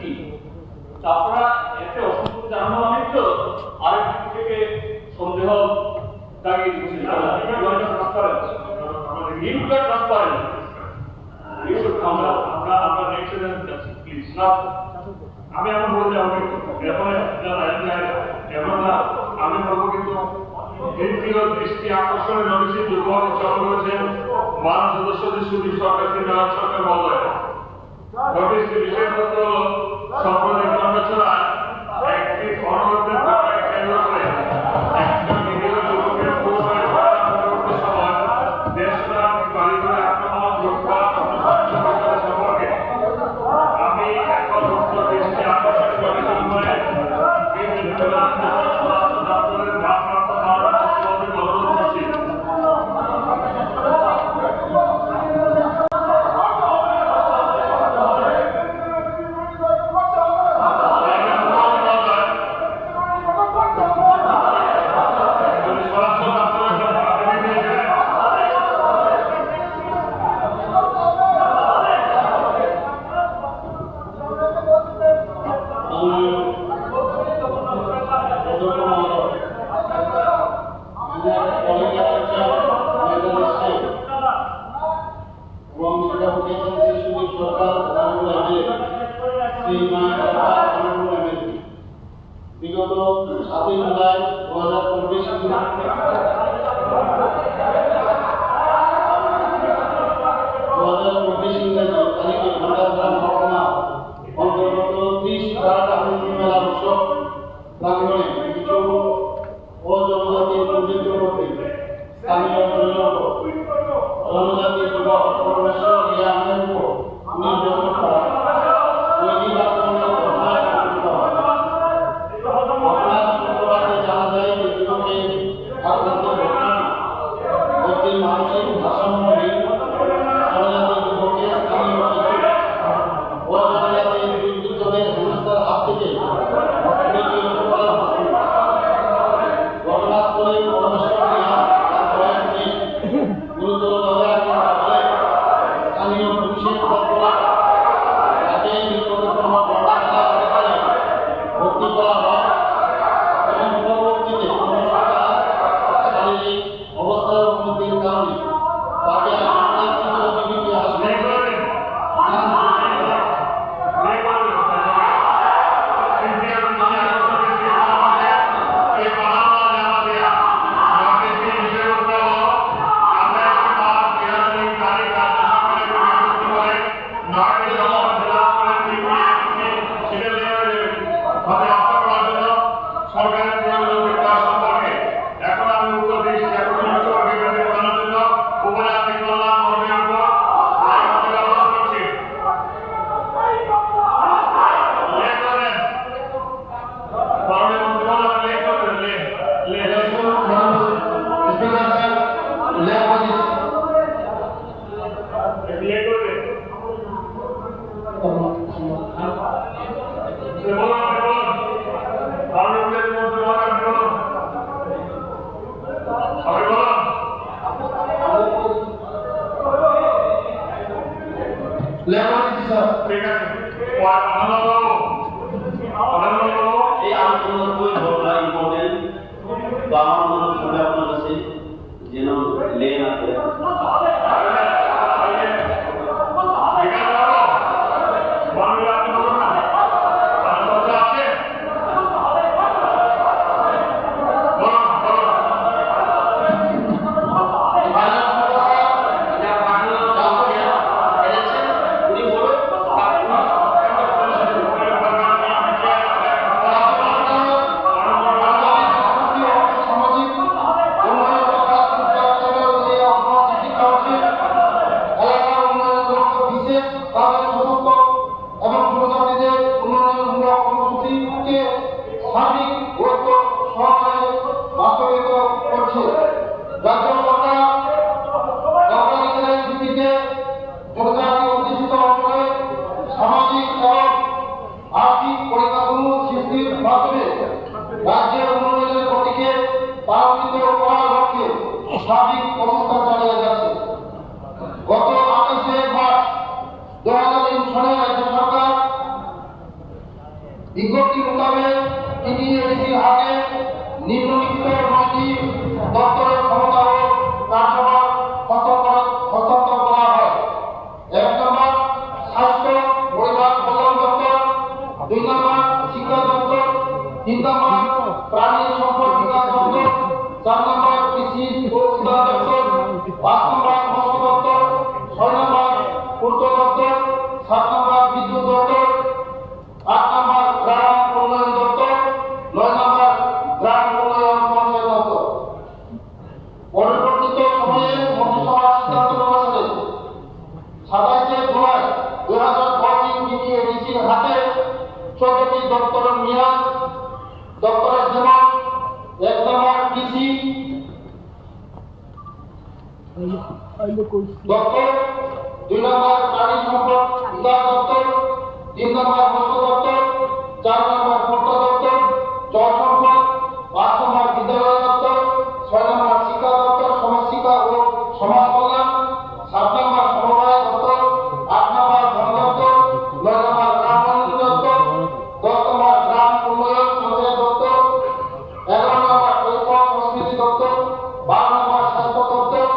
কি আপনারা এতে অসংখ্য জানানো আমি তো আরেকদিক থেকে সন্দেহ জাগিয়ে দিচ্ছি আমি এখন বলতে হবে আমি বলবো কিন্তু দ্বিতীয় দৃষ্টি আকর্ষণের নোটিশে দুর্বল উচ্চারণ করেছেন মানব সদস্যদের সুদী সরকার থেকে সরকার মহোদয়। নোটিশটি বিষয়বস্তু হল সম্প্রতি কর্মছড়ায় একটি গণহত্যার ঘটনাকে কেন্দ্র করে একজন নিরীহ যুবকের পরিবারের পরবর্তী সময় দেশব্যাপী বাড়ি করে আক্রমণ রক্ষা সম্পর্কে আমি এখন উক্ত দৃষ্টি আকর্ষণ কমিশন করে বিগত 7 জুলাই 2025 তারিখে ভান্ডারগ্রাম ঘটনা অন্তর্গত 30 মেলা উৎসব প্রাঙ্গণে কিছু অজনজাতি উদ্বুদ্ধ করতে স্থানীয় জনজাতি যুবক পরমেশ্বর রিয়ানের উপর নির্যাতন করা মানসিক ভারসাম্যহীন জনজাতি যুবককে স্থানীয় অজনজাতি দুর্বৃত্তদের হেনস্থার হাত থেকে ঘটনাস্থলে গুরুতরভাবে স্থানীয় পুলিশের তাকে নিকটতম হাসপাতালে ভর্তি করা হয় এবং পরবর্তীতে শারীরিক অবস্থার উন্নতির কারণে তাকে বিভিন্ন হাসপাতালে এই আন্দোলন ঘটনা ইম্পর্টেন্ট তো আমার মনে হয় আপনার কাছে যেন লেন আছে রাজ্যের উন্নয়নের গতিকে ত্বরান্বিত করার লক্ষ্যে সার্বিক প্রচেষ্টা চালিয়ে যাচ্ছে। গত 28 মার্চ 2003 সালে রাজ্য সরকার বিজ্ঞপ্তি মোতাবেক টিটিএডিসির হাতে নিম্নলিখিত 9টি দপ্তরের ক্ষমতা ও কার্যভার হস্তান্তর করা হয়। 1 নম্বর স্বাস্থ্য পরিবার কল্যাণ দপ্তর, 2 নম্বর শিক্ষা দপ্তর, 3 নম্বর প্রাণী সম্পদ বিকাশ দপ্তর, 4 নম্বর কৃষি ও উদ্যান দপ্তর, 5 নম্বর মৎস্য দপ্তর, 6 নম্বর পূর্ত দপ্তর, 7 নম্বর বিদ্যুৎ দপ্তর, 8 নম্বর গ্রাম উন্নয়ন দপ্তর, 9 নম্বর গ্রাম উন্নয়ন পঞ্চায়েত দপ্তর। পরিবর্তিত সময়ে মন্ত্রিসভার সিদ্ধান্ত অনুসারে 27 জুলাই 2010 টিটিএডিসির হাতে 14টি দপ্তরের মেয়াদ। দপ্তরের যেমন 1 নম্বর কৃষি দপ্তর, 2 নম্বর প্রাণী সম্পদ বিকাশ দপ্তর, 3 নম্বর মৎস্য দপ্তর, 4 নম্বর পূর্ত দপ্তর, জল সম্পদ, 5 নম্বর বিদ্যালয় দপ্তর, 6 নম্বর শিক্ষা দপ্তর, সমাজ শিক্ষা ও সমাজ কল্যাণ, 7 নম্বর সমবায় দপ্তর, 8 নম্বর বন দপ্তর, 9 নম্বর গ্রাম উন্নয়ন দপ্তর, 10 নম্বর গ্রাম উন্নয়ন পঞ্চায়েত দপ্তর, 11 নম্বর ঐক্য সংস্কৃতি দপ্তর, 12 নম্বর স্বাস্থ্য দপ্তর,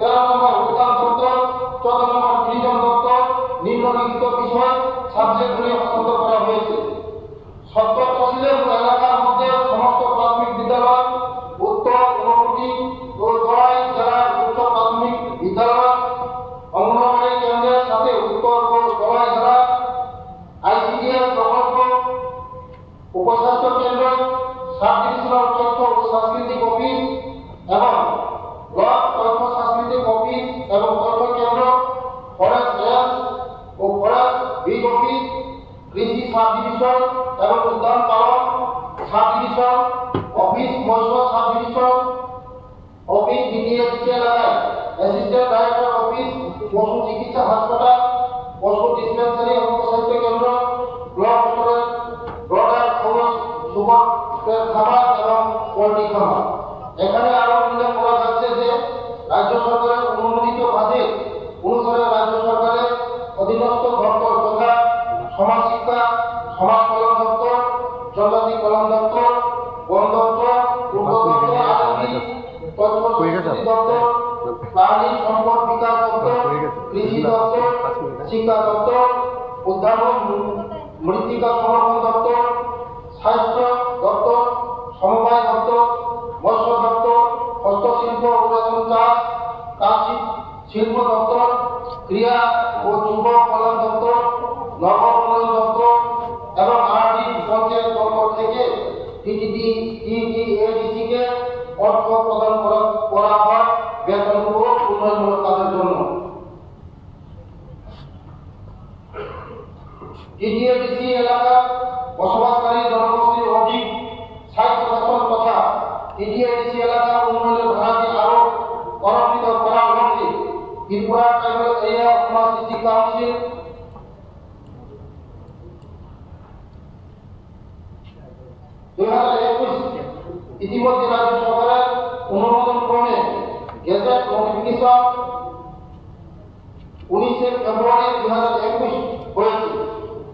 13 নম্বর উদ্যান দপ্তর, 14 নম্বর ট্যুরিজম দপ্তর। নিম্নলিখিত বিষয় সাবজেক্টগুলি হস্তান্তর করা হয়েছে। সত্তর তহসিলের এলাকার মধ্যে সমস্ত প্রাথমিক বিদ্যালয়, উত্তর, ঊনকোটি ও দড়াই জেলার উচ্চ প্রাথমিক বিদ্যালয়, অঙ্গনওয়াড়ি কেন্দ্রের সাথে উত্তর ও দড়াই জেলা আইসিডিএস প্রকল্প, উপস্বাস্থ্য কেন্দ্র, সাব ডিভিশনাল তথ্য ও সাংস্কৃতিক অফিস এবং ব্লক তথ্য সাংস্কৃতিক অফিস এবং তথ্য কেন্দ্র, ফরেস্ট রেঞ্জ ও ফরেস্ট বিট অফিস, কৃষি সাব ডিভিশন এবং উদ্যান পালন সাব ডিভিশন অফিস, মৎস্য সাব ডিভিশন অফিস, টিটিএডিসি এলাকায় অ্যাসিস্ট্যান্ট ডাইরেক্টর অফিস, পশু চিকিৎসা হাসপাতাল, পশু ডিসপেন্সারি এবং উপস্বাস্থ্য কেন্দ্র, ব্লক স্তরে ব্রডার খরচ সুপার খাবার এবং পোল্ট্রি খাবার। এখানে আরো উল্লেখ করা যাচ্ছে যে রাজ্য সরকারের অনুমোদিত বাজেট অনুসারে রাজ্য সরকারের অধীনস্থ দপ্তর তথা সমাজ শিক্ষা, সমাজ কল্যাণ দপ্তর, জনজাতি কল্যাণ দপ্তর, বন দপ্তর, পূর্ত দপ্তর, আরবি তথ্য সংস্কৃতি দপ্তর, প্রাণী সম্পদ বিকাশ দপ্তর, কৃষি দপ্তর, শিক্ষা দপ্তর, উদ্যান ও মৃত্তিকা সংরক্ষণ দপ্তর, স্বাস্থ্য দপ্তর, সমবায় দপ্তর, মৎস্য দপ্তর, হস্তশিল্প ও রেশম চাষ, কাঠ শিল্প দপ্তর, ক্রীড়া ও যুব কল্যাণ দপ্তর, নগর উন্নয়ন দপ্তর এবং আরডি পঞ্চায়েত দপ্তর থেকে টিটিএডিসি কে অর্থ প্রদান করা হয় বেতন ও উন্নয়নমূলক কাজের জন্য। টিটিএডিসি এলাকা বসবাসকারী জনগোষ্ঠীর অধিক স্বায়ত্তশাসন তথা টিটিএডিসি এলাকা উন্নয়নের ধারাকে আরো ত্বরান্বিত করার লক্ষ্যে ত্রিপুরা ট্রাইবাল এরিয়া অর্থনৈতিক কাউন্সিল ইতিমধ্যে রাজ্য সরকারের অনুমোদন ক্রমে গেজেট নোটিফিকেশন 19 ফেব্রুয়ারি 2021 হয়েছে।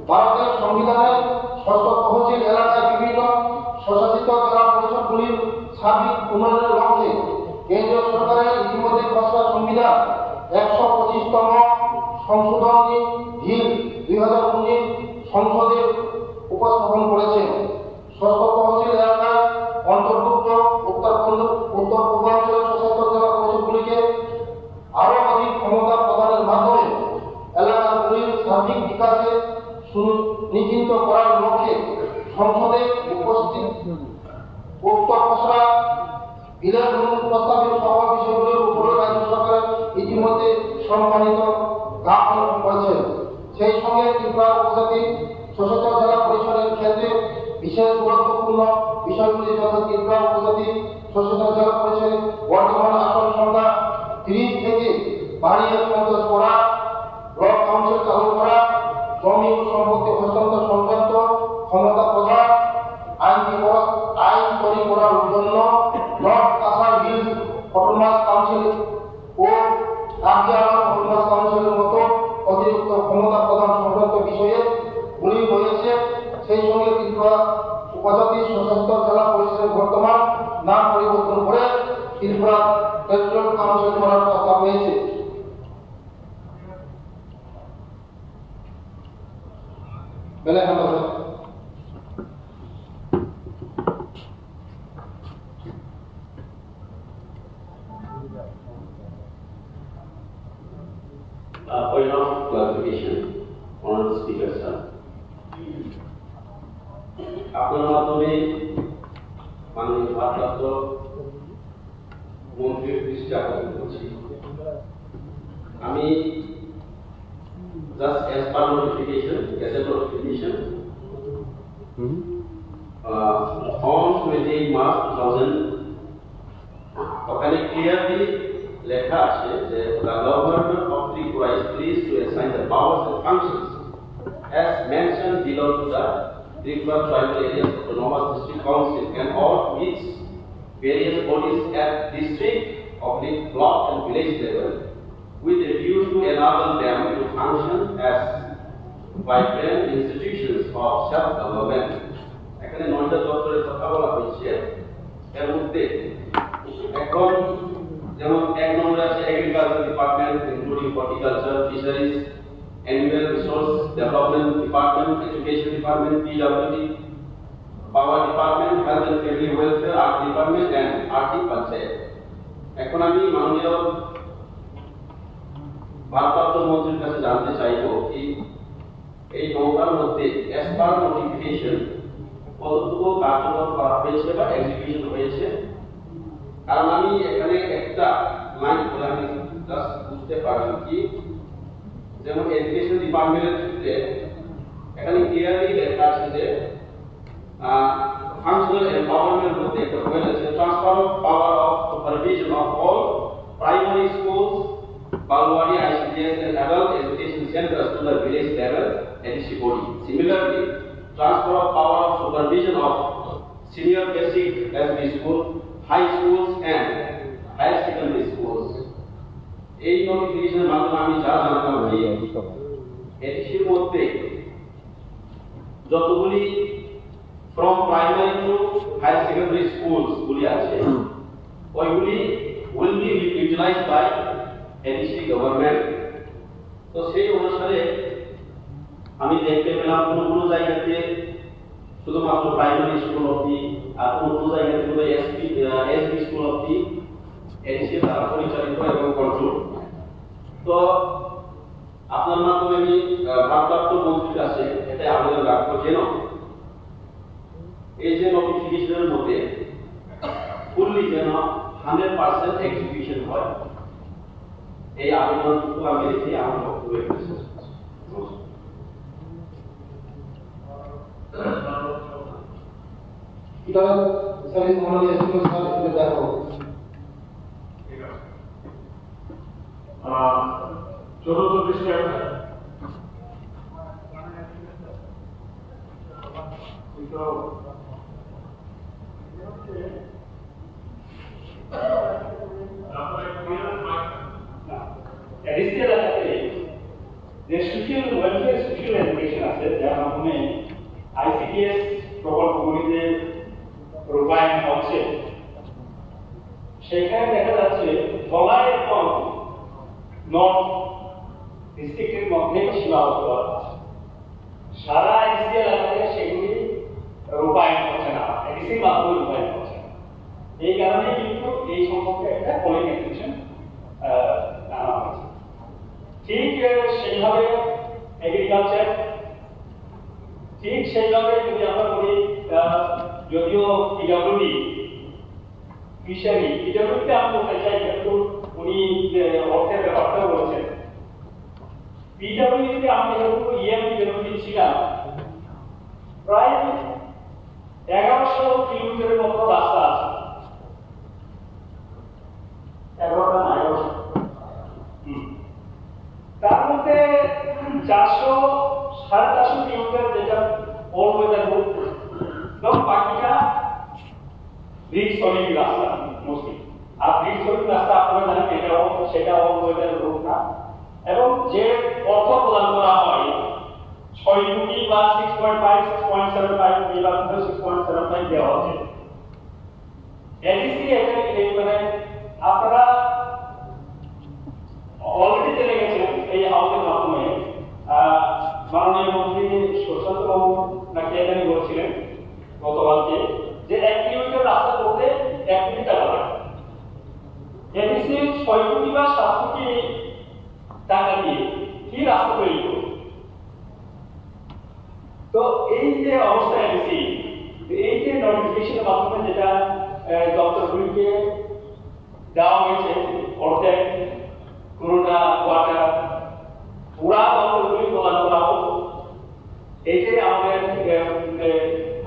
ভারতের সংবিধানের 6ষ্ঠ তহসিল এলাকায় বিভিন্ন স্বশাসিত জেলা পরিষদগুলির সার্বিক উন্নয়নের লক্ষ্যে কেন্দ্রীয় সরকারের ইতিমধ্যে খসড়া সংবিধান 125তম সংশোধনী বিল 2019 সংসদে উপস্থাপন করেছে। 6ষ্ঠ তহসিল এলাকায় অন্তর্ভুক্ত উত্তর পূর্বাঞ্চলের স্বশাসিত জেলা পরিষদগুলিকে আরো অধিক ক্ষমতা প্রদানের মাধ্যমে এলাকাগুলির সার্বিক বিকাশে সুনিশ্চিত করার লক্ষ্যে সংসদে উপস্থিত উক্ত খসড়া বিলের প্রস্তাবিত সকল বিষয়গুলির উপরে রাজ্য সরকার ইতিমধ্যে সম্মানিত জ্ঞাপন করেছে। সেই সঙ্গে ত্রিপুরা উপজাতি স্বশাসিত জেলা পরিষদের ক্ষেত্রে বিশেষ গুরুত্বপূর্ণ বিষয়গুলি যথা ত্রিপুরা উপজাতি স্বশাসিত জেলা পরিষদের বর্তমান আসন সংখ্যা 30 থেকে বাড়িয়ে 50 করা, ব্লক কাউন্সিল চালু করা, জমি ও সম্পত্তি হস্তান্তর সংক্রান্ত ক্ষমতা প্রদান, আইন তৈরি করার জন্য নর্থ কাসার হিলস অটোনমাস কাউন্সিল ও কার্যালয় অটোনমাস কাউন্সিলের মতো অতিরিক্ত ক্ষমতা প্রদান সংক্রান্ত বিষয়ে গুলি রয়েছে। সেই সঙ্গে ত্রিপুরা উপজাতি সশস্ত্র জেলা পরিষদের বর্তমান নাম পরিবর্তন করে ত্রিপুরা টেরিটরিয়াল কাউন্সিল করার প্রস্তাব হয়েছে। Point of clarification, honorable speaker sir. আপনার মাধ্যমে মাননীয় ভারপ্রাপ্ত মন্ত্রীর দৃষ্টি আকর্ষণ করছি। আমি just as per notification, gazette notification, on 28 March 2000, ওখানে clearly লেখা আছে যে the government of Tripura is pleased to assign the powers and functions as mentioned below to the Tripura Tribal Areas Autonomous District Council and all its various bodies at district, block and village level with a view to enable them to function as vibrant institutions of self-government. এখানে 9টা দপ্তরের কথা বলা হয়েছে, এর মধ্যে এখন যেমন এক নম্বরে আছে agriculture department including horticulture, fisheries, animal resource development department, education department, PWD, power department, health and family welfare, art department and আর্থিক পঞ্চায়েত। এখন আমি মাননীয় ভারপ্রাপ্ত মন্ত্রীর কাছে জানতে চাইবো কি এই নৌকার মধ্যে এস পার নোটিফিকেশন কতটুকু কার্যকর করা হয়েছে বা এক্সিকিউশন হয়েছে, কারণ আমি এখানে একটা লাইন বলে আমি জাস্ট বুঝতে পারছি কি যেমন এডুকেশন ডিপার্টমেন্টের ক্ষেত্রে এখানে ক্লিয়ারলি লেখা আছে যে functional empowerment মধ্যে একটা হয়েছে transfer of power of supervision of all primary schools, Balwadi ICDS and adult education centers to the village level NEC body. Similarly, transfer of power of supervision of senior basic elementary school, high schools and higher secondary schools. এই নোটিফিকেশনের মাধ্যমে আমি যা জানলাম যে এটির মধ্যে যতগুলি from primary to higher secondary schools গুলি আছে ওইগুলি will be utilised by ADC government. তো সেই অনুসারে আমি দেখতে পেলাম কোনো জায়গাতে শুধুমাত্র প্রাইমারি স্কুল অবধি আর কোনো জায়গাতে শুধু এসবি স্কুল অবধি এডিসি দ্বারা পরিচালিত এবং কন্ট্রোল। তো আপনার মাধ্যমে আমি ভারপ্রাপ্ত মন্ত্রীর কাছে এটাই আবেদন রাখবো যেন এই যে নোটিফিকেশনের মধ্যে ফুললি যেন 100% এক্সিকিউশন হয়, এই আবেদনটুকু আমি রেখে আমার বক্তব্য চতুর্থ দৃষ্টি এডিসি এলাকাতে যে সোশ্যাল ওয়েলফেয়ার সোশ্যাল এডুকেশন আছে যার মাধ্যমে আইসিডিএস প্রকল্পগুলিতে রূপায়ণ হচ্ছে, সেখানে দেখা যাচ্ছে ধলাই এবং নর্থ ডিস্ট্রিক্টের মধ্যে সীমাবদ্ধ আছে। সারা আইসিডি এলাকাতে সেগুলি রূপায়ণ হচ্ছে না, এডিসির মাধ্যমে রূপায়ণ হচ্ছে না। এই কারণে কিন্তু এই সম্পর্কে একটা পোলিং এক্সটেনশন আনা হয়েছে। ঠিক সেইভাবে এগ্রিকালচার, ঠিক সেইভাবে যদি আমরা বলি যদিও পিডব্লিউডি ফিশারি, পিডব্লিউডিতে আমি বলতে চাই কিন্তু উনি অর্থের ব্যাপারটা বলছেন। পিডব্লিউডিতে আমি যেহেতু পিডব্লিউডি ছিলাম, প্রায় 1100 কিলোমিটারের মতো রাস্তা আছে, 11টা না 1100, তার মধ্যে 400-450 কিলোমিটার যেটা অল ওয়েদার রুট এবং বাকিটা ব্রিজ সলিড রাস্তা মোস্টলি। আর ব্রিজ সলিড রাস্তা আপনারা জানেন সেটা অল ওয়েদার রুট না, এবং যে অর্থ প্রদান করা হয় 6 কোটি বা ক্লাস 6.5 6.75 বিভাগ 6.75 দেওয়া হচ্ছে এডিসি এই মানে আপনারা অলরেডি জেনে গেছেন এই হাউসের মাধ্যমে মাননীয় মন্ত্রী সুশান্ত বাবু নাকি এখানে বলছিলেন গতকালকে যে 1 কিলোমিটার রাস্তা করতে 1 কোটি টাকা লাগে এডিসি 6 কোটি বা 7 কোটি টাকা দিয়ে কি রাস্তা তৈরি করবে তো এই যে অবস্থা এডিসি এই যে নোটিফিকেশনের মাধ্যমে যেটা দপ্তরগুলিকে দেওয়া হয়েছে অর্ধেক কোনোটা কোয়ার্টার পুরা দপ্তরগুলি প্রদান করা হোক এইটাই আমাদের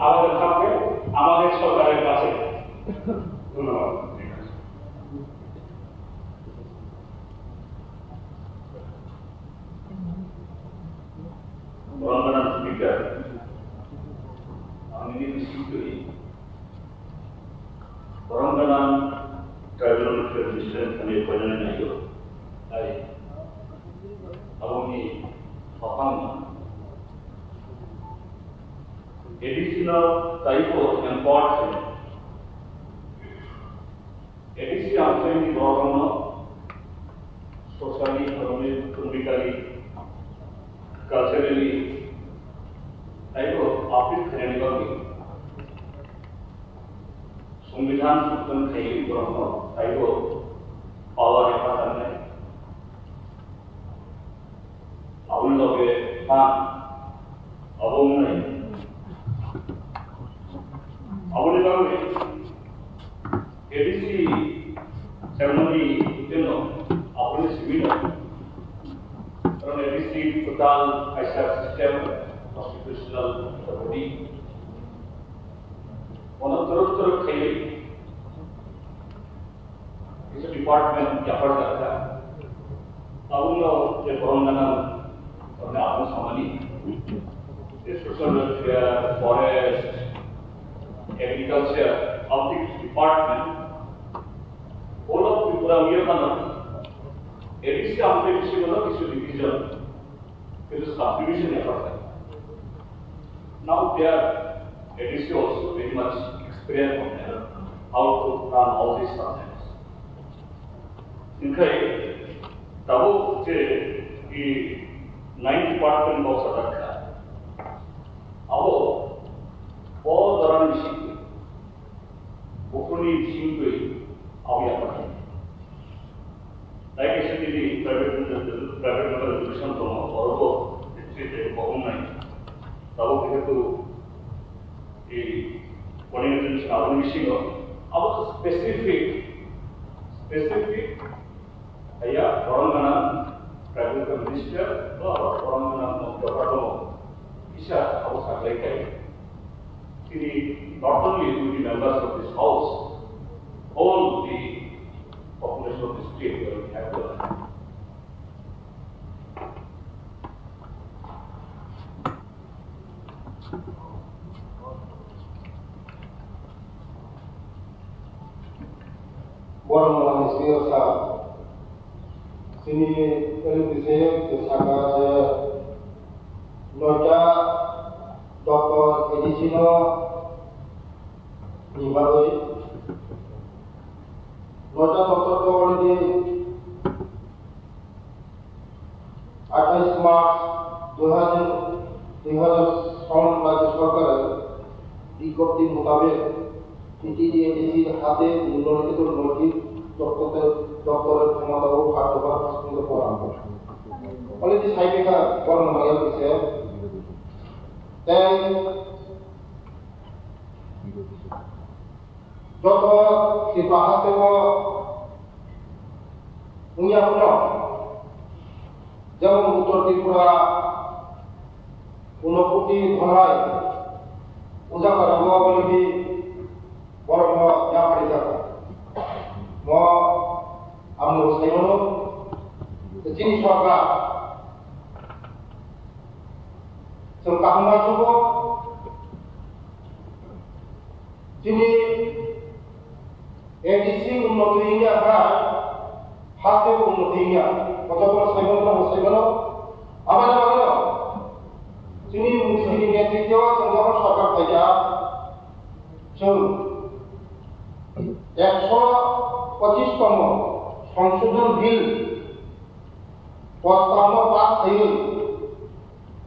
আবেদন থাকবে আমাদের সরকারের কাছে ধন্যবাদ বরঙ্গনা স্পিকার আমি নিশ্চিত করি বরঙ্গনা ট্রাইব্যুনাল রেজিস্ট্রেশন আমি প্রয়োজনে নাই তাই আমি সফল additional type of important ADC also in the socially, economically, culturally type of office technically संविधान सुतन खाई ब्रह्म type of power पालन है अवुल लोगे पान अवुल नहीं अवुल लोगे ADC ceremony अपने सिविल और ADC total ऐसा system constitutional authority तरह खेले इस डिपार्टमेंट क्या पढ़ जाता है अब उन लोग जो बरंगना अपने आप में सामानी social welfare forest agriculture of the department all of the पूरा ये बना ADC हमने किसी को ना किसी डिवीजन किसी subdivision नहीं पढ़ता now there ADC also very much experienced on how to run all these subjects इनका तब जे ये 9 department बहुत सारा था अब बहुत दौरान इसी बुकुनी सिंह आविया पढ़े लाइक ऐसे भी प्राइवेट में एजुकेशन तो और वो इससे बहुत नहीं तब के तो ये कोऑर्डिनेशन आवन मिसिंग अब स्पेसिफिक अया बरंगना प्राइवेट मिनिस्टर और बरंगना डॉक्टर इसा अब साथ लेके not only to the members of this house, all the population of the state will have to Borobudur Istiyosa sini televisi disangka Noja Dr. Edisino Nibaloi Noja Dr. Kowalidi 28 Maর্চ 2000 राज्य सरकार विज्ञप्ति मुताबिक टीटीडीएडीसी हाथे निम्नलिखित नৈতিক দপ্তরের ক্ষমতা ও কার্যভার হস্তান্তর করা হবে অলরেডি সাইবেকা বর্ণনা করা হয়েছে তাই যত সিপাহাতে উনিয়াপন যেমন উত্তর ত্রিপুরা ঊনকোটি ধলাই উজাগর বলি বরং ইয়াপাড়ি যাবে ম আমনো সাইমনো যিনি সরকার जों काहमा सुबो যিনি एडीसी उन्नति आखा हास्ते उन्नति कतक्षण साइमनो साइमनो आबाद आबाद তিনি নেতৃত্বে যখন সরকার থেকে চলুন 125তম সংশোধন বিল প্রস্তাব পাস হয়ে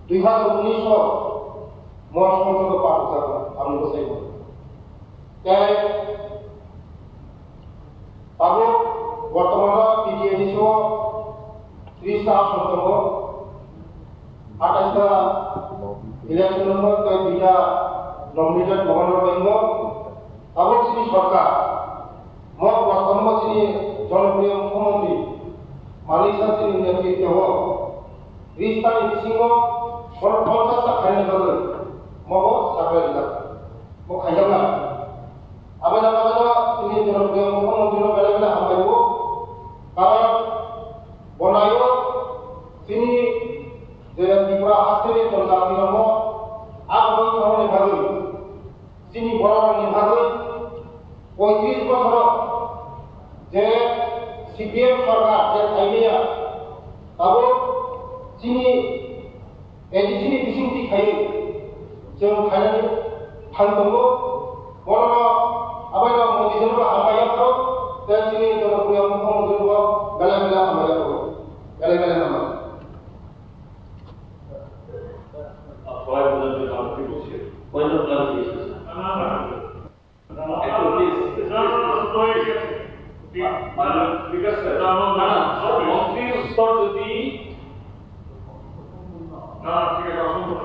2019 মোট সংসদ পাঠ করতে আমি বসাই তাই আবো বর্তমানে পিটিএডিস 30টা আসনতম 28টা ইলেকশন তাই 2টা নমিনেটেড গভর্নর রইল আবো শ্রী সরকার মোট বর্তমান শ্রী জনপ্রিয় মুখ্যমন্ত্রী মালিক শাস্ত্রী নেতৃত্বে হোক 30টা মিটিং মোট 50টা খাইনে গেল মগ সাকরে দিলা মো খাইজানা আবেদা তিনি জনপ্রিয় মুখ্যমন্ত্রী বেলা বেলা হামাইব কারণ বনায়ও তিনি যে ত্রিপুরা হাসতে জনজাতি নাম আগ্রহী ধরনের ভাবে তিনি বড় ভাবে 35 বছর যে সিপিএম সরকার যে খাইলিয়া তাবো তিনি এডিসিনি বিসিংটি খাই যে খাইলানি থানতঙ্গ বড় আবার মোদী সরকার হামাইয়া করো তাই তিনি জনপ্রিয় মুখ্যমন্ত্রী বেলা বেলা হামাইয়া করো বেলা বেলা নামা সবাই বলতে আপনি বলছেন পয়েন্ট অফ ক্লারিফিকেশন একটু প্লিজ মন্ত্রীর স্তর যদি না ঠিক আছে অসম্ভব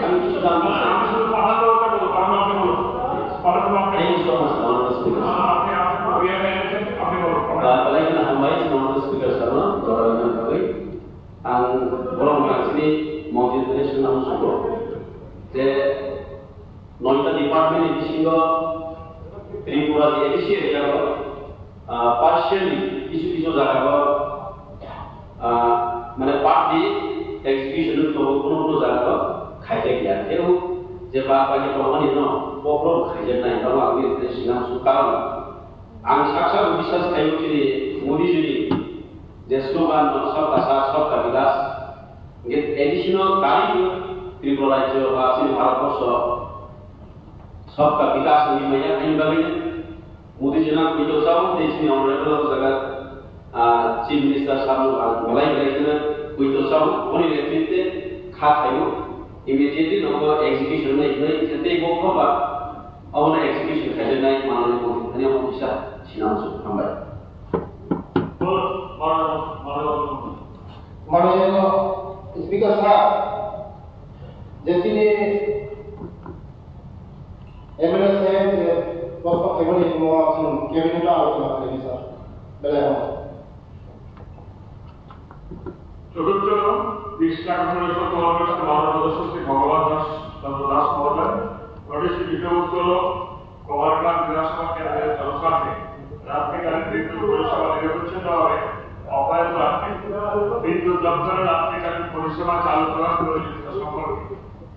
আমি কিছু দাম আমি শুধু পাঠাতে দরকার বলবো কারণ আপনি বলুন পাঠাতে আপনি আপনি বলুন Apalagi na hambai non speaker sama orang kami ang orang sini mau Indonesia namun suku je noita department ini sehingga Tripura di edisi ya partially isu jaga mana party execution itu kono jaga khaite gya theo je ba bagi perempuan itu problem khaite nai kalau aku Indonesia namun suka ang saksa বিশ্বাস kayo kini mudi judi je slogan sab ka sab sab ka vikas get additional kali Tripura rajya ba sin bharatbosho sab ka vikas ni maya kain bagai mudi jana video sab desh ni honorable jaga chief minister sab malai gaitena video sab oni netritwe kha thayo immediately no execution nai jete bokho ba awna execution khaje nai manone modi ani bisa sinamsu hambai माननीय speaker साहब जैसे MLA साहब प्रश्न केवल cabinet आलोचना करेंगे sir बेला চতুর্থ পৃষ্ঠা আসনের সত্য অবস্থা মাননীয় সদস্য ভগবান দাস চন্দ্র দাস মহোদয় নোটিশটি বিষয়বস্তু হল কভারগ্রাম বিধানসভা কেন্দ্রের জনস্বার্থে রাত্রিকালীন বিদ্যুৎ পরিষেবা নিরবচ্ছিন্ন হবে অব্যাহত রাখতে বিদ্যুৎ দপ্তরের রাত্রিকালীন পরিষেবা চালু করার প্রয়োজনীয়তা সম্পর্কে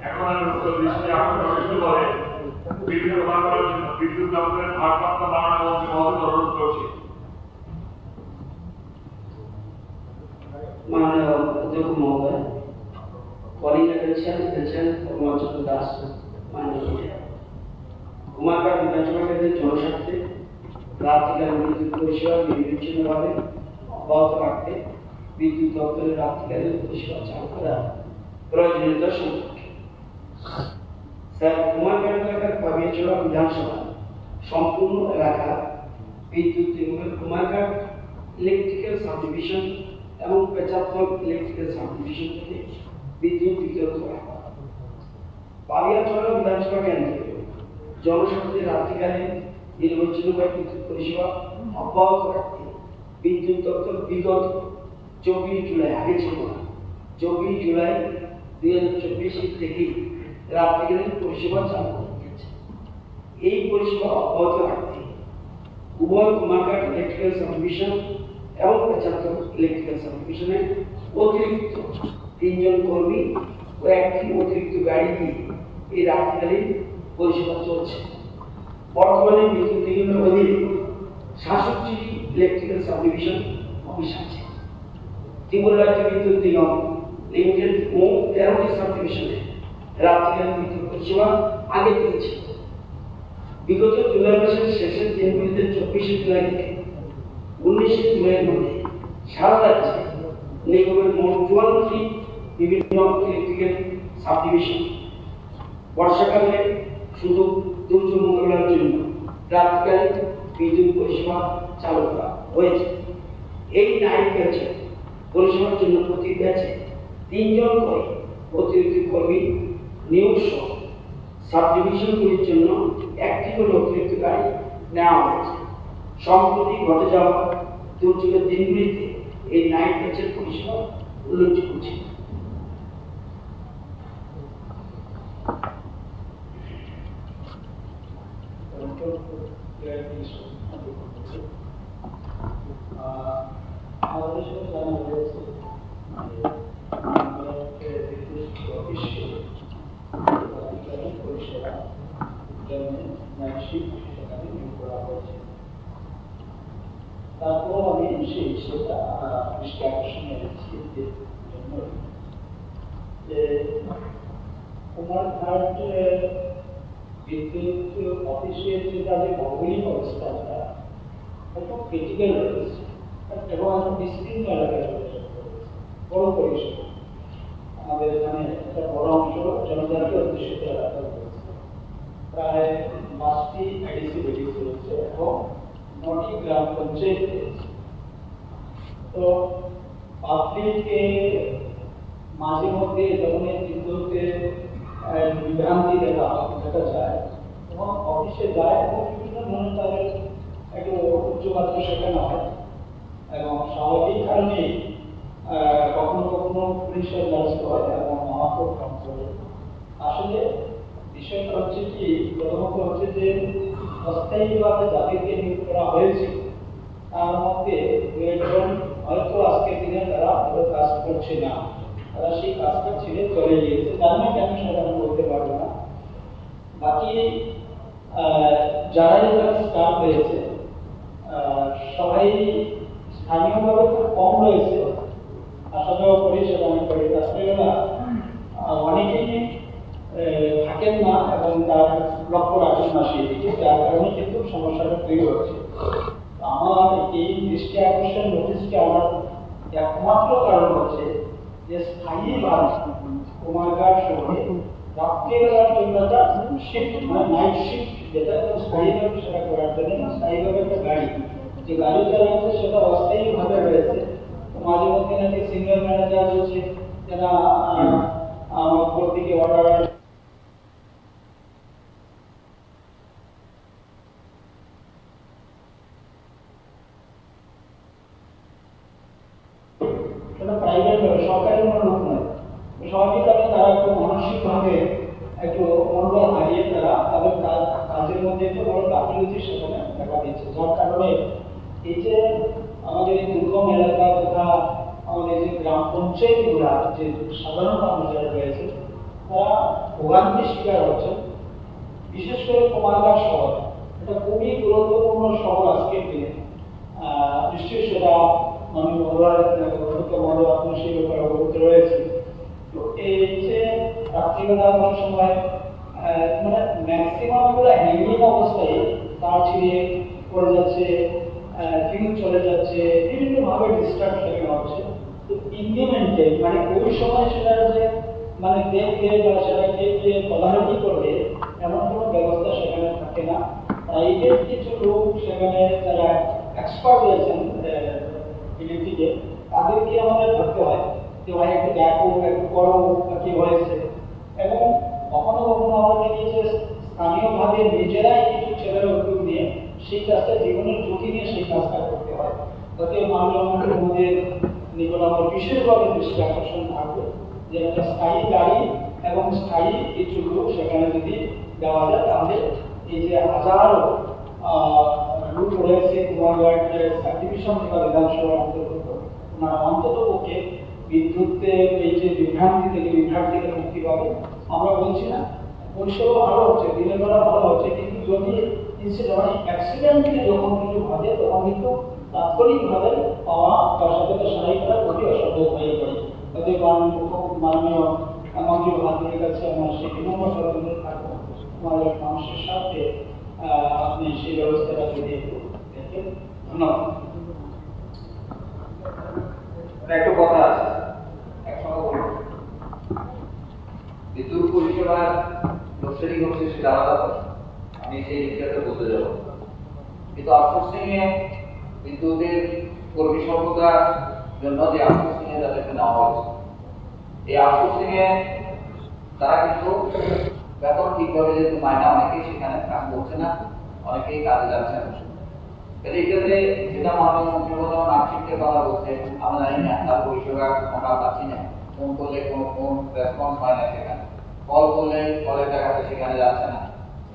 এখন আমি উত্তর দৃষ্টি আকর্ষণ করে বিদ্যুৎ প্রদান করার জন্য বিদ্যুৎ দপ্তরের ভারপ্রাপ্ত মাননীয় মন্ত্রী মহোদয় অনুরোধ করছি। माननीय अध्यक्ष महोदय कॉलिंग अटेंशन चंद्र दास माननीय कुमारघाट विधानसभा केंद्र जनस्वार्थे রাত্রিকালীন বিদ্যুৎ পরিষেবা নির্বিচ্ছিন্নভাবে অব্যাহত রাখতে বিদ্যুৎ দপ্তরের রাত্রিকালীন পরিষেবা চালু করা প্রয়োজনীয়তা সম্পর্কে স্যার কুমারঘাট এলাকার পাবিয়াচড়া বিধানসভা সম্পূর্ণ এলাকা বিদ্যুৎ নিগমের কুমারঘাট ইলেকট্রিক্যাল সাবডিভিশন এবং পেচাত্তর ইলেকট্রিক্যাল সাবডিভিশন থেকে বিদ্যুৎ বিতরণ করা হয়। পাবিয়াচড়া বিধানসভা কেন্দ্রে জনস্বার্থে রাত্রিকালীন নির্বিচ্ছিন্নভাবে বিদ্যুৎ পরিষেবা অব্যাহত রাখতে বিদ্যুৎ দপ্তর বিগত 24 জুলাই আগে ছিল 24 জুলাই 2024 থেকে রাত্রিকালীন পরিষেবা চালু করেছে। এই পরিষেবা অব্যাহত রাখতে উভয় কুমারঘাট ইলেকট্রিক্যাল সাবডিভিশন এবং পেচাত্তর ইলেকট্রিক্যাল সাবডিভিশনে অতিরিক্ত 3 জন কর্মী ও একটি অতিরিক্ত গাড়ি দিয়ে এই রাত্রিকালীন পরিষেবা চলছে। বর্তমানে বিদ্যুৎ নিগমের অধীনে 67টি ইলেকট্রিক্যাল সাবডিভিশন অফিস আছে। ত্রিপুরা রাজ্য বিদ্যুৎ নিগম লিমিটেড মোট 13টি সাবডিভিশনে রাত্রিকালীন বিদ্যুৎ পরিষেবা আগে থেকে ছিল। বিগত জুলাই মাসের শেষের দিনগুলিতে 24শে জুলাই থেকে 19শে জুলাইয়ের মধ্যে সারা রাজ্যে নিগমের মোট 54টি বিভিন্ন ইলেকট্রিক্যাল সাবডিভিশন বর্ষাকালে শুধু দুর্যোগ মোকাবিলার জন্য রাত্রিকালীন বিদ্যুৎ পরিষেবা চালু করা হয়েছে। এই নাইট ব্যাচে পরিষেবার জন্য প্রতি ব্যাচে 3 জন করে অতিরিক্ত কর্মী নিয়োগ সহ সাবডিভিশনগুলির জন্য 1টি করে অতিরিক্ত গাড়ি নেওয়া হয়েছে। সম্প্রতি ঘটে যাওয়া দুর্যোগের দিনগুলিতে এই নাইট ব্যাচের পরিষেবা উল্লেখযোগ্য ছিল। আমাদের সাথে জানা হয়েছে পরিষেবা তারপর আমি সেই সেটা দৃষ্টি আকর্ষণ এনেছি যে কুমারঘাট বিদ্যুৎ অফিসের যে তাদের ভৌগোলিক অবস্থানটা খুব ক্রিটিক্যাল রয়েছে এবং বিস্তীর্ণ এলাকায় বড় পরিসর আমাদের এখানে একটা বড় অংশ জনজাতি অধ্যুষিত এলাকা রয়েছে, প্রায় 5টি আইডিসি বিল্ডিং রয়েছে এবং 9টি গ্রাম পঞ্চায়েত রয়েছে। তো পাবলিকে মাঝে মধ্যে ধরনের বিদ্যুতের বিভ্রান্তি দেখা যায় এবং অফিসে যায় এবং বিভিন্ন ধরনের তাদের একটু উচ্চমাত্রা শেখানো হয় এবং স্বাভাবিক কারণেই কখনো কখনো পুলিশের দ্বারস্থ হয় এবং আমাকেও কাম করে। আসলে বিষয়টা হচ্ছে কি, প্রথমত হচ্ছে যে অস্থায়ীভাবে যাদেরকে নিয়োগ করা হয়েছে তার মধ্যে দুজন হয়তো আজকের দিনে তারা কাজ করছে না, তারা সেই কাজটা ছেড়ে চলে গিয়েছে, জানি কেন সেটা আমি বলতে পারবো না। বাকি যারা এখানে স্টাফ হয়েছে সবাই স্থানীয়ভাবে খুব কম রয়েছে, আসা যাওয়া করি সেটা আমি করি, তাছাড়া অনেকেই থাকেন না এবং তার লক্ষ্য রাখেন না সেই দিকে, যার কারণে কিন্তু সমস্যাটা তৈরি হচ্ছে। আমার এই দৃষ্টি আকর্ষণ নোটিশটি আমার একমাত্র কারণ হচ্ছে যে স্থায়ীভাবে কুমারঘাট শহরে রাত্রিবেলার জন্য একটা শিফট মানে নাইট শিফট যেটা স্থায়ীভাবে সেটা করার জন্য স্থায়ীভাবে একটা গাড়ি যে গাড়ি চালাচ্ছে সেটা অস্থায়ীভাবে রয়েছে। মাঝে মধ্যে নাকি সিনিয়র ম্যানেজার রয়েছে যারা আমার উপর থেকে অর্ডার প্রাইভেট সরকারি কোনো লোক নয়, স্বাভাবিক কারণে তারা একটু মানসিকভাবে একটু মনোবল হারিয়ে তারা তাদের কাজের মধ্যে একটু বড় গাফিলতি সেখানে দেখা দিচ্ছে, যার কারণে এই যে আমাদের এই দুর্গম এলাকা তথা আমাদের যে গ্রাম পঞ্চায়েতগুলা যে সাধারণ মানুষ যারা রয়েছে তারা ভোগান্তির শিকার হচ্ছেন। বিশেষ করে কুমারঘাট শহর এটা খুবই গুরুত্বপূর্ণ শহর আজকের দিনে, নিশ্চয়ই সেটা আমি আপনার সেই ব্যাপারে অবগত রয়েছে। তো এই যে রাত্রিবেলা অনেক সময় মানে ম্যাক্সিমাম গুলো হ্যাঙ্গিং অবস্থায় তার ছিঁড়ে পড়ে যাচ্ছে, ফিউজ চলে যাচ্ছে, বিভিন্নভাবে ডিস্ট্রাকশন হচ্ছে। তো ইমপ্লিমেন্টে মানে ওই সময় সেটা যে মানে দেখবে বা সেটাকে যে তদারকি করবে এমন কোনো ব্যবস্থা সেখানে থাকে না। প্রাইভেট কিছু লোক সেখানে যারা এক্সপার্ট রয়েছেন ইলেকট্রিকে তাদেরকে আমাদের ধরতে হয় যে ভাই একটু দেখো একটু করো কি হয়েছে, এবং কখনো কখনো আমাদের যে স্থানীয়ভাবে নিজেরাই কিছু ছেলেরা উদ্যোগ নিয়ে সেই কাজটা জীবনের ঝুঁকি নিয়ে সেই কাজটা করতে হয়। তাতে মাননীয় মধ্যে নিকট আমার বিশেষভাবে দৃষ্টি আকর্ষণ থাকবে যে একটা স্থায়ী গাড়ি এবং স্থায়ী কিছু লোক সেখানে যদি দেওয়া যায় তাহলে এই যে হাজারো লোক রয়েছে কুমারঘাটের সাবডিভিশন থেকে বিধানসভার অন্তর্গত ওনারা অন্তত পক্ষে বিদ্যুতের এই যে বিভ্রান্তি থেকে মুক্তি পাবে। আমরা বলছি না পরিষেবা ভালো হচ্ছে, দিনের বেলা ভালো হচ্ছে, কিন্তু যদি অ্যাক্সিডেন্টলি যখন কিছু ঘটে তখন কিন্তু তাৎক্ষণিকভাবে পাওয়া তার সাথে সারাই করা খুবই অসম্ভব হয়ে পড়ে। তাদের মাননীয় মন্ত্রী মহোদয়ের কাছে আমার সেই বিনম্র অনুরোধ থাকবো আমাদের মানুষের সাথে আপনি সেই ব্যবস্থাটা যদি একটু দেখেন। ধন্যবাদ। একটা কথা আছে, একসঙ্গে বলবো, বিদ্যুৎ পরিষেবার লোডশেডিং হচ্ছে সেটা আলাদা কথা, আমি সেই দিকটাতে বলতে যাবো। কিন্তু আউটসোর্সিং এ বিদ্যুতের কর্মী স্বল্পতার জন্য যে আউটসোর্সিং এ তাদেরকে নেওয়া হয়েছে, এই আউটসোর্সিং এ তারা কিন্তু বেতন ঠিকভাবে যেহেতু মায়না অনেকেই সেখানে কাজ করছে না, অনেকেই কাজে যাচ্ছে না। এই ক্ষেত্রে যেটা মাননীয় মন্ত্রী মহোদয় নাগরিকদের কথা বলছে, আমরা জানি না তার পরিষেবা আমরা পাচ্ছি না, ফোন করলে কোন রেসপন্স হয় না, সেখানে কল করলে কলের টাকাতে সেখানে যাচ্ছে না।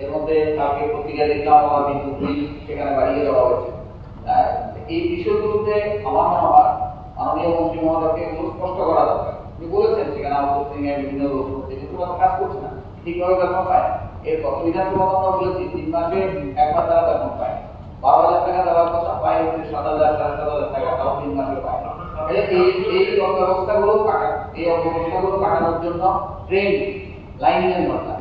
এর মধ্যে কালকে পত্রিকা দেখলাম আমার বিদ্যুৎ বিল সেখানে বাড়িয়ে দেওয়া হয়েছে। এই বিষয়গুলোতে আমার মনে হয় মাননীয় মন্ত্রী মহোদয়কে স্পষ্ট করা দরকার। উনি বলেছেন সেখানে আউটসোর্সিং এর বিভিন্ন লোক করছে, কিন্তু তারা কাজ করছে না, ঠিকভাবে বেতন পায় না। এর গত বিধানসভা আমরা বলেছি 3 মাসে একবার তারা বেতন পায়, 12,000 টাকা দেওয়ার কথা পায় হচ্ছে 7,000 7,500 টাকা, তাও 3 মাসে পায় না। এই অব্যবস্থাগুলো কাটানোর জন্য ট্রেন লাইনিং এর দরকার।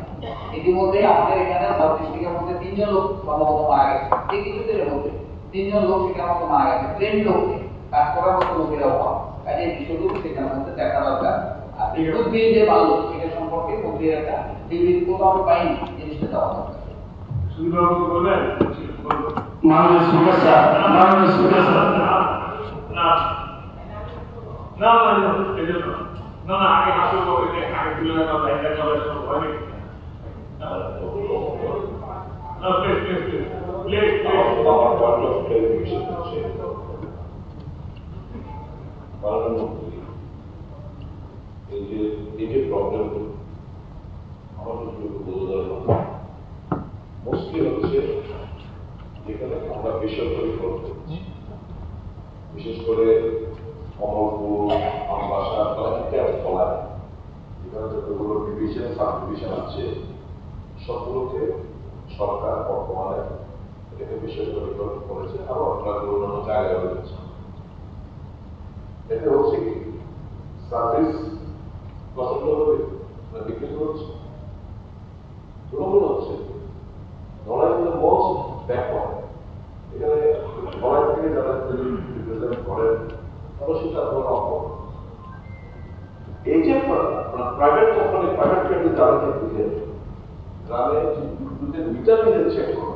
ইতিমধ্যে আমাদের এখানে সাউথ ডিস্ট্রিক্টের মধ্যে 3 জন লোক সম্ভবত মারা গেছে, এই কিছুদিনের মধ্যে 3 জন লোক সেখানে মতো মারা গেছে, ট্রেন লোক কাজ করার মতো লোকের অভাব। কাজে এই বিষয়গুলো সেখানের মধ্যে দেখা দরকার। আর বিদ্যুৎ বিল যে বাড়লো সেটা সম্পর্কে মন্ত্রীর একটা বিবৃতি কোথাও আমি পাইনি, জিনিসটা দেওয়া দরকার। সুবিধাবাবু বলবেন? মাননীয় স্পিকার স্যার, মাননীয় স্পিকার স্যার, আগে আসল আগে তুলে রাখা লাইনটা চলে শুরু হয়নি। এই যে প্রবলেম আমাদের বোঝা দরকার মোস্টলি হচ্ছে যেখানে আমরা বেসরকারি করছি, বিশেষ করে কমলপুর, আমবাসা, ফলায়, যেখানে যতগুলো ডিভিশন সাব ডিভিশন আছে সবগুলোকে সরকার বর্তমানে এটাকে বেসরকারিকরণ করেছে, আরো আপনার অন্যান্য জায়গায় রয়েছে। এতে হচ্ছে কি সার্ভিস পছন্দ হবে না বিক্রি করছে, তৃণমূল হচ্ছে নড়াই কিন্তু মোস্ট ব্যাকওয়ার্ড। এখানে নড়াই থেকে যারা রিপ্রেজেন্ট করেন তারা সেটা অপর। এই যে প্রাইভেট কোম্পানি, প্রাইভেট ক্যান্ডি যারা থেকে গ্রামে বিদ্যুতের মিটার মিটার চেক করে,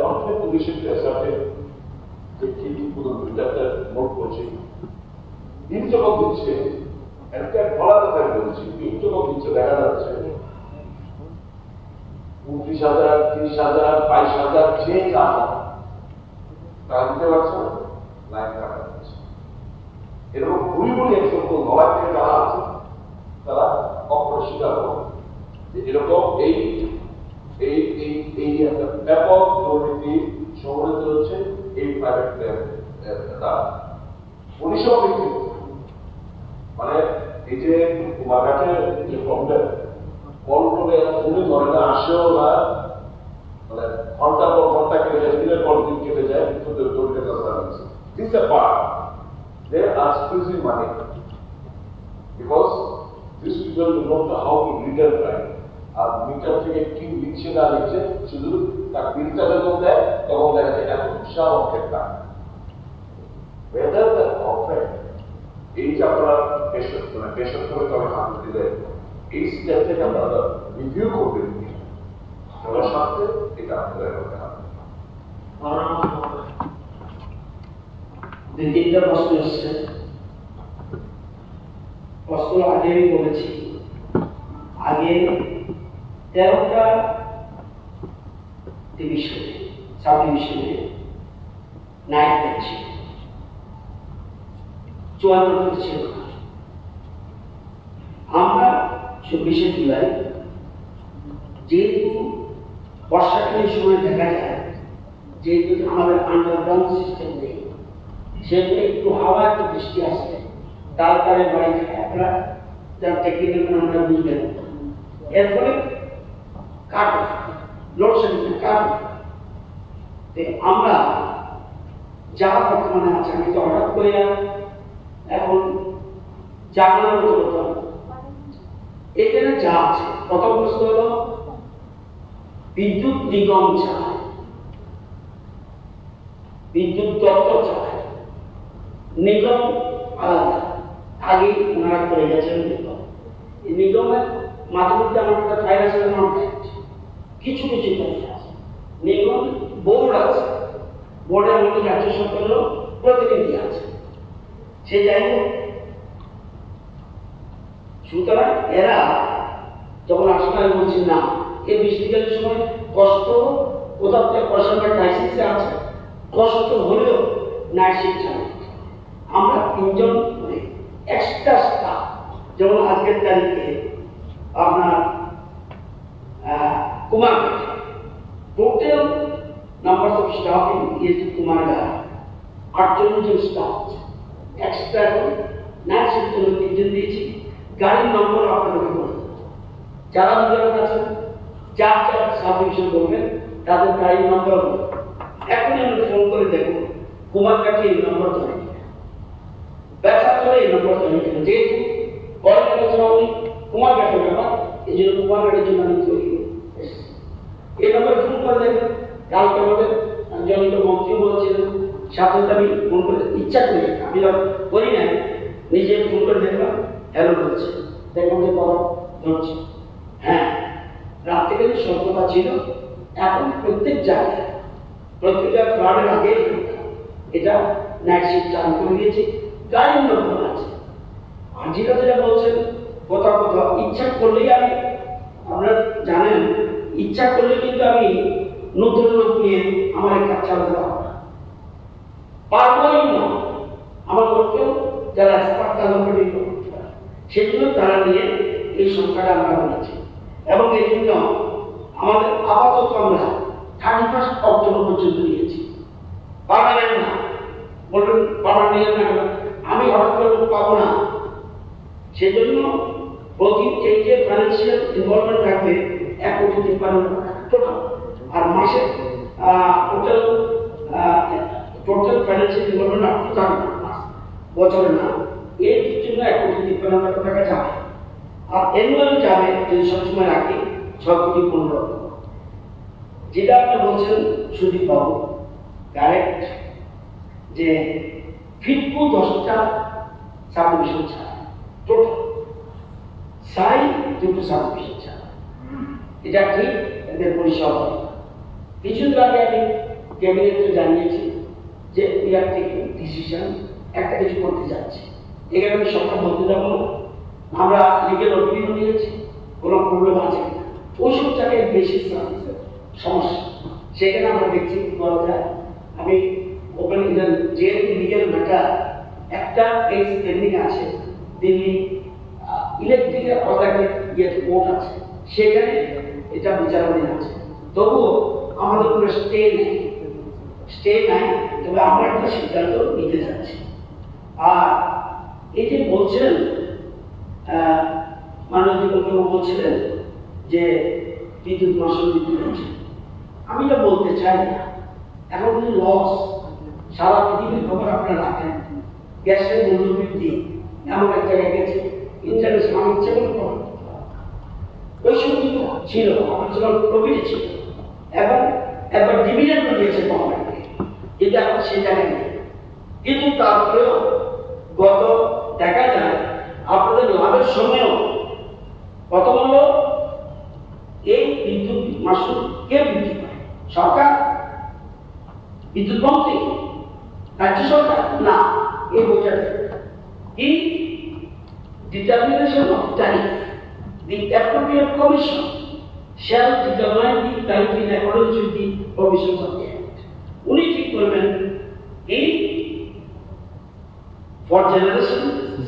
অনেক পুলিশের পেশাতে যে কি পুরো মিটারটা নোট করছে, দিন চমক দিচ্ছে, একটা বলা কথা বলছি, দিন চমক দিচ্ছে, দেখা যাচ্ছে 29,000, 30,000, 22,000 যে টাকা তারা দিতে পারছে না, লাইন কাটা যাচ্ছে। এরকম ভুল ভুল একশো নয় থেকে যারা আছে তারা অস্বীকার করে যে এরকম এই এই এই এই একটা ব্যাপক দুর্নীতি সংগঠিত হচ্ছে এই প্রাইভেট পরিষেবা ব্যক্তি, মানে এই যে কুমারঘাটের যে প্রবলেম, কল করে ফোনে ধরে না, আসেও না, মানে ঘন্টার পর ঘন্টা কেটে যায়, দিনের পর দিন কেটে যায়, This is a part. They are squeezing money because these people do not know how to read and write. আর মিটার থেকে কি লিখছে না লিখছে শুধু তার বিলটা বেতন দেয় এবং দেখা যায় এত বিশাল অঙ্কের টাকা। Whether the government এই যে আপনারা বেসরকারি তবে হাত দিলে এই স্টেপ থেকে আপনারা রিভিউ করবেন, সবার সাথে এটা আপনাদের করতে হবে। তিনটা প্রশ্ন এসছে। প্রশ্ন আগে আমি বলেছি, আগে 13টা ডিভিশনে, সাব ডিভিশনে নাইট দেখছি, 54 ছিল। আমরা 24শে জুলাই যেহেতু বর্ষাকালীন সময় দেখা যায়, যেহেতু আমাদের আন্ডারগ্রাউন্ড সিস্টেম নেই, সেহেতু একটু হাওয়া একটু বৃষ্টি আসে, তাড়াতাড়ি বাড়ি থেকে আপনারা যার টেকনিক্যাল আমরা বুঝবেন, এর ফলে cut off, load shedding cut off. আমরা যা বর্তমানে আছে, আমি তো হঠাৎ করে এখন জানানোর মতো কথা না। এখানে যা আছে, প্রথম প্রশ্ন হলো বিদ্যুৎ নিগম চায়, বিদ্যুৎ দপ্তর চায়, নিগম আলাদা, আগে ওনারা করে গেছেন নিগম। এই নিগমের মাঝে মধ্যে আমার একটা ফাইল আছে, কিছু কিছু ফাইল আছে। নিগম বোর্ড আছে, বোর্ডের মধ্যে রাজ্য সরকারেরও প্রতিনিধি আছে, সে যাই হোক। সুতরাং এরা যখন আসলে আমি বলছি না, এই বৃষ্টিকালের সময় কষ্ট কোথাও থেকে পয়সাটা ক্রাইসিসে আছে, কষ্ট হলেও নাইট শিফট চালু। আমরা তিনজন এক্সট্রা স্টাফ, যেমন আজকের তারিখে আপনার Kumarghat total number of staff in Kumarghat 48 জন স্টাফ আছে। এক্সট্রা নাইট শিফট জন্য 3 জন দিয়েছি। গাড়ির নম্বর আপনাদেরকে বলে দেবো, যারা নিজেরা আছেন যার যার সাবডিভিশন করবেন তাদের গাড়ির নম্বর এখন আমরা ফোন করে দেখবো কুমারঘাটে এই নম্বর ধরে কিনা, ব্যথা করে এই নম্বর ধরে কিনা। যেহেতু পরে কুমারঘাটের ব্যাপার, এই জন্য কুমারঘাটের জন্য আমি তৈরি এই নম্বরে ফোন করে দেখবেন। কালকে আমাদের জনিত মন্ত্রী বলছিলেন, সাথে আমি ফোন করে ইচ্ছা করি, আমি করি না, নিজে ফোন করে দেখলাম, হ্যালো বলছে, দেখলাম যে বড় ধরছে। হ্যাঁ, রাত্রিকালে সতর্কতা ছিল, এখন প্রত্যেক জায়গায় প্রত্যেকটা ফ্লাডের আগে এটা নাইট শিফট চালু করে দিয়েছে, গাড়ির নম্বর আছে। আর যেটা যেটা বলছেন কোথাও কোথাও ইচ্ছা করলেই আমি, আপনারা জানেন ইচ্ছা করলে কিন্তু আমি নতুন লোক নিয়ে আমার এই কাজ চালাতে পারবো না, পারবোই না। আমার লোককেও যারা এক্সপার্ট তাদের উপরে নির্ভর করতে পারে, সেই জন্য তারা নিয়ে এই সংখ্যাটা আমরা বলেছি। এবং এই জন্য আমাদের আপাতত আমরা 31 অক্টোবর পর্যন্ত নিয়েছি। পারবেন না বলবেন, পারবেন নিলেন না কেন? আমি হঠাৎ করে লোক পাবো না, সেজন্য প্রতি এই যে ফাইন্যান্সিয়াল ইনভলভমেন্ট থাকবে 1,53,00,000 টাকা টোটাল। আর মাসে টোটাল ফাইন্যান্সিয়াল ইনভলভমেন্ট আপনি থাকবে বছরে না, এর জন্য 1,53,00,000 টাকা যাবে। আর অ্যানুয়াল যাবে যদি সবসময় রাখি 6,15,00,000। যেটা আপনি বলছেন সুদীপ বাবু কারেক্ট, যে ফিটকু 10টা সাবডিভিশন ছাড়া টোটাল সাই 2টো সাবডিভিশন ছাড়া, এটা ঠিক এদের পরিষেবা। কিছুদিন আগে আমি ক্যাবিনেটকে জানিয়েছি যে উই আর টেকিং ডিসিশন, একটা কিছু করতে যাচ্ছি। এখানে আমি সবটা বলতে যাবো না, আমরা লিগেল অপিনিয়ন নিয়েছি, কোনো প্রবলেম আছে কিনা, ওইসব জায়গায় বেশি সমস্যা, সেখানে আমরা দেখছি কি করা যায়। আমি ওপেন যেহেতু লিগেল ম্যাটার একটা কেস পেন্ডিং আছে, দিল্লি ইলেকট্রিকের অর্ডারের কোর্ট আছে, সেখানে এটা বিচারাধীন আছে। তবুও আমাদের কোনো স্টে নাই, তবে আমরা একটা সিদ্ধান্ত নিতে যাচ্ছি। আর এই যে বলছেন মাননীয় মুখ্যমন্ত্রী বলছিলেন যে বিদ্যুৎ মাসুল বৃদ্ধি হচ্ছে, আমি এটা বলতে চাই না। এখন যদি লস সারা পৃথিবীর খবর আপনারা রাখেন, গ্যাসের মূল্য বৃদ্ধি এমন এক জায়গায় গেছে, ইন্টারন্যাশনাল আমি ইচ্ছা করে প্রমাণ করতে পারবো। ওই সময় কিন্তু ছিল, আমার যখন প্রফিটে ছিল, এবং একবার ডিভিডেন্ড দিয়েছে গভর্নমেন্টকে, কিন্তু এখন সেই জায়গায় নেই। কিন্তু তারপরেও গত দেখা যায় আপনাদের লাভের সময়ও প্রথম হলো এই বিদ্যুৎ মাসুল কে বৃদ্ধি করে? সরকার, বিদ্যুৎ মন্ত্রী, রাজ্য সরকার না, এই বইটা কি determination of tariff, the appropriate commission shall determine the tariff in accordance with the provisions of the Act. উনি ঠিক করবেন এই for generation,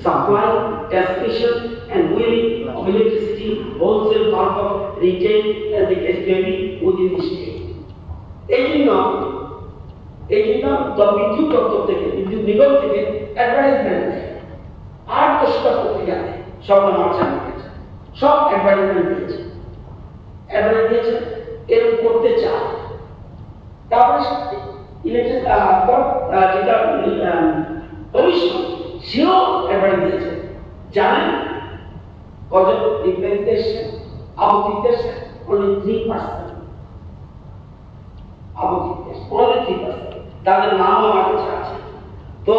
supply, transmission and wheeling of electricity, wholesale, bulk, retail as the case may be within the state. এই জন্য বিদ্যুৎ দপ্তর থেকে, বিদ্যুৎ নিগম থেকে অ্যাডভার্টাইজমেন্ট দেয়, 8-10টা পত্রিকা দেয়, সব আমার চ্যানেল সব অ্যাডভার্টাইজমেন্ট দিয়েছে, এরকম করতে চায়। তারপরে ইলেকট্রিক যেটা কমিশন, সেও অ্যাডভার্টাইজ দিয়েছে জানেন কজন রিপ্লাই দিতে এসছে, আপত্তি দিতে এসছে? only 3%। আপত্তি দিতে এসছে only 3%। তাদের নাম আমার কাছে আছে। তো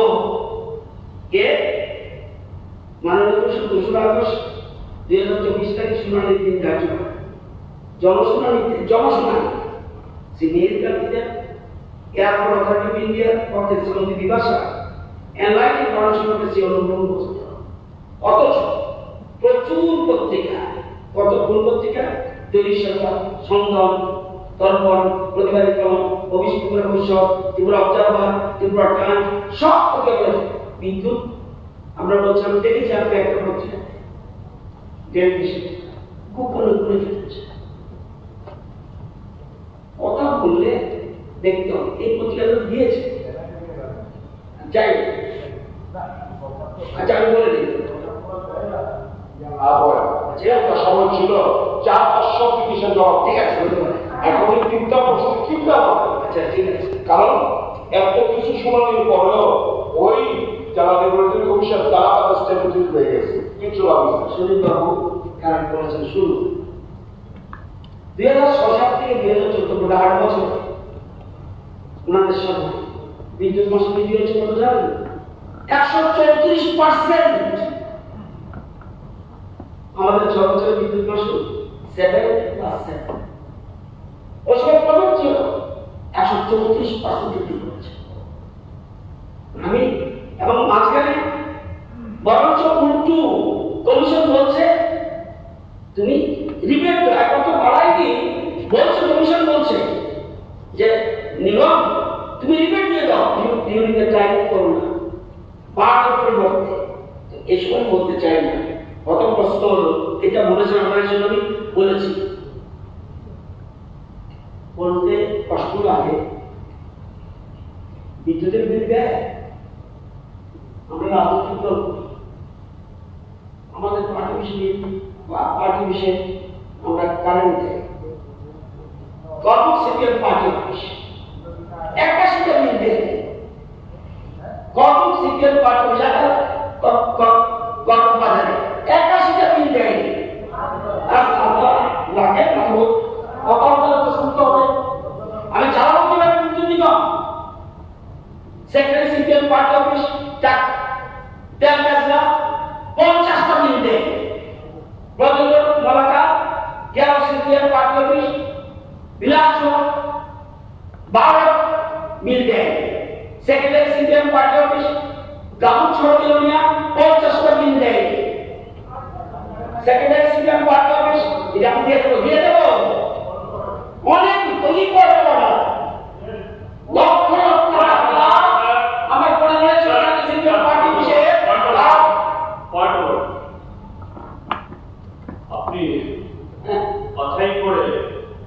কে মাননীয় কমিশন 2রা আগস্ট 2024 তারিখ শুনানির দিন ধার্য করে। জনশুনানি সিনিয়র দিতেন এয়ারপোর্ট অথরিটি অফ ইন্ডিয়া পক্ষে শ্রীমতী বিভাষা এনলাইটেড গণসংহতি অনুমোদন করছে। অথচ প্রচুর পত্রিকা, কতক্ষণ পত্রিকা, তৈরি সরকার, সংগ্রাম, দর্পণ, প্রতিবাদী ক্রম, ভবিষ্যৎ ভবিষ্যৎ, ত্রিপুরা অবজারভার, ত্রিপুরা টাইমস, সব পত্রিকা বলেছে। কিন্তু আমরা বলছিলাম দেখেছি আপনি একটা পত্রিকা গোপনে করে ফেলেছে। কথা বললে দেখতে হবে এই পত্রিকাটা দিয়েছে। যাই আচ্ছা আমি বলে দিই যে একটা সময় ছিল 400 পিটিশন জমা। ঠিক আছে বলতে পারে। এখন এই 3টা প্রশ্ন চিন্তা হবে। আচ্ছা ঠিক আছে। কারণ এত কিছু শুনানির পরেও ওই যারা রেগুলেটরি কমিশন তারা তাদের স্ট্যাটিস্টিক হয়ে গেছে, কিছু লাভ নেই। সুনীল বাবু কারেন্ট বলেছেন শুরু 2006 থেকে 2014 8 বছর ওনাদের সময় বিদ্যুৎ মাসুল বৃদ্ধি হয়েছে কত জানেন? 134%। আমাদের 6 বছরের বিদ্যুৎ মাসুল 7+7। ওই সময় কত ছিল? 134% বৃদ্ধি করেছে। আমি এবং মাঝখানে বরঞ্চ উল্টো কমিশন বলছে তুমি রিবেট কত বাড়াইনি বলছে। কমিশন বলছে যে নিগম তুমি রিবেট দিয়ে দাও, ডিউরিং দ্য টাইম করো না, বাড়ানোর পরিবর্তে। এই সময় বলতে চাই না। প্রথম প্রশ্ন হলো এটা বলেছেন আপনার জন্য আমি বলেছি, বলতে কষ্ট লাগে। বিদ্যুতের বিল দেয় আমরা রাজনীতি করব, আমাদের পার্টি বিষয়ে আমরা কারেন্ট দেয়। গভর্নমেন্ট সিপিএম পার্টি অফিস 81টা বিল দেয়। Government CPM party office government বাজারে 81টা বিল দেয়। আর আমরা লাগে না অকাউন্টে তো শুনতে হবে। আমি চালাবো কিভাবে বিদ্যুৎ নিগম? সেক্রেটারি সিপিএম পার্টি অফিস 50টা বিল দেয়। প্রযোজক মালাকা গ্যাস সিপিএম পার্টি অফিস বিলাস 12 বিল দেয়। Secretary CPM party office gown ছড়িয়ে 50টা বিল দেয়। সেক্রেটারি সিপিএম পার্টি অফিস এটা আমি দিয়ে দেবো অনেক তৈরি করে লক্ষ লক্ষ টাকা আমার পড়ে রয়েছে সিপিএম পার্টি বিষয়ে। আপনি কথাই করে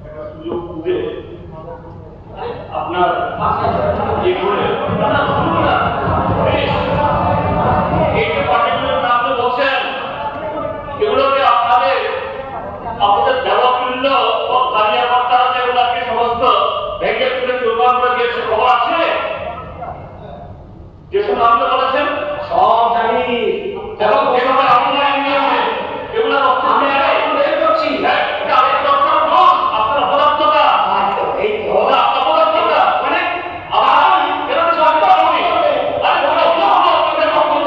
একটা সুযোগ খুঁজে আপনার ইয়ে করে এই যে পার্টিগুলোর নাম তো বলছেন, এগুলোকে আপনাদের দেওয়া মূল্য ও কালিয়া বার্তারা যেগুলোকে সমস্ত ভেঙে তুলে চুরমার করে দিয়েছে খবর আছে? যেসব নাম বলেছেন সব জানি এবং যে সময় আপনারা নিয়েছে এগুলো আমি বের করছি। এটা আরেক দরকার নয়, আপনার অপদার্থতা এই অপদার্থতা মানে আমার এরকম সরকার হবে। আরে বড় আপনাদের বক্তব্য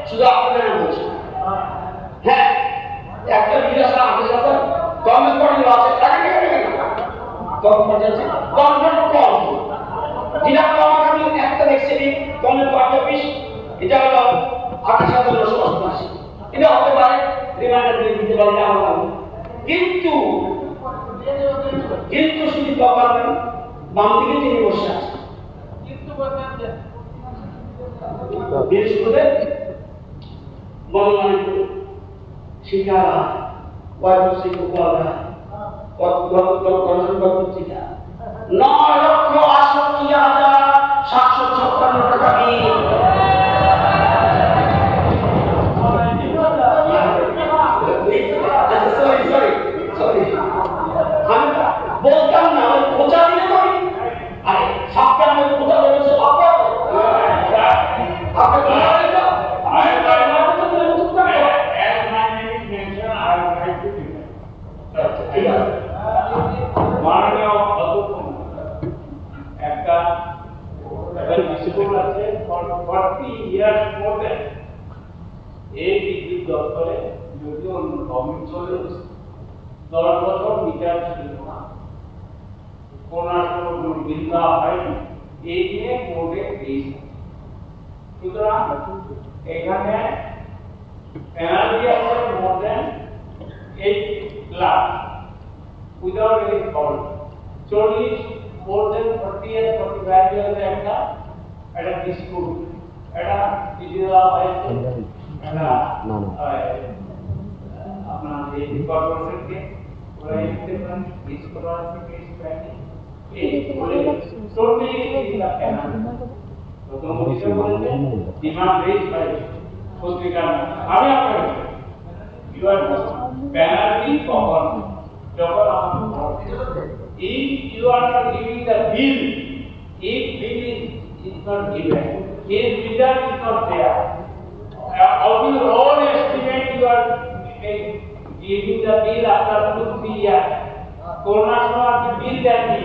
শুধু আপনাদের বলছি। হ্যাঁ একটা বিরাশা আমাদের সাথে কংগ্রেস পার্টি আছে তাকে কংগ্রেস কম যেটা আমি একটা দেখছি কংগ্রেস পার্টি অফিস এটা হলো 28,988। এটা হতে পারে রিমাইন্ডার দিয়ে দিতে পারি আমরা। কিন্তু শুধু পারবেন বাম দিকে তিনি বসে আছেন। বৃহস্পতিবার বনমালী শিকারা ওয়াইফসি গোপালরা পত্রিকা 9,68,756 টাকা বিল। আচ্ছা গভর্নমেন্ট চলে এসেছে 10 বছর বিচার ছিল না, কোন বিল দেওয়া হয়নি, এই নিয়ে কোর্টে কেস। সুতরাং এখানে পেনাল্টি আছে মোর দেন 8 lakh without any fault. 40 more than 40 years 45 years একটা ডিসপুট, এটা দিদি দেওয়া হয়েছে এটা আপনার এই কর্পোরেশনকে ওরা ইনস্ট্রাকশন ইস করা আছে কেস প্যাকিং এই বলে টোটালি এটা পেনাল্টি। প্রথম বিষয় বলতে ডিমান্ড রেজ বাই পত্রিকার আমি আপনাকে ইউ আর পেনাল্টি কভার যখন if you are not giving the bill, if bill is not given, if result is not there, of your own estimate you are giving the bill after 2-3 years. Corona সময় the bill দেননি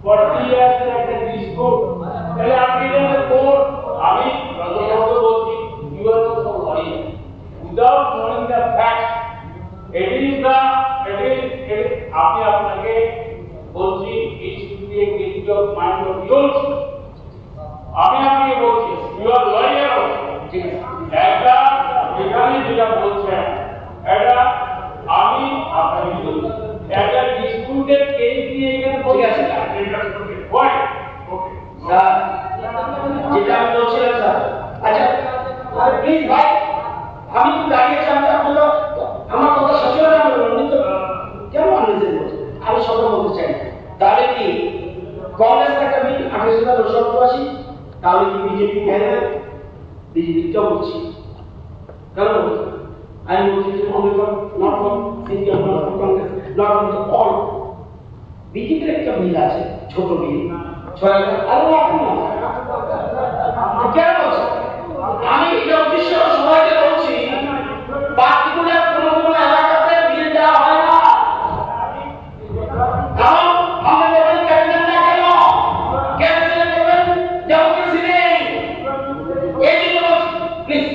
40 years like a dispute, তাহলে আপনি এর court আমি প্রথমত বলছি you are also worried without knowing the facts. It is আপনি আপনাকে বলছি it should be a case of mind of yours. আমি আপনাকে বলছি you are lawyer also. একটা এখানে যেটা বলছেন এটা আমি আপনাকে বলছি একটা ডিসপিউটেড কেস দিয়ে এখানে ঠিক আছে ওকে স্যার, যেটা আমি বলছিলাম স্যার, আচ্ছা প্লিজ ভাই, আমি তো দাঁড়িয়েছি, আমি আপনার আমার কথা শেষ হয়ে গেল, তো কেন আনলেন বলছেন? আমি সব বলতে চাই তাহলে কি কংগ্রেস একটা বিল 28,988, তাহলে কি বিজেপি মেনে নেবে? বিজেপিটা বলছি কেন বলছি? আমি বলছি যে only for not for India, not for Congress, not for all. বিজেপির একটা বিল আছে, ছোট বিল 6,000, আরে আপনি না কেন বলছেন? আমি এটা উদ্দেশ্য সবাইকে বলছি পার্টিকুলার কোন এলাকাতে বিল দেওয়া হয় না, কারণ আমরা বলেন ক্যান্সেল না কেন করবেন, ডেমোক্রেসি নেই এই জন্য প্লিজ।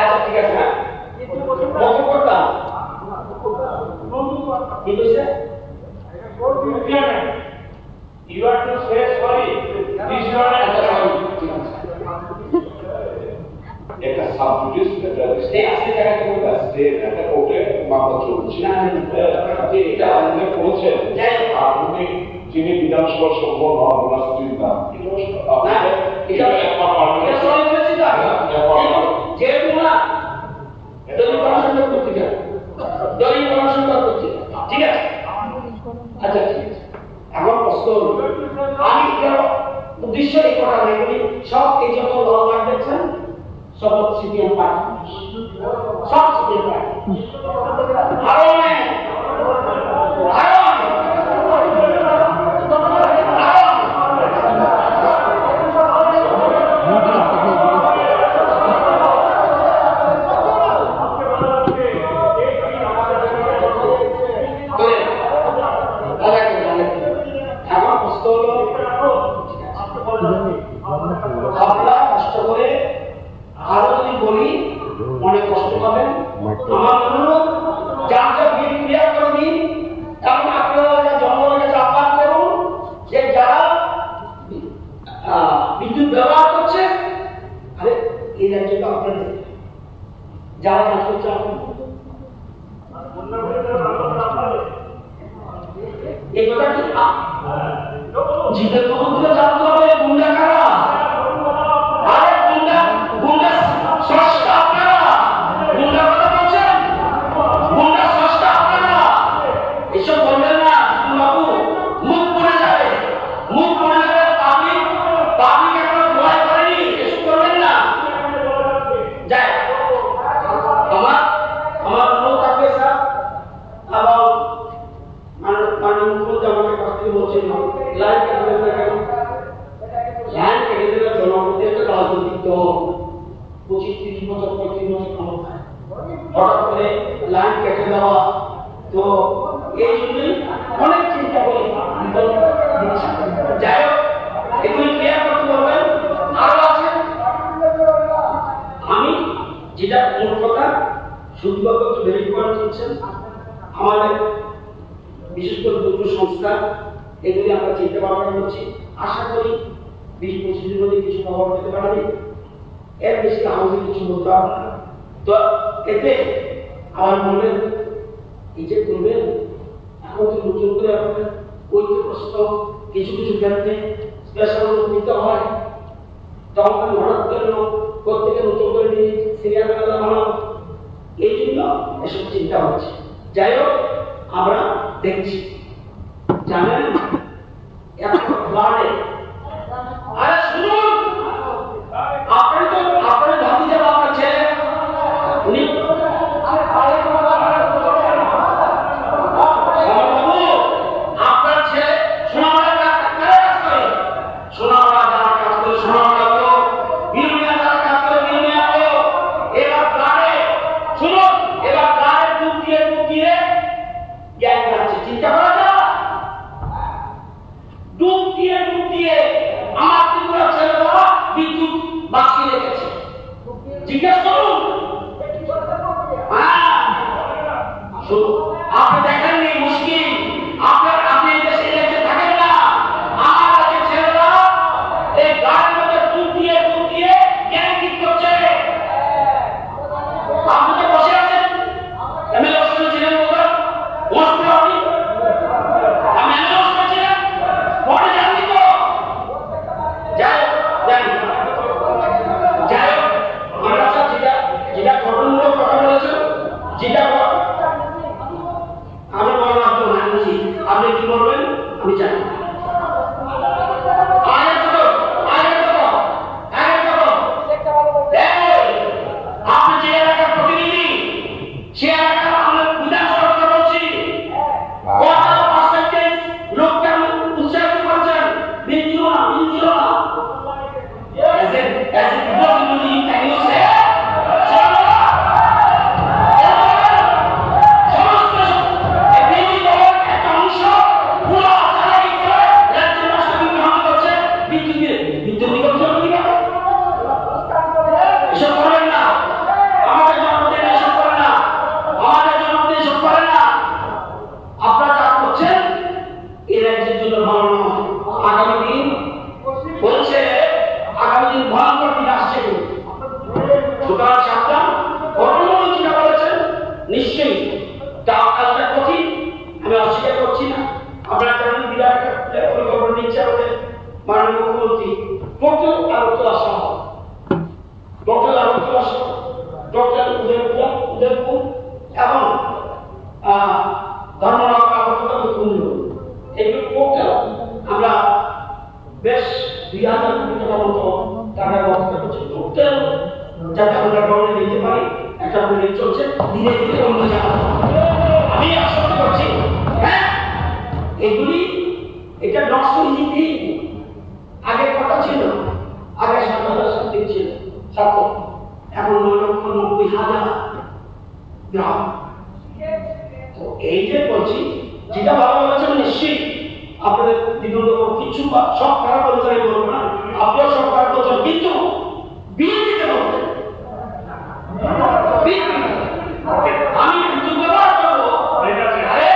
আচ্ছা ঠিক আছে, হ্যাঁ বন্ধ করতাম কি বলছে? You have to say sorry. This is not a একটা সাবজুডিস একটা স্টে আসলে জায়গা কি বলতে স্টে একটা কোর্টে মামলা চলছে না যে এটা আপনি বলছেন আপনি যিনি বিধানসভার সভ্য নন ওনার স্ত্রীর নাম না এটা সরি বলেছি তো যেহেতু না দলীয় পড়াশোনা করতে গেল, দলীয় পড়াশোনা করতে, ঠিক আছে? আচ্ছা ঠিক আছে, আমার প্রশ্ন হলো আমি উদ্দেশ্য এই কথা নাই বলি সব এই যত দল লাগতেছেন সব সিপিএম পার্টি, সব সিপিএম পার্টি আরো নেই আপনারা কষ্ট করে আরো যদি বলি অনেক কষ্ট পাবেন। আমার অনুরোধ যাকে বিল ক্লিয়ার করে দিন এবং আপনারা জনগণের কাছে আহ্বান করুন যে যারা বিদ্যুৎ ব্যবহার করছে, আরে এই রাজ্যে তো আপনাদের যারা কাজ করছে এই কথা কি জিতের মধ্যে জানতে হবে গুন্ডা কারা, আরে গুন্ডা গুন্ডা স্রষ্টা আপনারা, গুন্ডা কথা বলছেন, গুন্ডা স্রষ্টা আপনারা, এসব বলবেন না বাবু, মুখ পড়ে যাবে, মুখ পড়ে যাবে, পাবলিক এখনো ভয় করেনি, এসব করবেন না। যাই আমার অনুরোধ থাকবে স্যার, এবং মাননীয় মুখ্যমন্ত্রী আমাকে কাছ থেকে বলছেন লাইন কেটে দেবেন কেন, লাইন কেটে দেবে জনগণের একটা রাজনৈতিক দল 25-30 বছর 35 বছর ক্ষমতায়, হঠাৎ করে লাইন কেটে দেওয়া, তো এই জন্যই অনেক চিন্তা করে যাই হোক এগুলি ক্লিয়ার করতে পারবেন। আরো আছে সুবিধাগত ভেরিফাই করা চলছেন। আমাদের বিশেষ করে দুটো সংস্থা এগুলি আমরা চিন্তা ভাবনা করছি, আশা করি 20-25 দিনের মধ্যে কিছু খবর পেতে পারবে। এর বেশি আমাদের কিছু বলতে হবে না। তো এতে আমার মনে এই যে করবেন এখন তো নতুন করে আপনার ঐক্য প্রশ্ন কিছু কিছু ক্ষেত্রে স্পেশাল নিতে হয়, তখন হঠাৎ করে প্রত্যেকে নতুন করে নিয়ে সিরিয়াল বেলা ভালো, এই জন্য এসব চিন্তা হচ্ছে। যাই হোক আমরা দেখছি, জানেন এখন ফ্লাডে আরে শুনুন, আপনার ভাবি যে আপনার ছেলে উনি আপনার ছেলে সোনামারা কাজ করে, সোনামারা যারা কাজ করে সোনামারা তো বিলুনিয়া যারা কাজ করে বিলুনিয়া তো এবার প্রাণে শুনুন, এবার প্রাণে ডুব দিয়ে জ্ঞান যাচ্ছে, চিন্তা করা যায় ডুব দিয়ে আমার ত্রিপুরা ছেলেরা বিদ্যুৎ বাঁচিয়ে রেখেছে। জিজ্ঞেস করুন, আপনি দেখেননি মুশকিল, আপনি এই দেশে এলেছে থাকেন না, আমার কাছে ছেলেরা এই গাড়ির মধ্যে ডুব দিয়ে জ্ঞান ঠিক করছে। আপনি তো বসে আছেন এমএলএ অফিসে ছিলেন বোধহয়, বসতে আপনি আমি এমএলএ অফিসে ছিলাম পরে জানি তো। যাই হোক আমরা যেটা ঘটনামূলক কথা বলেছেন, যেটা আমি বললাম তো মানছি, আপনি কি বলবেন আমি জানি। আপনি যে এলাকার প্রতিনিধি, সে এলাকার আমরা বিধানসভা বলছি, কত পার্সেন্টেজ লোককে উৎসাহিত করছেন, বিল না as a people can you say নিশ্চয়ই তা কাজটা কঠিন, আমি অস্বীকার করছি না। আপনারা জানেন বিরাট পরিকল্পনা নিচ্ছে আমাদের মাননীয় মুখ্যমন্ত্রী, ডক্টর আগরতলা সহ ডক্টর উদয়পুর এবং ধর্মনগর আগরতলা কুণ্ড, এগুলো টোটাল আমরা বেশ 2000 কোটি টাকার মতো টাকার ব্যবস্থা করছি। টোটাল যাতে আমরা গভর্নমেন্ট দিতে পারি একটা প্রজেক্ট চলছে, ধীরে ধীরে অন্য জায়গা আমি আশ্বস্ত করছি। হ্যাঁ, এগুলি এটা নকশি আগে কটা ছিল, আগে 7,000 ছিল ছাত্র, এখন 9,90,000 গ্রাম। তো এই যে বলছি, যেটা ভালো বলেছেন নিশ্চয়ই আপনাদের দ্বিতীয় কিছু সব খারাপ বলতে আমি বলবো না, আপনিও সব খারাপ বলছেন, কিন্তু বিএনপিতে বলতেন আমি ব্যবহার করবো, আরে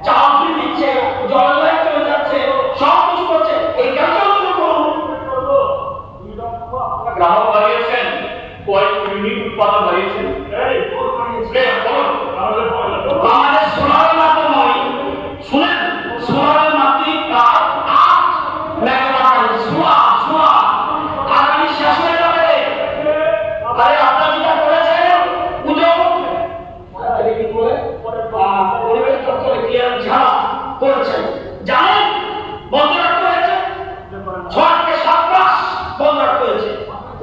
চাকরি দিচ্ছে, জলবায়ু চলে যাচ্ছে, সব কিছু করছে, এই কাজটা করুন। গ্রাহক বাড়িয়েছেন, কয়েক ইউনিট উৎপাদন বাড়িয়েছেন, আমাদের সোনার মাত্র নয়, শুনেন সোনার মাত্রই প্রায় 8 মেগাওয়াট সোয়া আগামী শেষ হয়ে যাবে। আরে আপনারা যেটা করেছেন পরিবেশ দপ্তরে ক্লিয়ার ছাড়া করেছেন, জানেন বন্ধ রাখতে হয়েছে 6 থেকে 7 মাস বন্ধ রাখতে হয়েছে।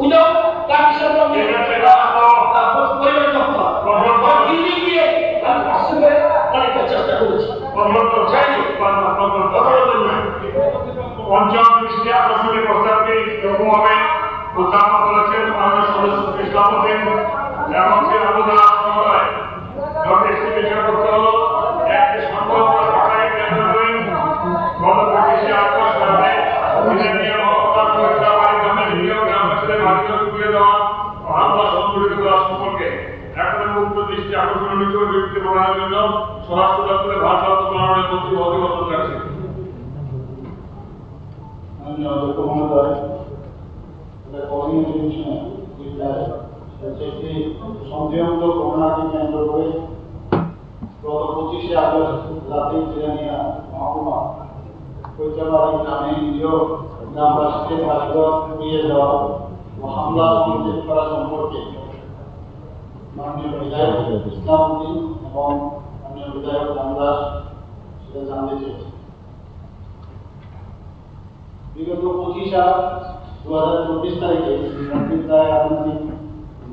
উদ্যোগ কমিশন পরিবেশ দপ্তর দিল্লি গিয়ে অনেকটা চেষ্টা করেছি। পঞ্চম দৃষ্টি আকর্ষণের প্রস্তাবটি এরকমভাবে উত্থাপন করেছেন মাননীয় সদস্য ইসলামউদ্দিন এবং নোটিশটি বিষয় করতে হলো একটি সম্পদ সরকারি কেন্দ্রীয় গত 25শে আগস্ট রাতে দিনের নিয়ম অবতার পরীক্ষা মাধ্যমে নিয়োগ গ্রামবাসীদের বাড়িতে ঢুকিয়ে দেওয়া হামলা সংঘটিত করা সম্পর্কে এখন উক্ত দৃষ্টি আকর্ষণীয় মিশন বিবৃতি প্রদানের জন্য স্বরাষ্ট্র দপ্তরের ভারপ্রাপ্ত কর্মকর্তার প্রতি অভিবাদন রাখছি। আমি অধ্যক্ষ মহোদয়, একটি সংযমমূলক ঘটনাকে কেন্দ্র করে গত 25শে আগস্ট রাতে জিরানিয়া মহকুমা কৈতাবাড়ি গ্রামে নিজ গ্রামবাসীকে বাড়িঘর পুড়িয়ে দেওয়া ও হামলা সংঘটিত করা সম্পর্কে মাননীয় বিধায়ক ইসলাম উদ্দিন এবং মাননীয় বিধায়ক রামদাস সেটা জানতে চেয়েছে। বিগত 25/8/2024 তারিখে প্রায় আনুমানিক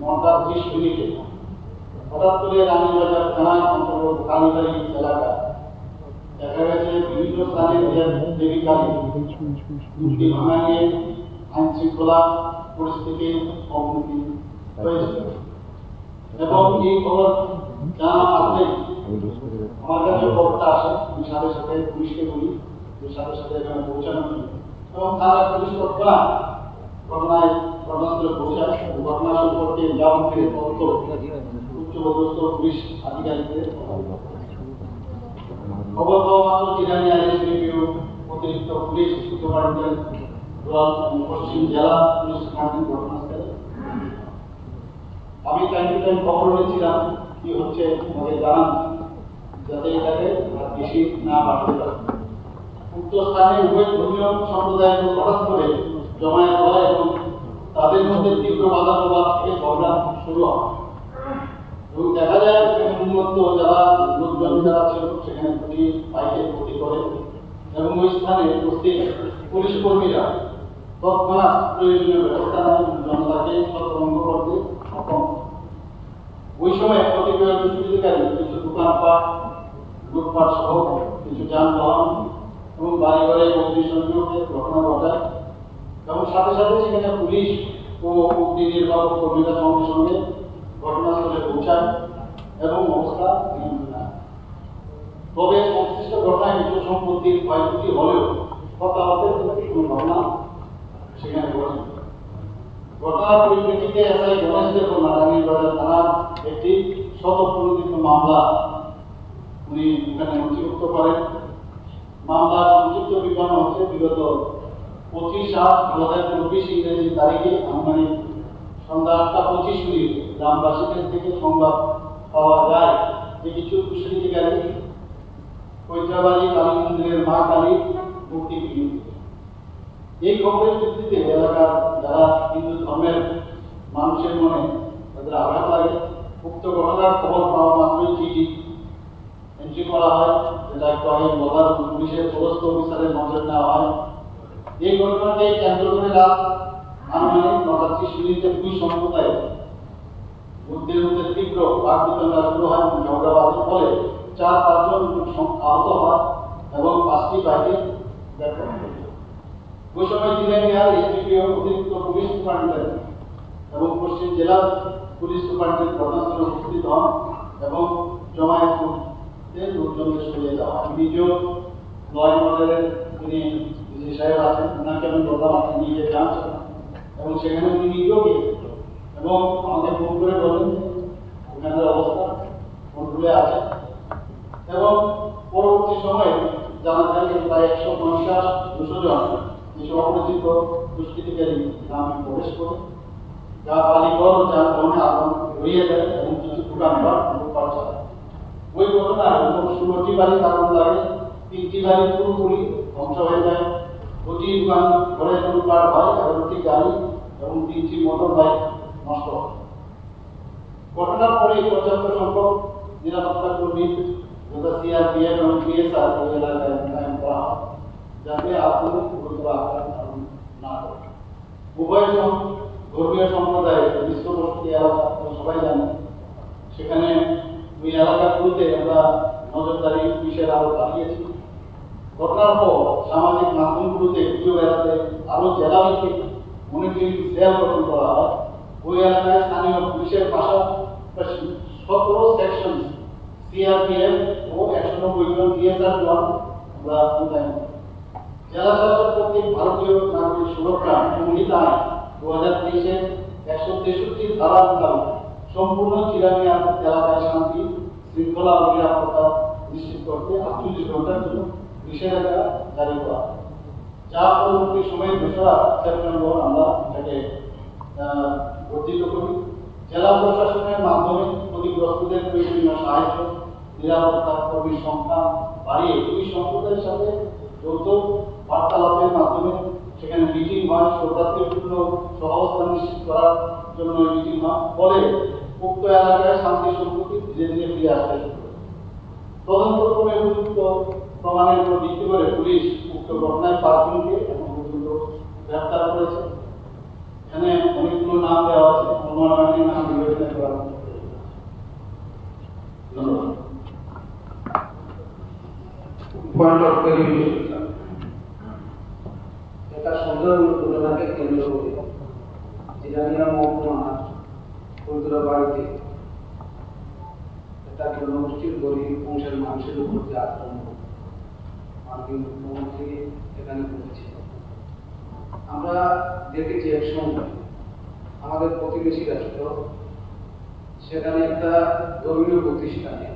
9:30 হঠাৎ করে রানীবাজার থানার অন্তর্গত কালীবাড়ি এলাকা দেখা গেছে বিভিন্ন স্থানে দেবীকালী মূর্তি ভাঙা নিয়ে আইন শৃঙ্খলা পরিস্থিতির অবনতি হয়েছিল এবং এই খবর জানা মাত্রই আমার কাছে খবরটা আসে, আমি সাথে সাথে পুলিশকে বলি যে সাথে সাথে এখানে পৌঁছানোর জন্য এবং তারা পুলিশ ঘটনাস্থলে পৌঁছায়। ঘটনা সম্পর্কে যাবতীয় তথ্য উচ্চপদস্থ পুলিশ আধিকারিকদের খবর পাওয়া মাত্র জিরানিয়া এসডিপিও অতিরিক্ত পুলিশ সুপারিনটেন্ডেন্ট পশ্চিম জেলা পুলিশ সুপারিনটেন্ডেন্ট ঘটনাস্থলে। আমি টাইম টু টাইম খবর নিয়েছিলাম কি হচ্ছে আমাকে জানান, যাতে এটাকে আর বেশি না বাড়তে পারে। উক্ত স্থানে উভয় ধর্মীয় সম্প্রদায়ের হঠাৎ করে জমায়েত হয় এবং তাদের মধ্যে তীব্র বাধা প্রবাদ থেকে ঝগড়া শুরু হয় এবং দেখা যায় উন্মত্ত যারা লোকজন যারা ছিল সেখানে গুলি বাইকে ক্ষতি করে এবং ওই স্থানে উপস্থিত পুলিশ কর্মীরা তৎক্ষণাৎ প্রয়োজনীয় ব্যবস্থা নেয় জনতাকে সতর্ক করতে সক্ষম। ওই সময় কতিপয় দুষ্কৃতিকারী কিছু দোকানপাট লুটপাট সহ কিছু যানবাহন এবং বাড়িঘরে অগ্নিসংযোগের ঘটনা ঘটায় এবং সাথে সাথে সেখানে পুলিশ ও অগ্নি নির্বাপক কর্মীরা সঙ্গে সঙ্গে ঘটনাস্থলে পৌঁছায় এবং অবস্থা নিয়ন্ত্রণে আনে। তবে সংশ্লিষ্ট ঘটনায় কিছু সম্পত্তির ক্ষয়ক্ষতি হলেও হতাহতের কোনো ঘটনা সেখানে ঘটে। ঘটনার পরিপ্রেক্ষিতে এসআই গণেশ দেব নারায়ণবাজার থানার একটি স্বতঃপ্রণোদিত মামলা উনি এখানে নথিভুক্ত করেন। মামলার সংক্ষিপ্ত বিবরণ হচ্ছে বিগত 25/8/2024 ইংরেজি তারিখে আনুমানিক সন্ধ্যা 8:25 গ্রামবাসীদের থেকে সংবাদ পাওয়া যায় যে কিছু দুষ্কৃতিকারী কৈতাবাড়ি কালী মন্দিরের মা কালীর মূর্তি কিনেছে। এই খবরের ভিত্তিতে এলাকার যারা হিন্দু ধর্মের মানুষের মনে তাদের আঘাত লাগে। উক্ত ঘটনার খবর পাওয়া মাত্রই চিঠি এন্ট্রি করা হয়, যেটা একটু আগে বলার পুলিশের পদস্থ অফিসারের নজর নেওয়া হয়। এই ঘটনাকে কেন্দ্র করে রাত আনুমানিক 9:30 দুই সম্প্রদায় মধ্যে তীব্র বাকবিতণ্ডা শুরু হয় এবং ঝগড়াবাজির ফলে 4-5 জন আহত হয় এবং 5টি বাইকে ব্যর্থ হয়। ওই সময় জিরানিয়ার এসডিপিও অতিরিক্ত পুলিশ সুপারিনটেন্ডেন্ট এবং পশ্চিম জেলার পুলিশ সুপারিনটেন্ডেন্ট ঘটনাস্থলে উপস্থিত হন এবং জমায়েত লোকজনকে সরিয়ে দেওয়া হয়। নিজেও ল অ্যান্ড অর্ডারের যিনি সাহেব আছেন ওনাকে আমি বললাম আপনি নিয়ে যান এবং সেখানে উনি নিজেও গিয়েছেন এবং আমাকে ফোন করে বলেন ওখানের অবস্থা কন্ট্রোলে আছে এবং পরবর্তী সময়ে জানা যায় যে প্রায় 150-200 জন কিছু অপরিচিত দুষ্কৃতিকারী গ্রামে প্রবেশ করে যা বাড়িঘর যানবাহনে আগুন ধরিয়ে দেয় এবং কিছু দোকানপাট লুটপাট চালায়। ওই ঘটনায় 16টি বাড়িতে আগুন লাগে, 3টি বাড়ি পুরোপুরি ধ্বংস হয়ে যায়, 2টি দোকান ঘরে লুটপাট হয়, 11টি গাড়ি এবং 3টি মোটর বাইক নষ্ট হয়। ঘটনার পরে পর্যাপ্ত সংখ্যক নিরাপত্তা কর্মী যথা সিআরপিএফ এবং পিএসআর ওই এলাকায় মোতায়েন করা হয় যাতে আগুন গুরুতর আঘাত না করে। উভয় ধর্মীয় সম্প্রদায়ের বিশ্ববস্তি এলাকা সবাই জানে, সেখানে ওই এলাকাগুলোতে আমরা নজরদারি পুলিশের আরো পাঠিয়েছি। ঘটনার পর সামাজিক মাধ্যমগুলোতে ভিডিও এলাকাতে আরো জেলাভিত্তিক মনিটরিং সেল গঠন করা হয়। ওই এলাকায় স্থানীয় পুলিশের পাশাপাশি 17 সেকশন সিআরপিএফ ও 190 জন ডিএসআর জওয়ান আমরা মোতায়েন করি। জেলা শাসক কর্তৃক ভারতীয় নাগরিক সুরক্ষা সংহিতা 2023-এর 163 ধারা মোতাবেক সম্পূর্ণ চিরামিয়া এলাকায় শান্তি শৃঙ্খলা ও নিরাপত্তা নিশ্চিত করতে 48 ঘন্টার জন্য নিষেধাজ্ঞা জারি করা, যা পরবর্তী সময়ে 2রা সেপ্টেম্বর আমরা এটাকে বর্ধিত করি। জেলা প্রশাসনের মাধ্যমে ক্ষতিগ্রস্তদের প্রয়োজনীয় সাহায্য, নিরাপত্তা কর্মীর সংখ্যা বাড়িয়ে দুই সম্প্রদায়ের সাথে যৌথ বার্তালাপের মাধ্যমে সেখানে মিটিং হয়, সৌহার্দ্যপূর্ণ সহাবস্থান নিশ্চিত করার জন্য মিটিং হয়। ফলে উক্ত এলাকায় শান্তি সম্প্রতি ধীরে ধীরে ফিরে আসতে শুরু করে। তদন্তক্রমে উপযুক্ত প্রমাণের উপর ভিত্তি করে পুলিশ উক্ত ঘটনায় 5 জনকে এখন পর্যন্ত গ্রেফতার করেছে। এখানে অনেকগুলো নাম দেওয়া আছে, অনুমানের নাম বিবেচনা করা হচ্ছে। ধন্যবাদ। পয়েন্ট অফ ক্লারিফিকেশন, একটা সুন্দর ঘটনাকে কেন্দ্র করে জিরানিয়া মহকুমা ফুলতলা বাড়িতে একটা জনগোষ্ঠীর গরিব অংশের মানুষের উপর যে আক্রমণ মাননীয় মুখ্যমন্ত্রী এখানে করেছিল, আমরা দেখেছি এক সময় আমাদের প্রতিবেশী রাষ্ট্র সেখানে একটা ধর্মীয় প্রতিষ্ঠানে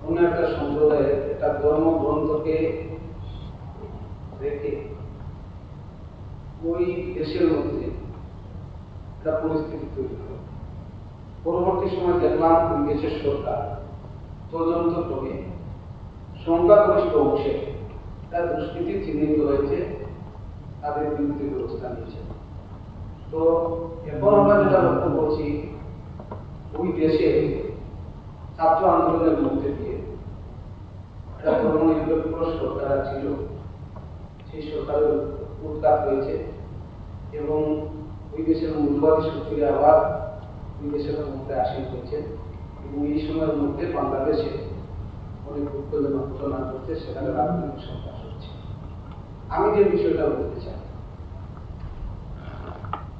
অন্য একটা সম্প্রদায়ের একটা ধর্মগ্রন্থকে রেখে ওই দেশের মধ্যে একটা পরিস্থিতি তৈরি হয়। পরবর্তী সময় দেখলাম ওই দেশের সরকার তদন্ত করে সংখ্যাগরিষ্ঠ অংশে তার দুষ্কৃতি চিহ্নিত হয়েছে, তাদের বিরুদ্ধে ব্যবস্থা নিয়েছে। তো এখন আমরা যেটা লক্ষ্য করছি, ওই দেশে ছাত্র আন্দোলনের মধ্যে দিয়ে একটা ধর্মনিরপেক্ষ সরকার ছিল, সেই সরকারের উৎখাত হয়েছে এবং ওই দেশের মূল্যবাদী শক্তিরা আবার ওই দেশের মধ্যে আসীন হয়েছে এবং এই সময়ের মধ্যে বাংলাদেশে অনেক উত্তেজনক ঘটনা ঘটছে, সেখানে রাজনৈতিক সন্ত্রাস হচ্ছে। আমি যে বিষয়টা বলতে চাই,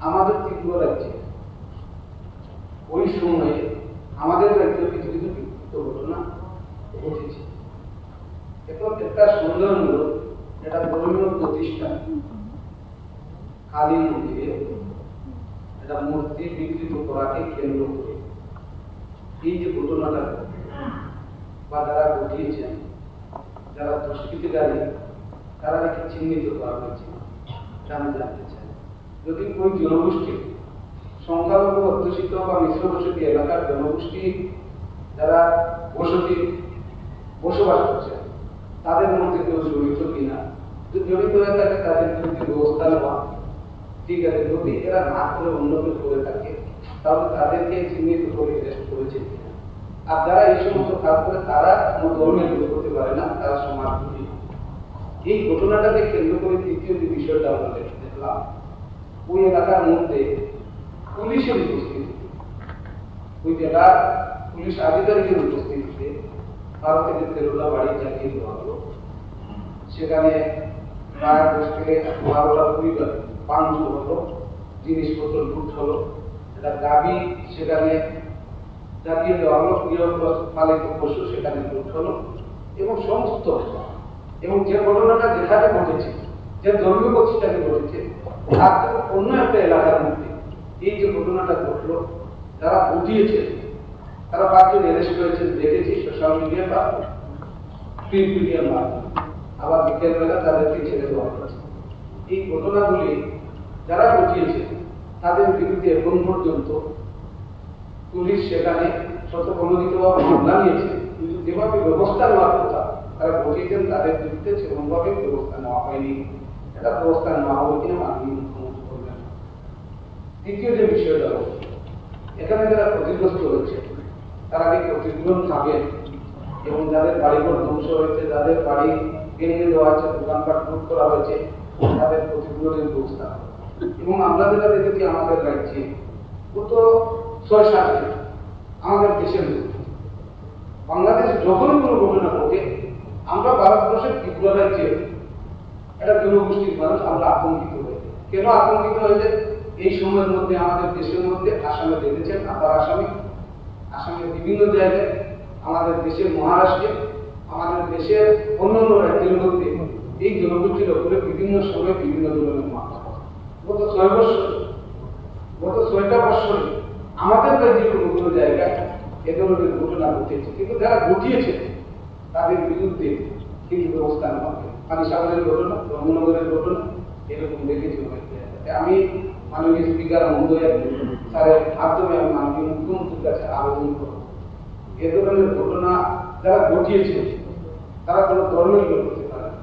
আমাদের ত্রিপুরা রাজ্যে ওই সময়ে আমাদের রাজ্যে কিছু কিছু বিক্ষিপ্ত ঘটনা ঘটেছে। এখন একটা সুন্দরমূলক একটা ধর্মীয় প্রতিষ্ঠান কালী মন্দিরে একটা মূর্তি বিকৃত করাকে কেন্দ্র করে এই যে ঘটনাটা বা যারা ঘটিয়েছেন, যারা দুষ্কৃতিকারী, তারা নাকি চিহ্নিত করা হয়েছে, আমি জানতে চাই। যদি ওই জনগোষ্ঠী সংখ্যালঘু অধ্যুষিত বা মিশ্র বসতি এলাকার জনগোষ্ঠী যারা বসবাস করছে, তাদের মধ্যে কেউ জড়িত কিনা, যদি জড়িত হয়ে থাকে তাদের বিরুদ্ধে ব্যবস্থা নেওয়া, ঠিক আছে। যদি এরা না করে অন্য কেউ করে থাকে, তাহলে তাদেরকে চিহ্নিত করে অ্যারেস্ট করেছে কিনা। আর যারা এই সমস্ত কাজ করে তারা কোনো ধর্মের লোক করতে পারে না, তারা সমাজ বিরোধী। এই ঘটনাটাকে কেন্দ্র করে তৃতীয় যে বিষয়টা আমরা দেখলাম, ওই এলাকার মধ্যে পুলিশের উপস্থিতি, ওই জেলার পুলিশ আধিকারিকের উপস্থিতিতে ভারতের যে তেরোলা বাড়ি চালিয়ে দেওয়া হলো, সেখানে প্রায় 10 থেকে 12টা পরিবার ভাঙচুর হলো, জিনিসপত্র লুট হলো, একটা গাভী সেখানে চালিয়ে দেওয়া হলো, পালিত পশু সেখানে লুট হলো এবং সমস্ত, এবং যে ঘটনাটা যেখানে ঘটেছে, যে ধর্মীয় প্রতিষ্ঠানে ঘটেছে, আর অন্য একটা এলাকার মধ্যে এই যে ঘটনাটা ঘটলো, যারা ঘটিয়েছে তারা 5 জন অ্যারেস্ট হয়েছে, দেখেছি সোশ্যাল মিডিয়া বা প্রিন্ট মিডিয়ার মাধ্যমে। আবার বিকেলবেলা তাদেরকে ছেড়ে দেওয়া হয়েছে। এই ঘটনাগুলি যারা ঘটিয়েছে তাদের বিরুদ্ধে এখন পর্যন্ত পুলিশ সেখানে শতপ্রণোদিতভাবে মামলা নিয়েছে, কিন্তু যেভাবে ব্যবস্থা নেওয়ার কথা তারা ঘটিয়েছেন তাদের বিরুদ্ধে সেরকমভাবে ব্যবস্থা নেওয়া হয়নি। এটা ব্যবস্থা নেওয়া হবে কিনা মাননীয় মুখ্যমন্ত্রী বলবেন। দ্বিতীয় যে বিষয়টা হল, এখানে যারা ক্ষতিগ্রস্ত হয়েছে তারা কি ক্ষতিপূরণ পাবেন, এবং যাদের বাড়িঘর ধ্বংস হয়েছে, যাদের বাড়ি ভেঙে দেওয়া হয়েছে, দোকানপাট লুট করা হয়েছে, তাদের ক্ষতিপূরণের ব্যবস্থা। এবং আমরা যেটা দেখেছি আমাদের রাজ্যে গত 6-7 দিন আমাদের দেশের মধ্যে বাংলাদেশে যখনই কোনো ঘটনা ঘটে, আমরা ভারতবর্ষের ত্রিপুরা রাজ্যে একটা জনগোষ্ঠীর মানুষ আমরা আতঙ্কিত হয়ে যাই। কেন আতঙ্কিত হয়ে যায়? এই সময়ের মধ্যে আমাদের দেশের মধ্যে আসামে দেখেছেন, আবার আসামের বিভিন্ন জায়গায়, আমাদের দেশের মহারাষ্ট্রে, আমাদের দেশের অন্যান্য রাজ্যের মধ্যে এই জনগোষ্ঠীর উপরে বিভিন্ন সময় বিভিন্ন ধরনের মামলা। গত 6টা বছরে আমাদের রাজ্যের কোনো জায়গায় এ ধরনের ঘটনা ঘটেছে, কিন্তু যারা ঘটিয়েছে তাদের বিরুদ্ধে কিন্তু ব্যবস্থা নেওয়া হবে। পানিসাগরের ঘটনা, ধর্মনগরের ঘটনা এরকম দেখেছি অনেক জায়গায়। আমি মাননীয় স্পিকার মহোদয় স্যারের মাধ্যমে আমি মাননীয় মুখ্যমন্ত্রীর কাছে আবেদন করব, এ ধরনের ঘটনা যারা ঘটিয়েছে তারা কোনো ধর্মের লোক হতে পারে না,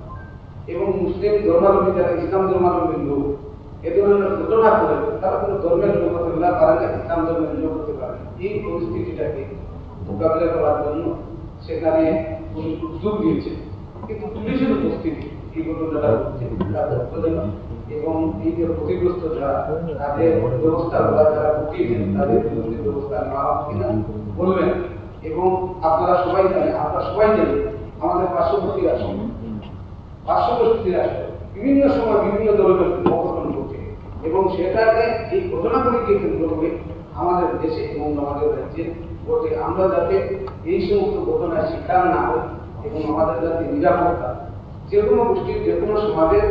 এবং মুসলিম ধর্মাবলম্বী যারা ইসলাম ধর্মাবলম্বীর লোক এ ধরনের ঘটনা করে তারা কোনো ধর্মের লোক হতে না পারে না, ইসলাম ধর্মের লোক হতে পারে না। এই পরিস্থিতিটাকে মোকাবিলা করার জন্য সেখানে পুলিশ উদ্যোগ দিয়েছে, কিন্তু পুলিশের উপস্থিতি এই ঘটনাটা ঘটছে এবং এই যে ক্ষতিগ্রস্ত যারা তাদের ব্যবস্থা করা, যারা ঘটিয়েছেন তাদের বিরুদ্ধে ব্যবস্থা নেওয়া হবে কিনা বলবেন। এবং আপনারা সবাই জানেন আমাদের পার্শ্ববর্তী রাষ্ট্র বিভিন্ন সময় বিভিন্ন ধরনের অঘটন ঘটে, এবং সেটাকে এই ঘটনাগুলিকে কেন্দ্র করে আমাদের দেশে এবং আমাদের রাজ্যে ঘটে। আমরা যাতে এই সমস্ত ঘটনার শিকার না হই এবং আমাদের যাতে নিরাপত্তা, যে কোনো গোষ্ঠীর যে কোনো সমাজের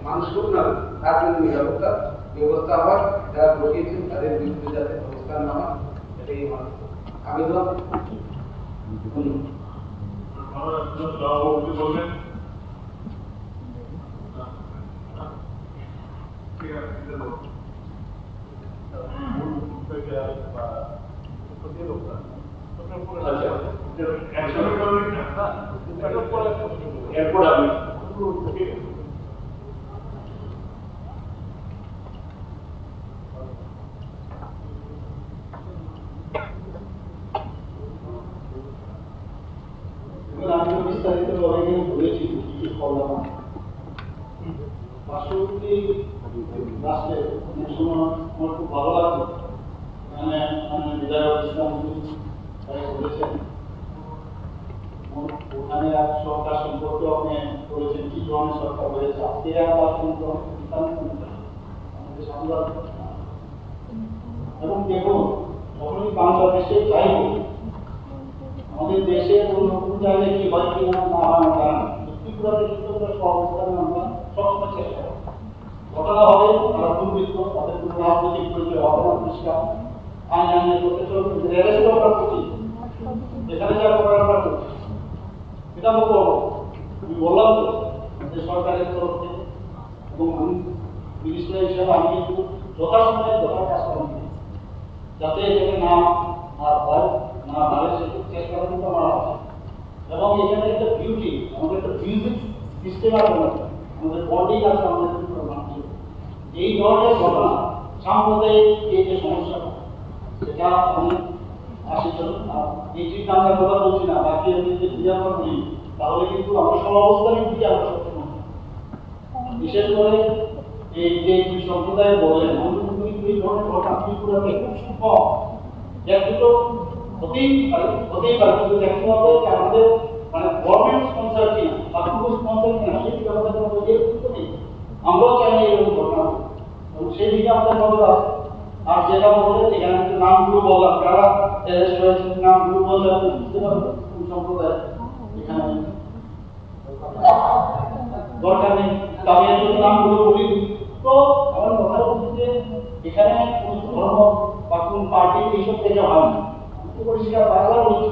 মানুষ হোক না তার জন্য নিরাপত্তা ব্যবস্থা হয়, যারা ঘটিয়েছেন তাদের বিরুদ্ধে যাতে ব্যবস্থা না হয় এটাই আমার আবেদন। বলবেন এরপর আমি আমি বিস্তারিত অনেকে ঘুরেছি, কিছু করলাম পার্শ্ববর্তী রাষ্ট্রে অনেক সময় আমার খুব ভালো লাগতো, এখানে বিধায়ক ইসলাম বলেছেন ওখানে সরকার সম্পর্কে আপনি বলেছেন কি ধরনের সরকার হয়েছে। আজকে এবং দেখুন যখনই বাংলাদেশে যাই হোক, আমাদের দেশে নতুন জায়গায় কি হয় কি না হয় না, ত্রিপুরাতে কিন্তু সর্বস্থানে আমরা সবসময় চেষ্টা করি। ঘটনা হবে তারা দুর্বৃত্ত, তাদের কোনো রাজনৈতিক পরিচয় হবে না, পরিষ্কার আইন আইনের করতে চলবে, রেলের আমরা করছি, এখানে যা করার আমরা করছি, এটা আমরা করবো। আমি বললাম তো যে সরকারের তরফ থেকে, এবং আমি মিনিস্টার হিসাবে আমি কিন্তু যথাসময়ে যথা কাজ করি যাতে এখানে না হয় না ভালো সেটুকু চেষ্টা কিন্তু আমার আছে। এবং এখানে একটা বিউটি, আমাদের একটা মিউজিক সিস্টেম আছে, আমাদের বডি আছে, আমাদের মানুষের এই ধরনের ঘটনা সাম্প্রদায়িক এই যে সমস্যাটা সেটা আমি আসি চলুন এই চিন্তা আমরা কথা বলছি না, বাকি আমি যদি বিজারণ করি তাহলে কিন্তু আমরা সব অবস্থানে দিকে আমরা সক্ষম। বিশেষ করে এই যে দুই সম্প্রদায় বলেন আমি কিন্তু এই ধরনের ঘটনা ত্রিপুরাতে খুব কম, যার দুটো হতেই পারে কিন্তু দেখতে হবে যে আমাদের মানে গভর্নমেন্ট স্পন্সর কিনা বা কোনো স্পন্সর কিনা সেই দিকে আমাদের কোনো গুরুত্ব নেই। আমরাও চাই না এরকম ঘটনা, এবং সেই দিকে আমাদের নজর আছে। আর যেটা বললেন এখানে কিন্তু নামগুলো বললাম, যারা নামগুলো বললে আপনি বুঝতে পারবেন কোন সম্প্রদায় এখানে দরকার নেই, তবে আমি নামগুলো বলি। তো আমার কথা বলছি যে এখানে কোন ধর্ম বা কোন পার্টি এইসব থেকে হয় না, পরিষ্কার বাংলা বলছি,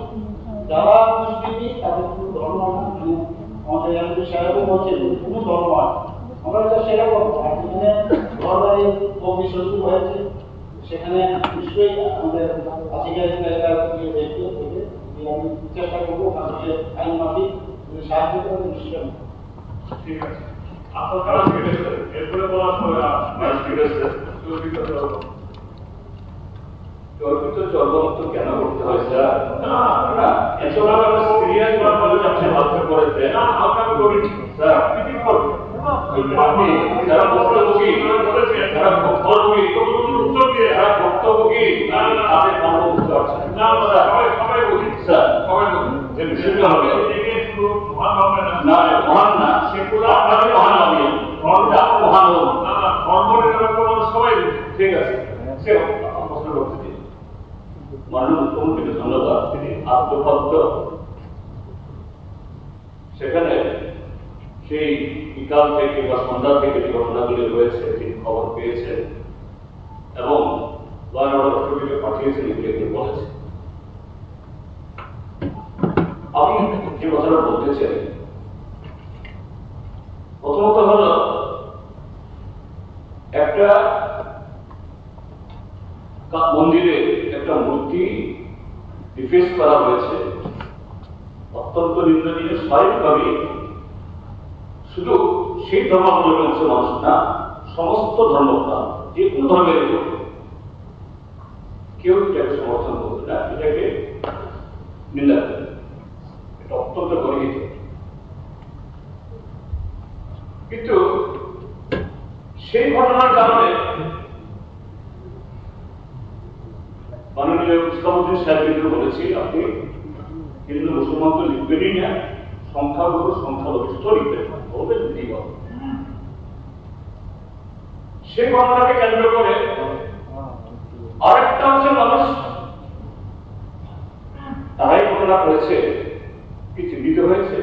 যারা দুষ্কৃতি তাদের কোনো ধর্ম আমাদের এমপি সাহেবও বলছেন কোনো ধর্ম হয়, আমরা এটা সেটা করবো। আর যেখানে ঘরবাড়ি অগ্নি সচিব হয়েছে সেখানে নিশ্চয়ই আমাদের আধিকারিক দেখতে আমি চেষ্টা করবো ওখান থেকে আইন মাফিক সাহায্য করে নিশ্চয়। ঠিক আছে, আপনার কাজ কেটেছে, এরপরে বলার পরে আপনার কেটেছে চর্বিত চর্বমুক্ত কেন করতে হয় স্যার? না না এসব আমরা সিরিয়াস ভাবে বলে যাচ্ছে, হালকা করে দেন না, হালকা করে স্যার কি করবে আপনি যারা বক্তব্যী যারা বক্তব্যী উত্তর দিয়ে যারা বক্তব্যী আপনি কোনো উত্তর আছে না সবাই বলি স্যার সবাই বলি যে বিষয়টা হবে মহান হবে না মহান না সেগুলো আপনাকে মহান হবে মহান হোক না না ধর্ম সবাই ঠিক আছে সে প্রশ্ন করতে দিন। মাননীয় মুখ্যমন্ত্রীকে ধন্যবাদ, তিনি আত্মপত্র সেখানে সেই বিকাল থেকে বা সন্ধ্যা থেকে যে ঘটনাগুলি রয়েছে তিনি খবর পেয়েছেন এবং রাষ্ট্রপতিকে পাঠিয়েছেন এগুলো বলেছে। আমি যে কথাটা বলতে চাই প্রথমত হলো একটা মন্দিরে একটা মূর্তি ডিফেন্স করা হয়েছে, অত্যন্ত নিন্দনীয়। স্বাভাবিকভাবে শুধু সেই ধর্মাবলম্বী মানুষ না, সমস্ত ধর্মপ্রাণ যে কোনো ধর্মের কেউ এটাকে সমর্থন করবে না, এটাকে নিন্দা করবে, এটা অত্যন্ত গর্হিত। কিন্তু সেই ঘটনার কারণে মাননীয় ইসলামউদ্দিন সাহেব কিন্তু বলেছি, আপনি হিন্দু মুসলমান তো লিখবেনই না, সংখ্যাগুরু সংখ্যালঘিষ্ঠ লিখবেন, বলবেন দিদি বল। সেই ঘটনাকে কেন্দ্র করে আরেকটা অংশের মানুষ তারাই ঘটনা করেছে, কি চিহ্নিত হয়েছে,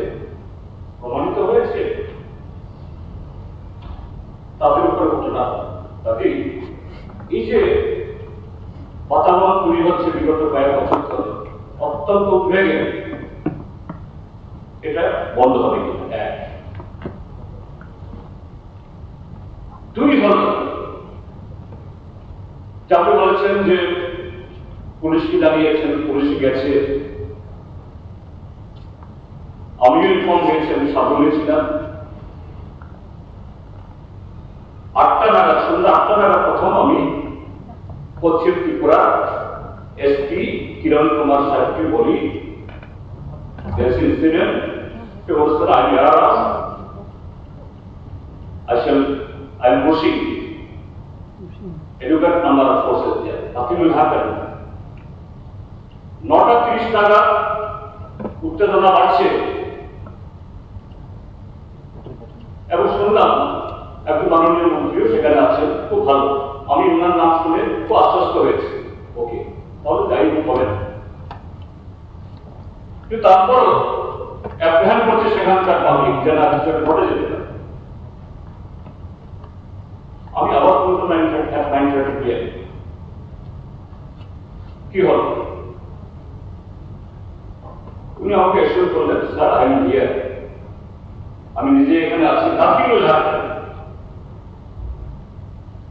প্রমাণিত হয়েছে, তাদের উপরে ঘটনা। তাতে এই যে বাতাবরণ তৈরি হচ্ছে বিগত কয়েক বছর ধরে, অত্যন্ত উদ্বেগে, এটা বন্ধ হবে কিনা। এক, দুই হল আপনি বলেছেন যে পুলিশকে জানিয়েছেন, পুলিশ গেছে, আমিও ইনফর্ম হয়েছি, আমি সাবলে ছিলাম। 8টা নাগাদ, সন্ধ্যা 8টা নাগাদ প্রথম আমি পশ্চিম ত্রিপুরা এসপি কিরণ কুমার সাহেবকে বলি, this incident, it was that I am pushing adequate number of forces there. Nothing will happen. 9:30 নাগাদ উত্তেজনা বাড়ছে এবং শুনলাম একজন মাননীয় মন্ত্রীও সেখানে আছেন, খুব ভালো। আমি ওনার নাম শুনে খুব আশ্বস্ত হয়েছি, ওকে তাহলে যাই করেন। কিন্তু তারপরও অ্যাপ্রিহেন্ড করছে সেখানকার পাবলিক যেন কিছু ঘটে যেতে পারে। আমি আবার বলতো 9:30 PM কি হল, উনি আমাকে এসে করলেন, স্যার আই এম হিয়ার, আমি নিজে এখানে আছি, nothing will happen,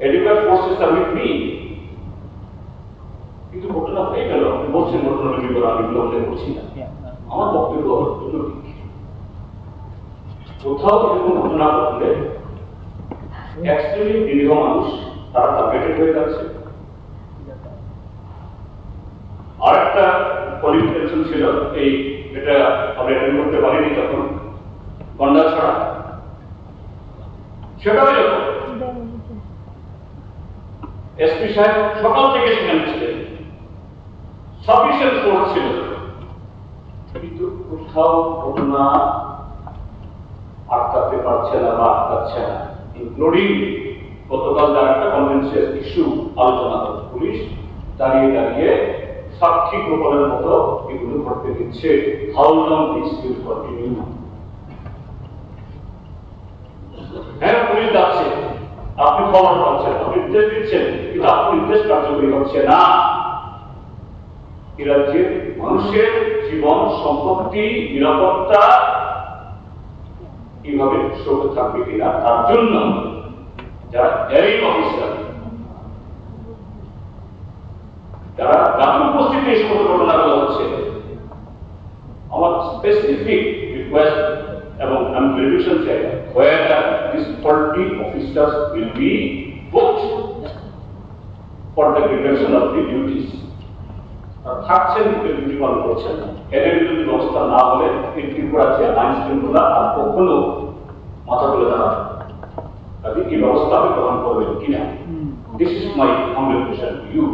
adequate forces are with me. কিন্তু ঘটনা হয়ে গেল, আপনি বলছেন ঘটনার বিবরণ, আমি উল্লেখ করছি না, আমার বক্তব্য কোথাও এরকম ঘটনা ঘটলে এক্সট্রিমলি নিরীহ মানুষ তারা টার্গেটেড হয়ে যাচ্ছে। আরেকটা পলিটিক্যাল টেনশন ছিল, এই যেটা আমরা অ্যাটেন্ড করতে পারিনি তখন, গন্ডা ছড়া, সেটাও এসপি সাহেব সকাল থেকে সেখানে ছিলেন, সাফিসিয়েন্ট ফোর্স ছিল, কিন্তু কোথাও ঘটনা আটকাতে পারছে না বা আটকাচ্ছে না, ইনক্লুডিং গতকাল যার একটা কনভেনশন ইস্যু আলোচনা করে পুলিশ দাঁড়িয়ে দাঁড়িয়ে সাক্ষী গোপনের মতো এগুলো ঘটতে দিচ্ছে। How long this will continue? হ্যাঁ, পুলিশ যাচ্ছে, আপনি খবর পাচ্ছেন, আপনি নির্দেশ দিচ্ছেন, কিন্তু আপনার নির্দেশ কার্যকরী হচ্ছে না। এ রাজ্যের মানুষের জীবন, সম্পত্তি, নিরাপত্তা এইভাবে সুরক্ষিত থাকবে কিনা, তার জন্য যারা ড্যারিং অফিসার, যারা জাতীয় উপস্থিতি এই সমস্ত ঘটনাগুলো হচ্ছে, আমার স্পেসিফিক রিকোয়েস্ট এবং আমি প্রেডিকশন চাই, whether these 40 officers will be booked for the reduction of the duties. থাকছেন, ডিউটি পালন করছেন, এদের বিরুদ্ধে ব্যবস্থা না হলে এই ত্রিপুরা যে আইন শৃঙ্খলা আর কখনো মাথা তুলে দাঁড়াবে। কাজে এই ব্যবস্থা আপনি গ্রহণ করবেন কিনা, this is my humble question to you.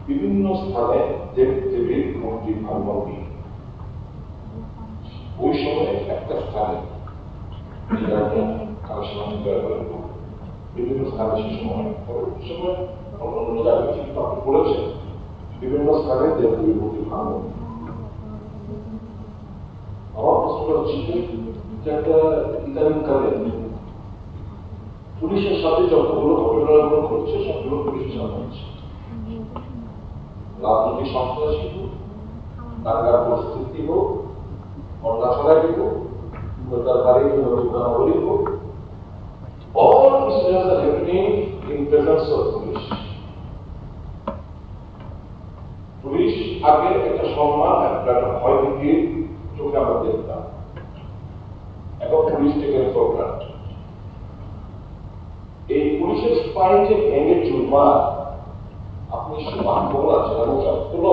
বিভিন্ন স্থানে দেবদেবীর মূর্তি ভাঙন দিয়ে ওই সময় একটা স্থানে কালেকশন বিভিন্ন স্থানে সে সময় পরবর্তী সময় অন্যান্য জায়গায় কিন্তু আপনি বলেছেন বিভিন্ন স্থানে দেব বিভূতি ভাঙন। আমার প্রশ্নটা হচ্ছে যে একটা ইদানিংকালে পুলিশের সাথে যতগুলো ঘটনাগুলো ঘটছে সবগুলো পুলিশের সাথে হচ্ছে, রাজনৈতিক সন্ত্রাসী হোক, দাঙ্গার পরিস্থিতি হোক, অন্যাছড়াই হোক, বাড়ি নগরী হোক, all incidents are happening in presence of police. Police আগে একটা সম্মান একটা ভয় ভীতির চোখে আমরা দেখতাম, এখন পুলিশ থেকে ফর গ্রান্টেড। এই পুলিশের স্পাইন যে ভেঙে চুরমার, আপনি বান্ধব আছেন এবং সবগুলো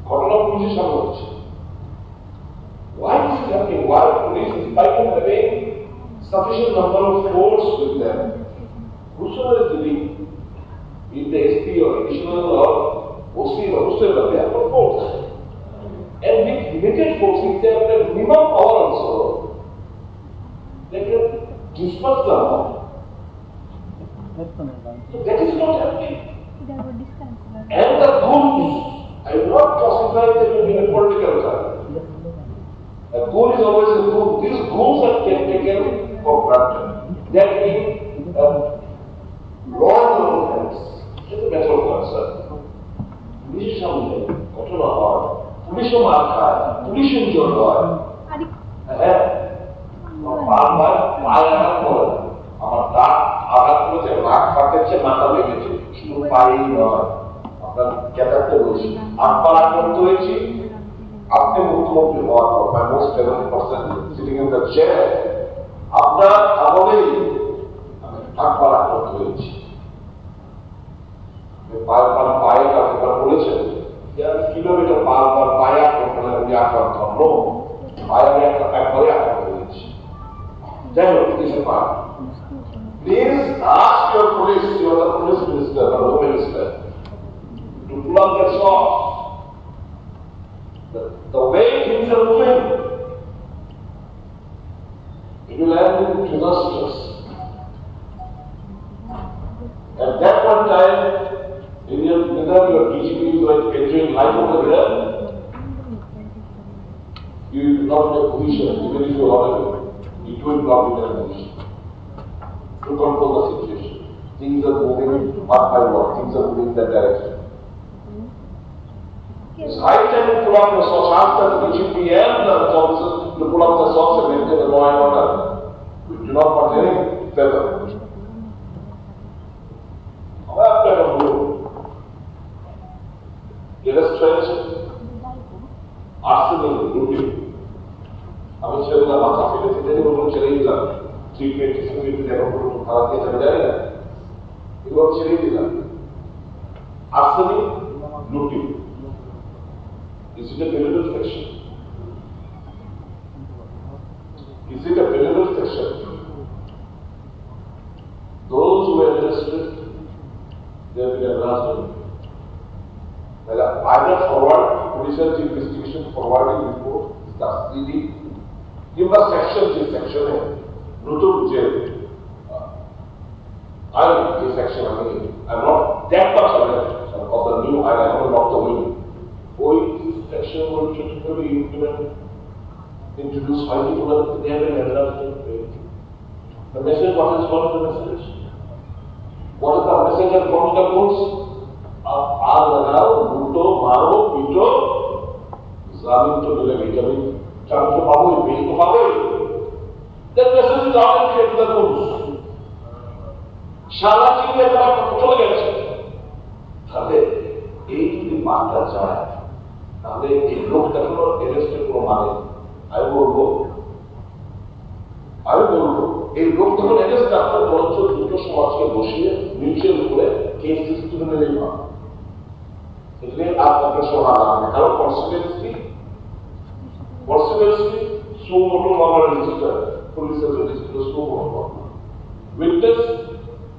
ঘটনা পুলিশের সামনে হচ্ছে। Why is it happening? Why police, in spite of having sufficient number of force with them, whosoever is living, if the SP or additional or OC or whosoever, they have got force. And with limited force, if they have the minimum power also, they can disperse the amount. So that is not happening. And the goons, I will not classify them in a political term. A goon is always a goon. These goons are taken for granted. That means law in their own hands. It's a matter of concern. পুলিশের সামনে ঘটনা হয়, পুলিশও মার খায়, police ইনজোর হয়, হ্যাঁ, বারবার পায়ে আঘাত করে, আমার দাঁত আঘাত করেছে, নাক ফাটেছে, মাথা লেগেছে, শুধু পায়েই নয়, আপনার ক্যাটারতে বলছি, আটবার আক্রান্ত হয়েছি। আপনি মুখ্যমন্ত্রী হওয়ার পর my most favorite person sitting in the chair, আপনার আমলেই আমি আটবার আক্রান্ত হয়েছি। পায়ে আপনারা বলেছেন কিভাবে এটা বারবার পায়ে আক্রান্ত হলে উনি আক্রান্ত হন, পায়ে আমি একবারে আক্রান্ত হয়েছি। যাই হোক, কিছু পান। Please ask your police, you are the police minister or home minister, to pull up their socks. The way things are moving, it will end in disastrous. At that one time, whether your DGPs were entering life over there, you will not be in a position, even if you are available, it will not be in a position to control the situation. Things are moving part by part, things are moving in that direction. It's high time to pull up the socks, ask the DGP and the officers to pull up the socks and maintain the law and order. We do not want any feather. Arsenic looting, আমি ছেলেগুলো মাথা ফেলেছি, যেগুলো ছেড়েই দিলাম, treatment এখন খারাপ দিয়েছে আমি জানি না, এগুলো ছেড়েই দিলাম। Arsenic looting, is it a billable section? Is it a billable section? Those who were arrested, they have been arrested. Either forward research investigation forwarding report the CD কিংবা সেকশন যে সেকশনে নতুন যে আইন যে সেকশন আমি not that much of the new আইন এখন নট দ্য ওই সেকশন ছোটভাবে ইমপ্লিমেন্ট ইন্ট্রোডিউস হয়নি বলে the message, what is called the message? What is the message that comes to the courts? आग लगाओ, लूटो, मारो, पीटो, जालिम तो मिलेगी, जब चांद तो पाओगे, बेल तो पाओगे। That message is all in the courts. शाला चीज़ में जब चले गए थे, ताले एक दिन मारता जाए, ताले एक लोग तक लो अरेस्ट को मारे, आई बोलो, एक लोग तक लो अरेस्ट करते हैं, बहुत जो दूसरे समाज के दोषी है, म्यूचुअल हुए, केस सिस्टम में नहीं मार। इसलिए आप अपने सोना लाने करो कॉन्सिक्वेंसली सो मोटो मामला रजिस्टर पुलिस से रजिस्टर सो मोटो विटनेस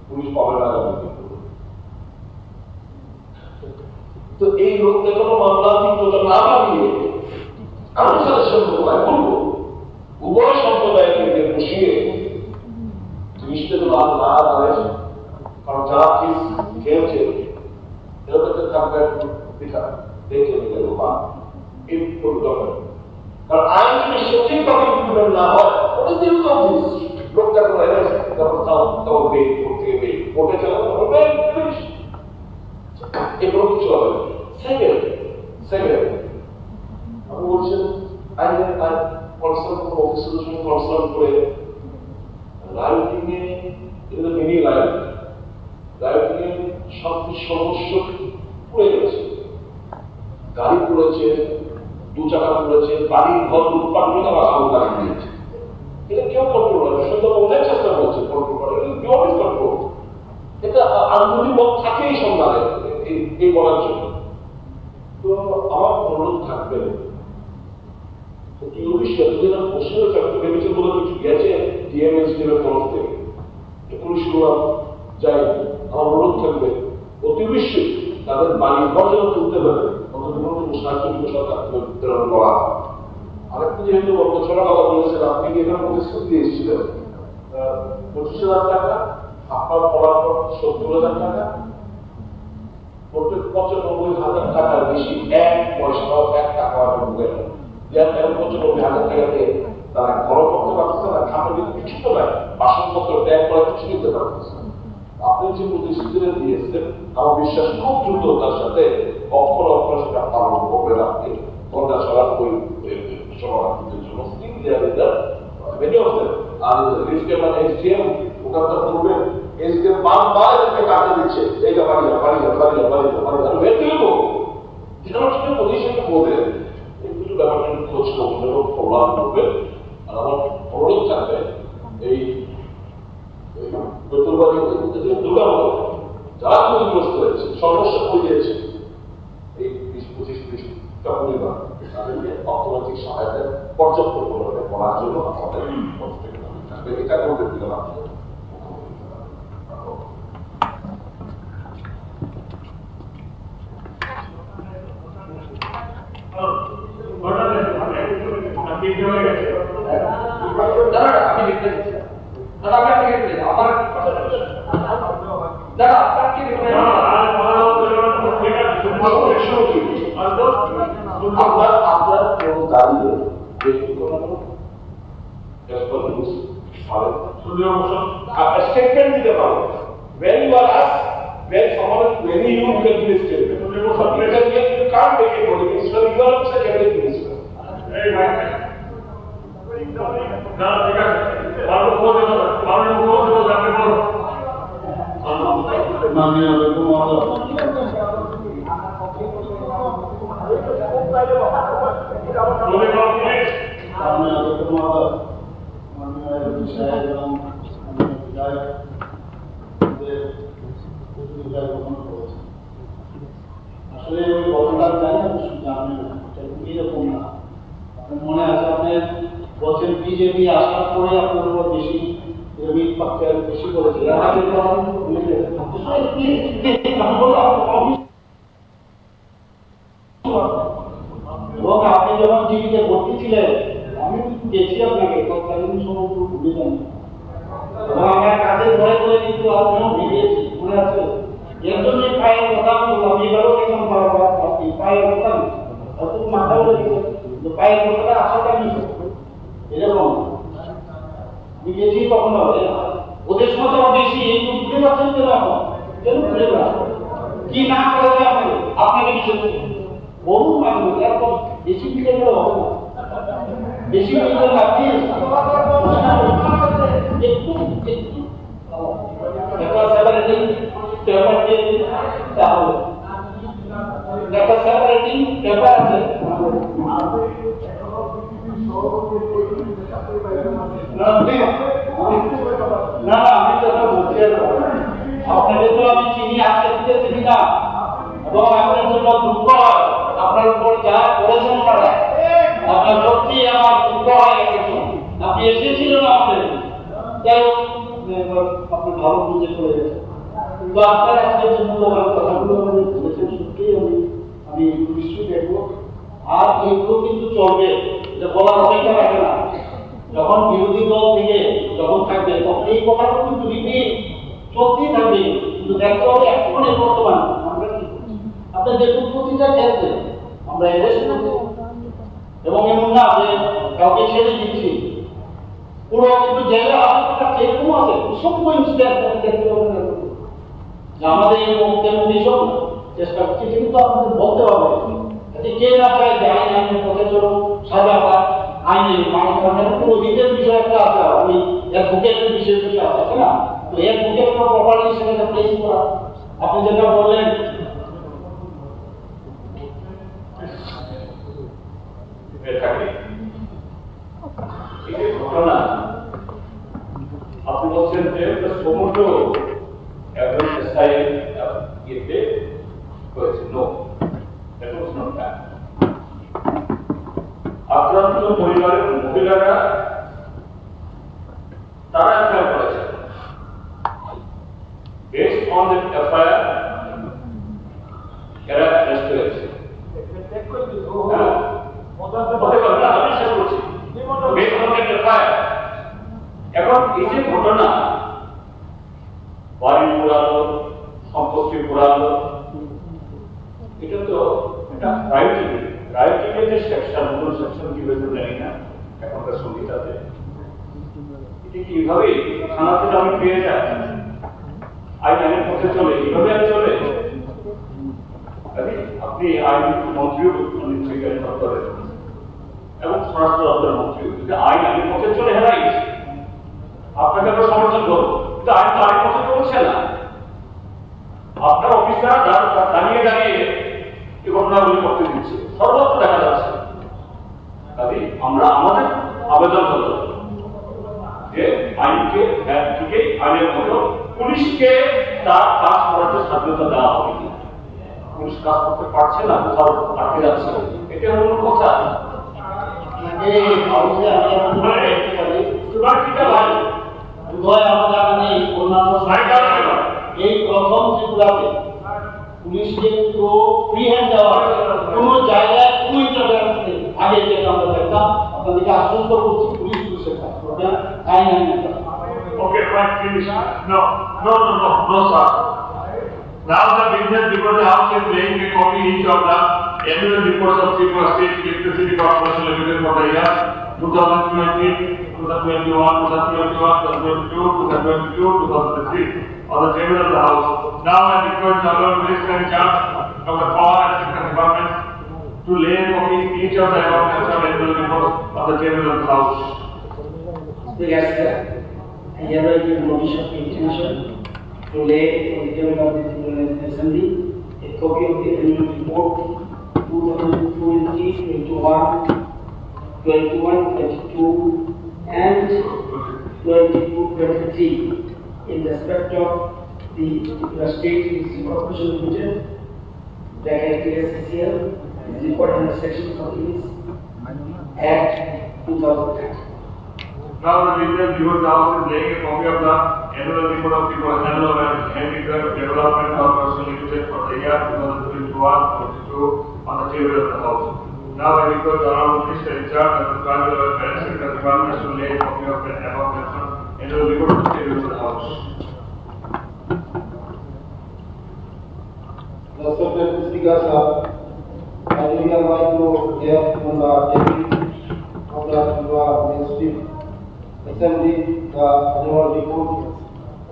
पुलिस पावर लगा तो एक लोग देखो मामला भी तो ना मानिए আমি সাজেশন করব বলবো উভয় সম্প্রদায়কে বসিয়ে মিশতে গেল আর না দাঁড়িয়ে, কারণ যারা খেয়েছে এদেরকে থাকবে পিঠা দেখে নিতে বা এই পরিকল্পনা। কারণ আইন যদি সঠিকভাবে ইমপ্লিমেন্ট না হয়, ওটা দিয়ে লোকটা করে তখন তাও বের করতে গেলে কোর্টে চালাতে হবে, এগুলো কিছু হবে। সেকেন্ড আমি বলছেন আইনের কনসার্ন অফিসের সঙ্গে কনসার্ন করে রাইটিং এ এটা মিনি রাইটিং এ সব সমস্য পড়ে গেছে, গাড়ি পড়েছে, 2 চাকা পড়েছে, বাড়ি ঘর লুটপাট করে তারা আগুন দিয়েছে। এটা কেউ কন্ট্রোল করে না, সুন্দর অনেক চেষ্টা করছে কন্ট্রোল করার, বিয়ন্ড কন্ট্রোল। এটা আন্দোলন মত থাকেই সন্ধানে এই বলার জন্য। তো আমার অনুরোধ থাকবে বসে ভেবেছে বলে কিছু গেছে ডিএমএসডি এর তরফ থেকে এখনো শুনলাম যাই। আমার অনুরোধ থাকবে অতি অবশ্যই তাদের বাড়ি ঘর যেন তুলতে পারে সাহায্য সরকার প্রেরণ করা। আরেকটা যেহেতু গত ছোট কথা বলেছেন, আপনি কি এখানে প্রতিশ্রুতি দিয়ে এসেছিলেন 25,000 টাকা, আপনার পড়ার পর 70,000 টাকা, প্রত্যেক 95,000 টাকার বেশি এক পয়সাও 1 টাকা ঢুকবে না। 95,000 টাকাতে তারা ঘর করতে পারতেছে না, খাবার কিছু তো নাই, বাসনপত্র ত্যাগ করে কিছু দিতে পারতেছে। আপনি যে প্রতিশ্রুতিটা দিয়েছেন আমার বিশ্বাস খুব দ্রুততার সাথে অক্ষর অক্ষর সেটা পালন করবেন। আপনি ঘন্টা ছাড়া ওই শরণার্থীদের জন্য স্কিম দেওয়া দিতেন মেনি অফ দেম। আর রিস্কে মানে এসডিএম ওখানটা করবেন, এসডিএম বারবার এটাকে কাটে দিচ্ছে, এইটা বাড়িয়া আর বেঁধে দেবো যেটা পজিশনকে বলবেন। এইগুলো ব্যাপারটা খোঁজ খবর প্রভাব করবেন। আর আমার অনুরোধ থাকবে এই বেতনবাড়ি দুর্গামত যারা ক্ষতিগ্রস্ত হয়েছে, সমস্যা পড়িয়েছে, এই 20-25 পরিবার তাদেরকে অর্থনৈতিক সহায়তা পর্যাপ্ত পরিমাণে করার জন্য আমাদের এটা করতে দিলাম। আপনার কোন দাঁড়িয়ে স্টেটমেন্ট দিতে পারবেন। When you are asked, when someone is very you can give a statement. You can't make a body minister, you are also a cabinet minister. Hey, Mike. না ঠিক আছে, ভালো করে দাও, ভালো করে দাও, আপনি বলো। মাননীয় বেগম মহোদয়, বলে দাও প্লিজ। মাননীয় বেগম মহোদয়, মাননীয় এমপি সাহেব এবং মাননীয় বিধায়কদের প্রতিনিধিরা গ্রহণ করেছেন। আসলে ওই ঘটনাটা জানি অবশ্যই জানেন না, এরকম না। আপনার মনে আছে, আপনি বলছেন বিজেপি আসার পরে আপনার উপর বেশি বেশি করেছিল। এবং আপনি যখন টিভিতে ভর্তি ছিলেন, আমি গেছি আপনাকে তৎকালীন সমস্ত ভুলে যান এবং আমার কাজের ভয় করে কিন্তু আপনিও ভেবেছি, মনে আছে? এর জন্য পায়ের কথা বললাম, এবারও দেখলাম বারবার পায়ের কথা অত মাথা বলে দিচ্ছেন, কিন্তু পায়ের কথাটা আসাটা আমি এরকম গেছি কখনো ওদের সময় বেশি এই ভুলে যাচ্ছেন কেন? কেন ভুলে যান? কি না করেছে আপনাকে কিছু বলুন মানুষ, এরপর বেশি বিলে গেলে হবে না, বেশি বিলে না প্লিজ একটু একটা সেপারেটিং পেপার দিয়ে তাহলে একটা সেপারেটিং পেপার আছে না আমি তো বলছি আপনাদের তো আমি চিনি, আজকে থেকে চিনি না এবং আপনার জন্য দুঃখ হয়, আপনার উপর যা করেছেন তারা আপনার সত্যি আমার দুঃখ হয়। আপনি এসেছিলেন আমাদের, যাই হোক আপনি ভালো বুঝে চলে গেছেন, কিন্তু আপনার আজকের জন্য কথাগুলো আমাদের বলেছেন, সত্যি আমি নিশ্চয়ই দেখবো। আর এগুলো কিন্তু চলবে, এটা বলার অপেক্ষা রাখে না। যখন বিরোধী দল থেকে যখন থাকবে তখন এই কথাটা কিন্তু রিপিট চলতেই থাকবে, কিন্তু দেখতে হবে এখন এই বর্তমানে আমরা কি করছি। আপনি দেখুন প্রতিটা ক্ষেত্রে আমরা এদেশে এবং এমন না যে কাউকে ছেড়ে দিচ্ছি পুরো, কিন্তু জেলে আপনার এরকম আছে অসংখ্য ইনসিডেন্ট দেখতে পাবেন যে আমাদের এই মুখের এইসব চেষ্টা করছি, কিন্তু আপনাদের বলতে হবে যে কে না চায় যে আইনের পথে চলুন, সাজা পায় আইনে মানুষ পুরো হিতের বিষয় একটা আছে, ওই অ্যাডভোকেটের বিষয় আছে না, তো অ্যাডভোকেট প্রপারলি সেটাকে প্লেস করা। আপনি যেটা বললেন ঘটনা, আপনি বলছেন যে সমুদ্র একজন এসআই ইয়েতে হয়েছে, no, that was not that. আক্রান্ত পরিবারের মহিলারা তারা এফআইআর করেছে, বেসড অন দ্যাট এফআইআর এরা অ্যারেস্ট হয়েছে। আমি শেষ করছি। এখন এই যে ঘটনা, বাড়ি পোড়ালো, সম্পত্তি পোড়ালো, এটা তো একটা রাইটিংয়ের যে সেকশন, কোন সেকশন কি হয়েছে জানি না এখনকার সংহিতাতে, এটা কি এইভাবেই থানাতে আমি পেয়ে যায় আইনের পথে চলে, এইভাবে আর চলে। আপনি আইন মন্ত্রীও নিশ্চয়ই দপ্তরের এবং স্বরাষ্ট্র দপ্তরের মন্ত্রী, যদি আইনের পথে চলে হেরাই আপনাকে আমরা সমর্থন করবো, কিন্তু আইন তো আইন পথে চলছে না। আপনার অফিসার দাঁড়িয়ে দাঁড়িয়ে এই ঘটনাগুলি করতে দিচ্ছে, সর্বত্র দেখা যাচ্ছে। কাজে আমরা আমাদের আবেদন হল যে আইনকে থেকে আইনের মতো পুলিশকে তার কাজ করার স্বাধীনতা দেওয়া হবে। পুলিশ কাজ করতে পারছে না, কোথাও আটকে যাচ্ছে, এটা হল কথা। এই প্রথম ত্রিপুরাতে পুলিশকে তো ফ্রি হ্যান্ড দেওয়া, কোন জায়গায় কোন ইন্টারফারেন্স নেই। আগে যেটা আমরা দেখতাম, আপনাদেরকে আশ্বস্ত করছি পুলিশ পুলিশের কাজ, ওটা আইন আইন। Okay, right, finish. No, sir. Now the business before the house is laying a copy each of the annual reports of Tripura State Electricity Corporation Limited for the year 2020, 2021, 2021, 2022, 2022, 2023 on the table of the house. Now I request the Honorable Minister in charge of the Power and Sector Department to lay a copy each of the above mentioned annual reports on the table of the house. Yes, sir. I hereby give notice of intention to lay on the table of the Tribunal Assembly a copy of the annual report 2020, 21, 22, and 22, 23 in respect of the State Electricity Corporation Limited, bracket TSCL, is reported under sections of this Act 2010. Now the business before the house is laying a copy of the annual report of Tripura Handloom and Handicraft Development Corporation Limited for the year 2021-22 on the table of the house. Now I request the Honorable Minister in charge of the Tribal Welfare and Sector Department to lay a copy of the above mentioned annual report on the table of the house. Respected Speaker, sir, I will hereby to hear from the Deputy of the Tripura Legislative Assembly the annual report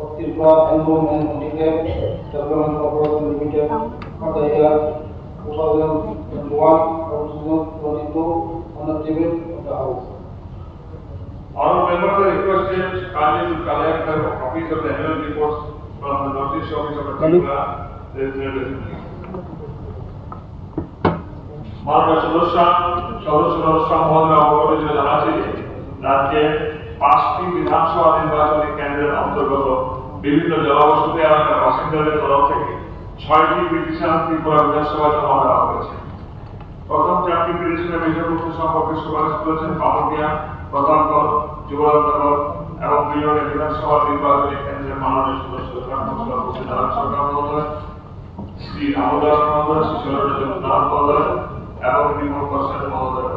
of Tripura Handloom and Handicraft Development Corporation Limited for the year 2021 or 2022 on the table of the House. Honorable members are requested kindly to collect the copies of the annual reports from the notice office of the Tripura Legislative Assembly. মাননীয় সদস্য মহোদয় অবগত জানাচ্ছি রাজ্যে 5টি বিধানসভা নির্বাচনী কেন্দ্রের অন্তর্গত বিভিন্ন জনবসতি এলাকার বাসিন্দাদের তরফ থেকে 6টি পিটিশন ত্রিপুরা বিধানসভায় জমা দেওয়া হয়েছে। প্রথম 4টি পিটিশনের বিষয়বস্তু সম্পর্কে সুপারিশ করেছেন পামুদিয়া, প্রধানগড়, যুবরান্তগড় এবং বিজয় বিধানসভা নির্বাচনী কেন্দ্রের মাননীয় সদস্য সরকার মহোদয়, শ্রী রামদাস মহোদয়, শ্রী শৈলরঞ্জন দাস মহোদয় এবং বিমল প্রসাদ মহোদয়।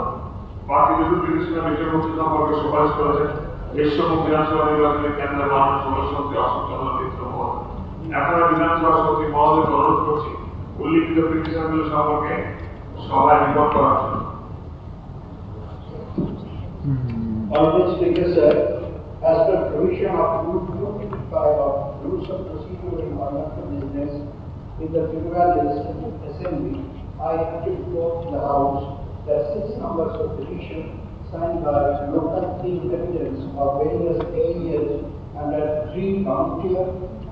বাকি দুটো পিটিশনের বিষয়বস্তু সম্পর্কে সুপারিশ করেছেন দেশসমূহ বিধানসভা নির্বাচনের কেন্দ্রে মাননীয় সদস্যমন্ত্রী অশোক চন্দ্র মিত্র মহোদয়। এখন বিধানসভা সচিব মহোদয়কে অনুরোধ করছি উল্লিখিত পিটিশনগুলো সম্পর্কে সভায় রিপোর্ট করার জন্য। Honorable Speaker, sir, as per provision of Rule 255 of Rules of Procedure in Conduct of Business in the Federal Legislative Assembly, I have to report to the House that 6 numbers of petition signed by local inhabitants of various areas under 3 Volunteer,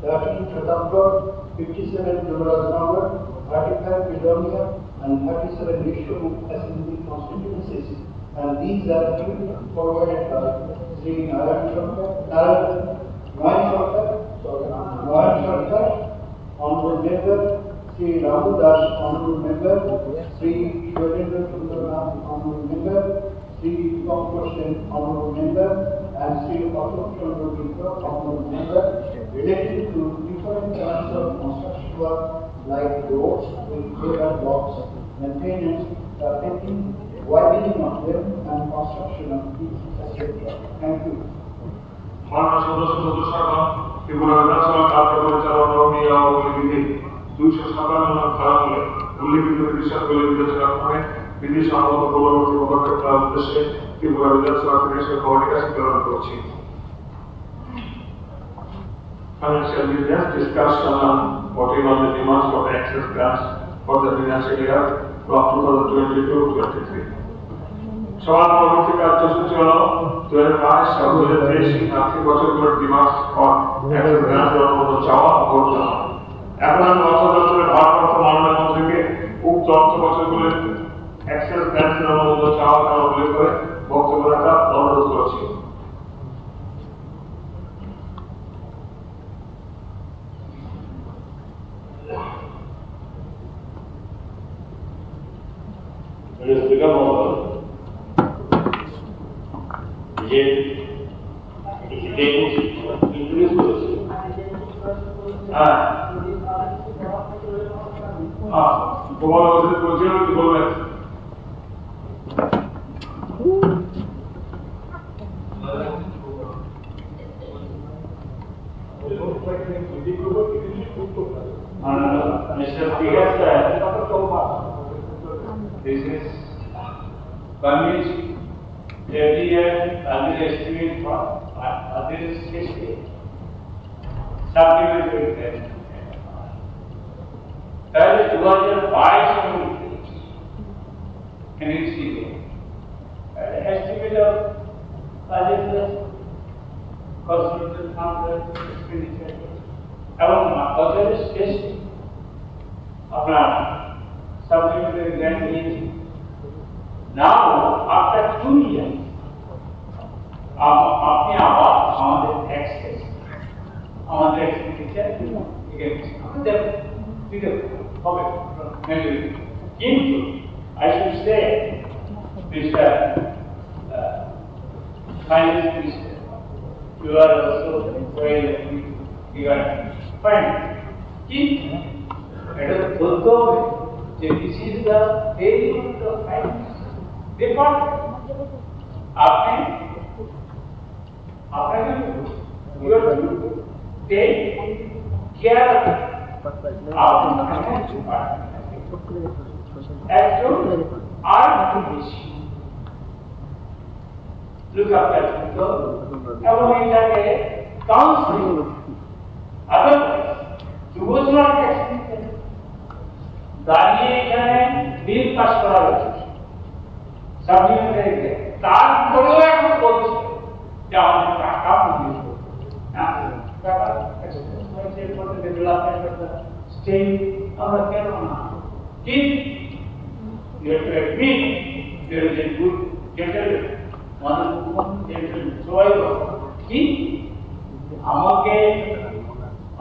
13 Chhatapur, 57 Jumaraj Nagar, 35 Bidonia, and 37 Vishnu Assembly constituencies, and these are forwarded by Sri Narayan Shankar, Honorable Member, Sri Ramu Das, Honorable Member, Sri Shwetendra Sundarnath, Honorable Member, Sri Pankaj Sen, Honorable Member, and Sri Ashok Chandra Mitra, Honorable Member, related to different kinds of construction work like roads with clear blocks, maintenance, carpeting, widening of them, and construction of each, etc. Thank you. মাননীয় সদস্যগণ, ত্রিপুরা বিধানসভা কার্য পরিচালনা ও নিয়মাবলী বিধি 257 নং ধারা বলে উল্লিখিত বিষয়গুলি বিবেচনা করে বিধি সম্মত পরবর্তী পদক্ষেপ নেওয়ার উদ্দেশ্যে ত্রিপুরা বিধানসভা কমিশনের কমিটির কাছে প্রেরণ করছি। Financial business discussion on voting on the demands for the access grants for the financial year from 2022-23. সবার পরবর্তী কার্যসূচি হল 2022-2023 শিক্ষার্থী বছরগুলোর ডিমান্ডস ফর অ্যাক্সেস গ্রান্ট অনুমোদন চাওয়া ও ভোট দেওয়া। এখন আমি অর্থ দপ্তরের ভারপ্রাপ্ত মাননীয় মন্ত্রীকে উক্ত অর্থ বছরগুলোর অ্যাক্সেস গ্রান্টের অনুমোদন চাওয়া কথা উল্লেখ করে বক্তব্য রাখার অনুরোধ করছি। স্পিকার মহোদয়, যে ইন্ট্রোডিউস করেছে তোমার মধ্যে বলছিলাম কি বলবেন? Mr. Speaker, sir, this is permit every year under estimate for this history. Supplementary test. That is 2022. Can you see it? Estimate of budget consultant funds expenditure. About other test. After supplementary grant is now after 2 years. আপনি আবার আমাদের taxes আমাদের expenditure আমাদের দিতে হবে কিন্তু I should say Mister Finance Minister you are also well you are fine কিন্তু এটা বলতে হবে যে this is the element of finance department আপনি আপনাকে you have to take care of it. Actually, look after people. এবং এটাকে counselling otherwise যুবজনা দাঁড়িয়ে এখানে বিল পাস করা হয়েছে সাবমিট তারপরেও এখন বলছে যে আমাদের টাকা মূল্য state আমরা কেন না কিন্তু you have to admit there is a good gentleman one gentleman survivor কিন্তু আমাকে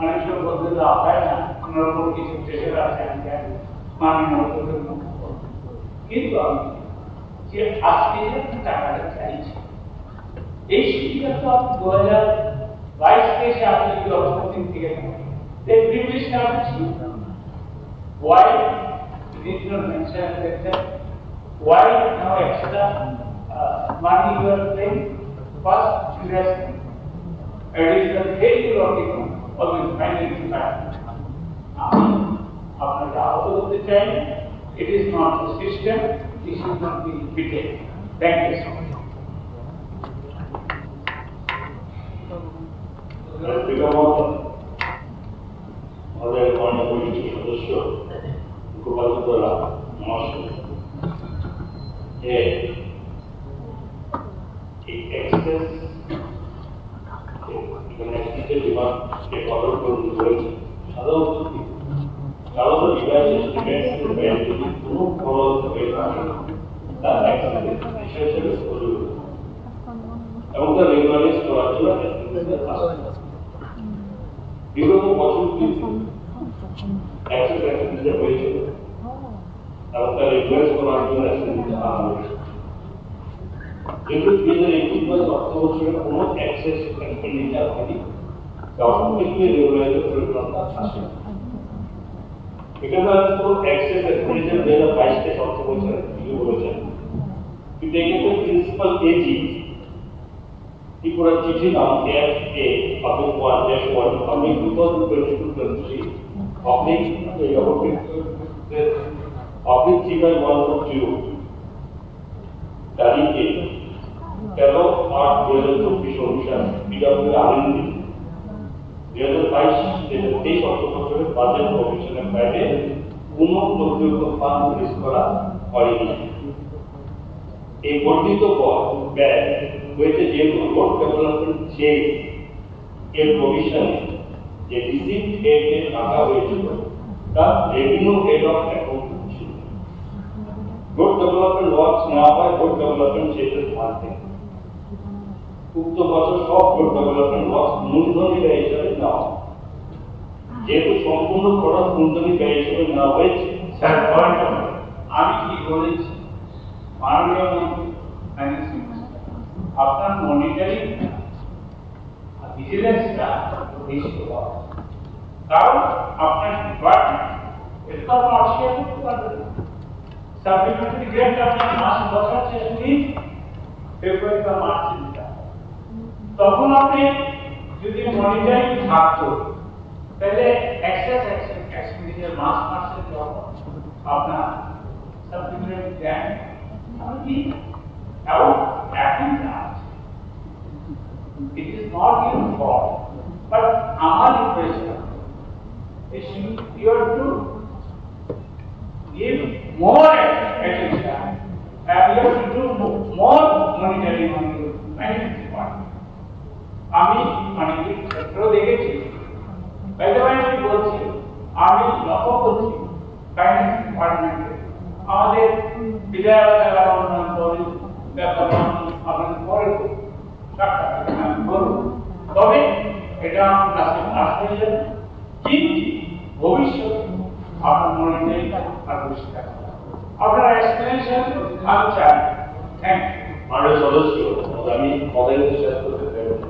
অনেক সময় বলতে দেওয়া হয় না আমার উপর কিছু প্রেশার আছে আমি মাননীয় কিন্তু আমি যে আজকে টাকাটা চাইছি এই শিক্ষা তো 2022 থেকে আপনি যদি অর্থনৈতিক দিকে they briefly established why regional mention sector why now extra money you are paying first seriously. It is the failure of the always finding the fact. আপনাকে আহত করতে চাই, it is not the system, it should not be repeated. Thank you so much. আমাদের মাননীয় কমিটির সদস্য গোপালচন্দ্র মহাশয় এই এক্সেস ডিমান্ডকে কভার করুন বলেছে সাধারণত ডিভাইসের ডিফেন্সের বাইরে যদি কোনো খরচ হয়ে থাকে তার বিষয় হিসেবে এবং তার রেগুলারাইজ করার জন্য বিগত বছরগুলিতে অ্যাক্সেস অ্যাক্টিভিটি হয়েছিল এবং তার রেগুলারাইজ করার জন্য অ্যাক্টিভিটি আনা হয়েছে। কিন্তু 2021 অর্থ বছরে কোনো অ্যাক্সেস এক্সপেন্ডিচার হয়নি, অর্থনীতি রেগুলারাইজ পরিকল্পনা আসে। Because of excess expenditure, there are 5 states of the culture, you bolochen. To take it to principal AG, Tripura Chichi Nam FA, Public 1-1, Public 2022-23, Public 3/1 তারিখ 13/8/2024 অনুসারে PW RND 2022-23 অর্থ বছরের বাজেট প্রভিশনের বাইরে কোনো প্রত্যক্ষ ফান্ড রিলিজ করা হয়নি। এই বর্ধিত ব্যয় হয়েছে যেহেতু রোড ডেভেলপমেন্ট চেক এর প্রভিশনে যে রিসিপ্ট এতে রাখা হয়েছিল তা রেভিনিউ হেড অফ অ্যাকাউন্ট ছিল। রোড ডেভেলপমেন্ট ওয়ার্কস নেওয়া হয় রোড ডেভেলপমেন্ট চেকের ফান্ড থেকে। উক্ত বছর সব রোড ডেভেলপমেন্ট ওয়ার্কস মূলধনী ব্যয় হিসাবে নেওয়া, যেহেতু সম্পূর্ণ খরচ মূলধনী ব্যয় হিসাবে নেওয়া হয়েছে। স্যার আমি কি বলেছি মাননীয় মন্ত্রী ফাইন্যান্স মিনিস্টার, আপনার মনিটরিং ভিজিলেন্সটা বেশি হওয়া, কারণ আপনার ডিপার্টমেন্ট এটা তো আপনি অস্বীকার করতে পারবেন না। সাপ্লিমেন্টারি গ্রেড আপনার মাস বছর শেষ উইক ফেব্রুয়ারি বা মার্চে দিতে হবে। তখন আপনি যদি মনিটরিং থাকতো তাহলে এক্সেস এক্সপেন্ডিচার মাসে যখন আপনার সাপ্লিমেন্টারি গ্র্যান্ট কি এবং এখন it is not your fault, but our impression is you have to give more attention and you have to do more monitoring on your finance department. আমি অনেক ক্ষেত্র দেখেছি, আমি বলছি আমি লক্ষ্য করছি ফাইন্যান্স ডিপার্টমেন্টে আমাদের বিদ্যালয় ব্যাপার আপনাদের পরে করুন, তবে এটা কাছে আসতে যাবে, কিন্তু ভবিষ্যতে আপনার মনে নেই আর পরিষ্কার আপনার এক্সপ্লেনেশন আমি চাই। Thank you. মাননীয় সদস্য, আমি পদের শেষ করতে পারব না।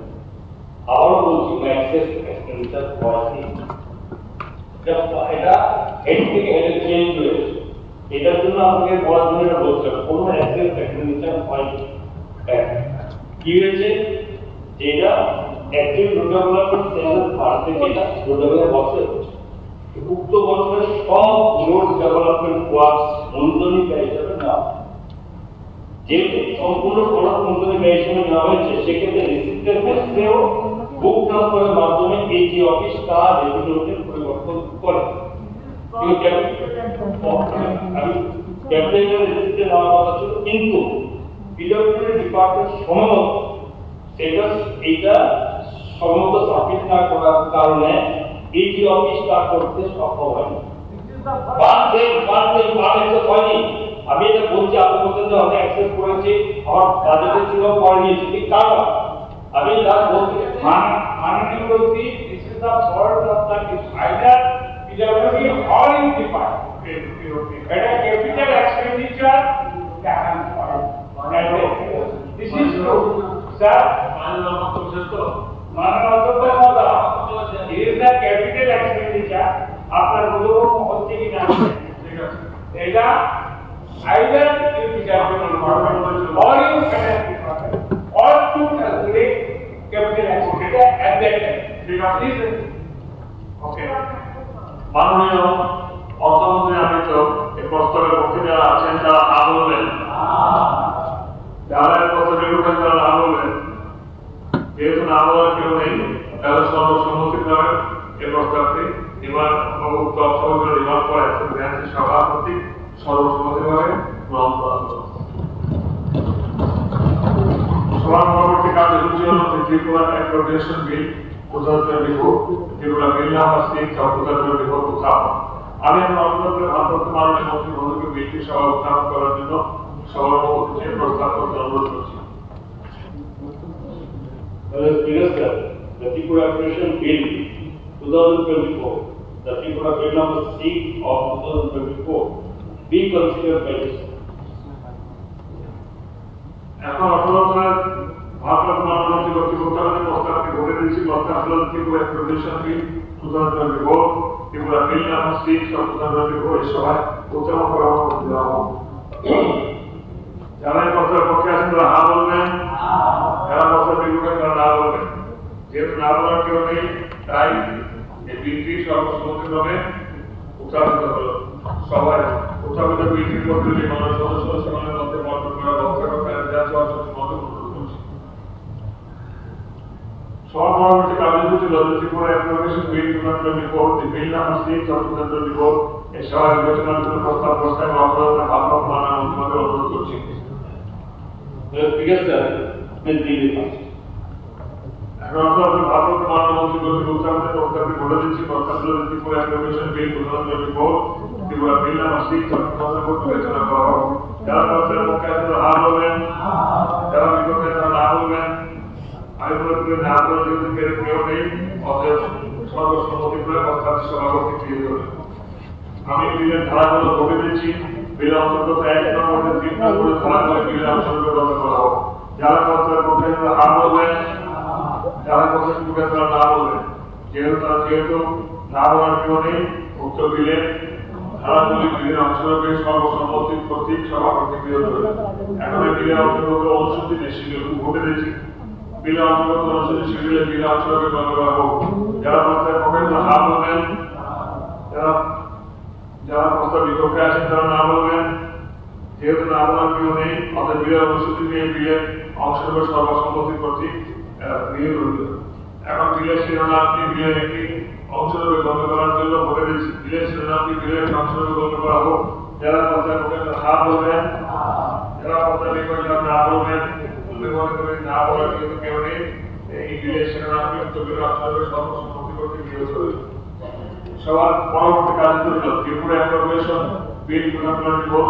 আবারও বলছি অ্যাক্সেস এক্সপেন্ডিচার পলিসি এটা হেড থেকে হেডে চেঞ্জ হয়েছে। এটার জন্য আপনাকে বলার জন্য এটা বলতে হবে কোনো অ্যাক্সেস এক্সপেন্ডিচার হয়নি। কি হয়েছে, যেটা active road development centre fund থেকে রোড ডেভেলপমেন্ট বক্সে উক্ত বছরের সব রোড ডেভেলপমেন্ট ওয়ার্কস মূলধনী ব্যয় হিসাবে নেওয়া, যেহেতু সম্পূর্ণ খরচ মূলধনী ব্যয় হিসাবে নেওয়া হয়েছে, সেক্ষেত্রে রিসিপ্টের ক্ষেত্রেও বুক ট্রান্সফারের মাধ্যমে এজি অফিস তার রেভিনিউতে পরিবর্তন করে। আমি ক্যাপিটাল রিসিপ্টে নেওয়ার কথা ছিল, কিন্তু পিডব্লিউডি ডিপার্টমেন্ট সম্ভবত সেটা এইটা সম্ভবত সাবমিট না করার কারণে এজি অফিস তা করতে সক্ষম হয়নি। আমি এটা বলছি, আপনি বলছেন যে অনেক অ্যাক্সেস করেছি, আমার বাজেটে ছিল করে নিয়েছি, ঠিক তা না। আমি লাস্ট বলছি মাননীয় মন্ত্রী, this is the fault of the either PWD or in department. এটা capital expenditure can find. This is true, sir. It is the capital expenditure. আপনার উদ্যোগ হচ্ছে কি না এটা either in the department or in finance department or to calculate ঠিক আছে ওকে মাননীয় অর্থমন্ত্রী আমি তো এই প্রস্তাবের পক্ষে যারা আছেন তারা না বলবেন যারা এই প্রস্তাবের বিরুদ্ধে তারা না বলবেন যেহেতু না বলার কেউ নেই তাহলে সর্বসম্মতিক্রমে এই প্রস্তাবটি নির্মাণ উক্ত অর্থমন্ত্রী নির্মাণ করে সভাপতি সর্বসম্মতিভাবে গ্রহণ করা হল সভার পরবর্তী কার্যসূচি হল Tripura appropriation bill 2024 Tripura bill number 6 of 2024 উত্থাপন আমি আমার অনুরোধের মাধ্যমে মাননীয় মন্ত্রী মহোদয়কে বিলটি সভা উত্থাপন করার জন্য সভার মধ্যে প্রস্তাব করতে অনুরোধ করছি Minister, the Tripura Operation Bill 2024, the Tripura Bill number 6 of 2024, be considered by this. এখন অর্থমন্ত্রণালয়ের ভারপ্রাপ্ত মাননীয় কর্তৃপক্ষের প্রস্তাবটি ভোটে দিয়েছি প্রস্তাব হল Tripura appropriation bill 2024 Tripura bill number 6 of 2024 এই সভায় উত্থাপন করা হবে যারা এই প্রস্তাবের পক্ষে আছেন তারা হা বলবেন যারা প্রস্তাব বিরুদ্ধে তারা না বলবেন যেহেতু না বলার কেউ নেই তাই এই বিলটি সর্বসম্মতিক্রমে উত্থাপিত হল সবাই উত্থাপিত বিলটির পদ্ধতি মাননীয় সদস্য সমানের মধ্যে বন্টন করা সবার পরবর্তী কার্যসূচি হল Tripura appropriation bill 2024 the bill number 6 of 2024 এই সভায় বিবেচনার জন্য প্রস্তাব প্রস্তাবে অগ্রগতি ভারপ্রাপ্ত মাননীয় মন্ত্রীকে অনুরোধ করছি Minister, will deal with us. এখন আমরা ভারপ্রাপ্ত মাননীয় মন্ত্রী কর্তৃক উত্থাপিত প্রস্তাবটি বলে দিচ্ছি প্রস্তাব হল Tripura appropriation bill 2024 Tripura bill number 6 of 2024 বিবেচনা করা হোক যারা প্রস্তাবের পক্ষে আছেন তারা হা বলবেন যারা বিপক্ষে তারা না বলবেন আমি মনে করি না বলার যেহেতু কেউ নেই অতএব সর্বসম্মতিক্রমে প্রস্তাবটি সভাপতি গৃহীত হল আমি বিলের ধারাগুলো বলে দিচ্ছি বিলের অন্তর্গত 1 নম্বর 3 নম্বর ধারাগুলো বিলের অন্তর্গত করা হোক যারা প্রস্তাবের পক্ষে তারা হা বলবেন যারা প্রস্তাবের পক্ষে তারা না বলবেন যেহেতু না বলার কেউ নেই উক্ত বিলের ধারাগুলি বিলের অংশগ্রহণে সর্বসম্মতি কর্তৃক সভাপতি গৃহীত হল এখন এই বিলের অন্তর্গত অনুসূচিতে শিডিউল ভোটে দিয়েছি বিলের অন্তর্গত অনুসূচি শিডিউলে বিলের অংশগ্রহণে গণ্য করা হোক যারা প্রস্তাবের পক্ষে তারা হা বলবেন যারা প্রস্তাব বিপক্ষে আছেন তারা না বলবেন যেহেতু না বলার কেউ নেই অর্থাৎ বিলের অনুসূচি নিয়ে বিলের অংশগ্রহণ সর্বসম্মতি কর্তৃক গৃহীত হল এখন বিলের শিরোনামটি বিলের একটি অংশরূপে গণ্য করার জন্য ভোটে দিচ্ছি বিলের শিরোনামটি বিলের একটি অংশরূপে গণ্য করা হোক যারা প্রস্তাবের পক্ষে তারা হা বলবেন যারা প্রস্তাব বিপক্ষে তারা না বলবেন মনে করি না বলার কেউ নেই এই বিলের শিরোনামটি উক্ত বিলের অংশরূপে সর্বসম্মতি কর্তৃক গৃহীত হল সবার পরবর্তী কার্যসূচি হল Tripura appropriation bill 2024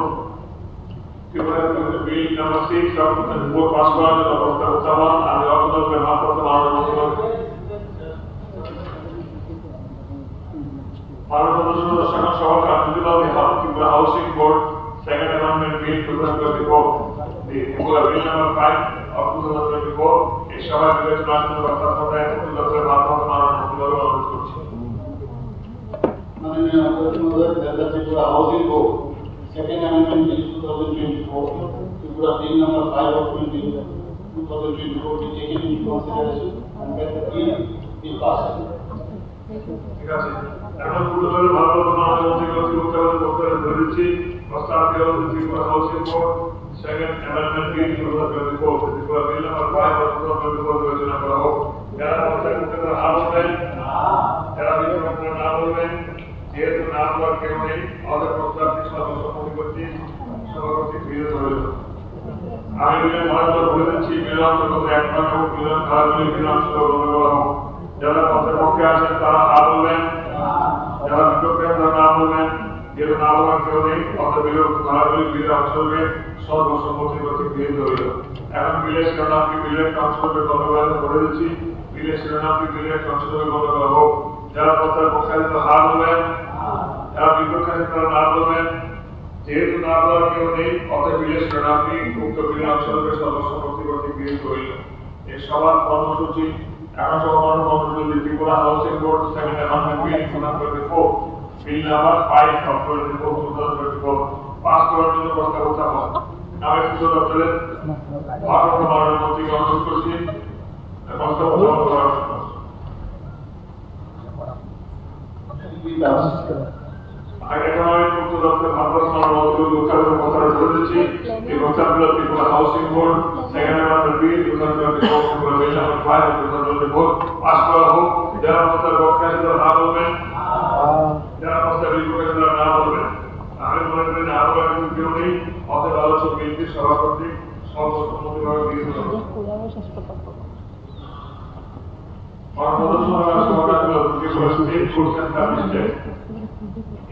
Tripura bill number 6 of 2024 pass করার জন্য প্রস্তাব উত্থাপন আমি অগ্রগতি ভারপ্রাপ্ত মাননীয় মন্ত্রী সদস্য সভা কার্যসূচি হল Tripura housing board second amendment bill 2024 Tripura bill number 5 of 2024 এই সভায় বিবেচনার জন্য প্রস্তাব প্রদান করতে ভারপ্রাপ্ত মাননীয় মন্ত্রীকে অনুরোধ করছি মাননীয় মন্ত্রী মহোদয় Tripura housing board second amendment bill 2024 Tripura bill number 5 of 2024 be taken into consideration and that the bill be passed. ঠিক আছে এখন পূর্ববর্তী ভারপ্রাপ্ত মাননীয় মন্ত্রী কর্তৃক উত্থাপিত প্রস্তাবে ধরে দিচ্ছি প্রস্তাবটি হল Tripura housing board second amendment bill 2024 Tripura bill number 5 of 2024 বিবেচনা করা হোক যারা প্রস্তাবের পক্ষে তারা হা বলবেন যারা বিপক্ষে না বলবেন যেহেতু না বলার কেউ নেই অতএব প্রস্তাবটি সর্বসম্মতি কর্তৃক সভাপতি গৃহীত হল আমি বিলের ধারাগুলো বলে দিচ্ছি বিলের অন্তর্গত 1 নম্বর এবং বিলের ধারাগুলি বিলের অংশগ্রহণ গণ্য করা হোক যারা প্রস্তাবের পক্ষে আছেন তারা হা বলবেন যারা বিপক্ষে তারা না বলবেন যেহেতু না বলার কেউ নেই অতএব বিলের ধারাগুলি বিলের অংশগ্রহণে সর্বসম্মতি কর্তৃক গৃহীত হইল এখন বিলের শিরোনামটি বিলের অংশগ্রহণে গণ্য করা বলে দিচ্ছি বিলের শিরোনামটি বিলের অংশগ্রহণে গণ্য করা হোক যারা প্রস্তাবের পক্ষে আছেন তারা হা বলবেন যারা বিপক্ষে আছেন তারা না বলবেন যেহেতু না বলার কেউ নেই অতএব বিলের শিরোনামটি উক্ত বিলের অংশগ্রহণে সর্বসম্মতি কর্তৃক গৃহীত হইল এই সভার কর্মসূচি এখন সভার কর্মসূচি Tripura housing board second amendment bill 2024 bill number 5 of 2024 pass করার জন্য প্রস্তাব উত্থাপন আমি কৃষি দপ্তরের ভারপ্রাপ্ত মাননীয় মন্ত্রীকে অনুরোধ করছি প্রস্তাব উত্থাপন করার জন্য প্রস্তাবগুলো Tripura housing board second amendment bill 2024 Tripura bill number 5 2024 pass করা হোক। যারা প্রস্তাব পক্ষে আছে তারা না বলবেন, যারা প্রস্তাব বিপক্ষে আছে তারা না বলবেন। আমি মনে করি যে আরো একজন কেউ নেই, অতএব আলোচক বিলটি সভা কর্তৃক সর্বসম্মতিভাবে গৃহীত হবে।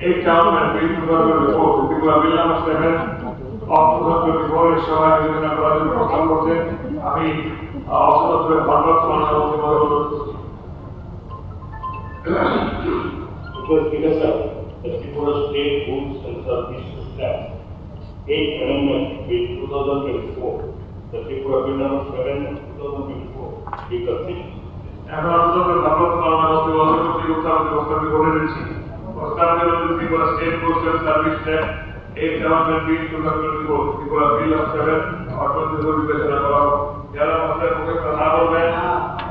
Eight government bill 2024 Tripura bill number 7 of 2024 এর সভায় বিবেচনা করার জন্য প্রস্তাব করতে আমি অসদস্যের ভারপ্রাপ্ত সভাপতি মহোদয় অনুরোধ করছি। Because the Tripura State Rules and Services Act, 8 Amendment Bill 2024, the Tripura Bill number 7 2024, be considered. এখন অসদস্যের ভারপ্রাপ্ত সভাপতি মহোদয় কর্তৃক উত্থাপিত প্রস্তাবটি করে দিচ্ছি। প্রস্তাবের মধ্যে Tripura state rules and service act 8 Amendment Bill 2024 Tripura bill number 7 অর্থনৈতিক বিবেচনা করা হোক। যারা প্রস্তাবের পক্ষে না বলবেন,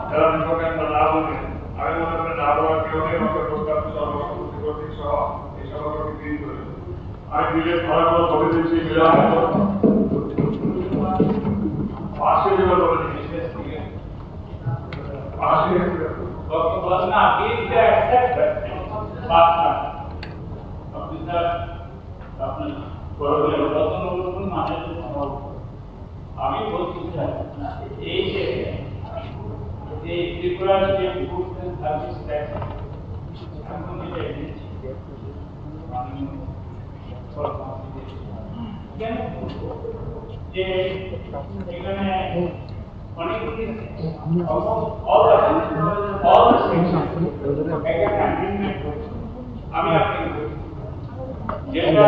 যারা বিপক্ষে না বলবেন, আমি মনে করি না বলার কেউ নেই, আমাকে প্রস্তাবটি সর্বসম্মতি কর্তৃক সহ এই সভাপতি গৃহীত হয়েছে। আমি বিলের ফলাফল বলে দিচ্ছি। পাশে যেগুলো বলে দিচ্ছি পাশে না, bill they accept that, but officer, আপনি বড়দের রতন অনুকূল মানে আমি বলছি স্যার, এই যে এই Tripura state rules and service act এখন যেটা এনেছি আমি কেন যে এখানে অনেকগুলি আমি আপনাকে যেটা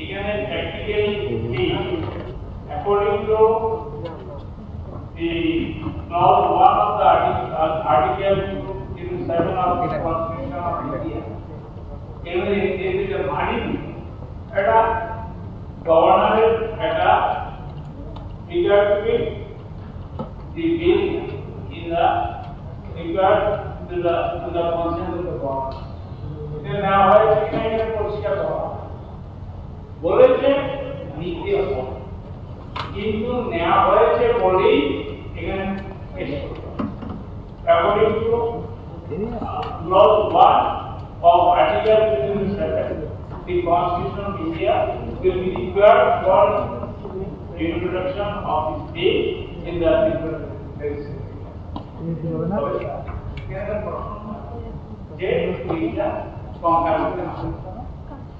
এখানে practical according to the clause 1 of the article 7 of the Constitution of India, এখানে এই যে মানি এটা গভর্নরের এটা regard to the bill in the regard to the consent of the government. Now, I think পরিষ্কার করা বলেছে নীতি হবে, কিন্তু নেওয়া হয়েছে বলেই এখানে according to clause 1 of article 27, the Constitution of India will be required for introduction of this bill in the যে এইটা কঙ্কাল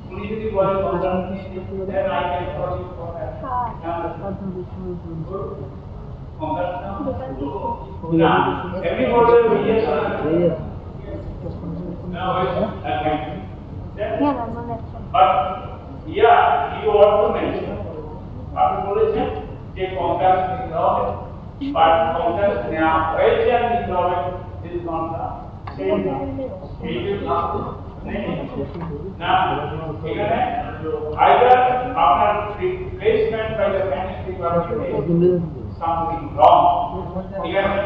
উনি যদি বলে কঙ্কাল then I can proceed for that কঙ্কাল না everybody will yes now but yeah you want to mention আপনি বলেছেন যে কঙ্কাল নিতে হবে বাট কঙ্কাল নেওয়া হয়েছে আর নিতে হবে দিস নট দ্য সেম এই যে না এখানে আইদার আপনার replacement by the management department something wrong এখানে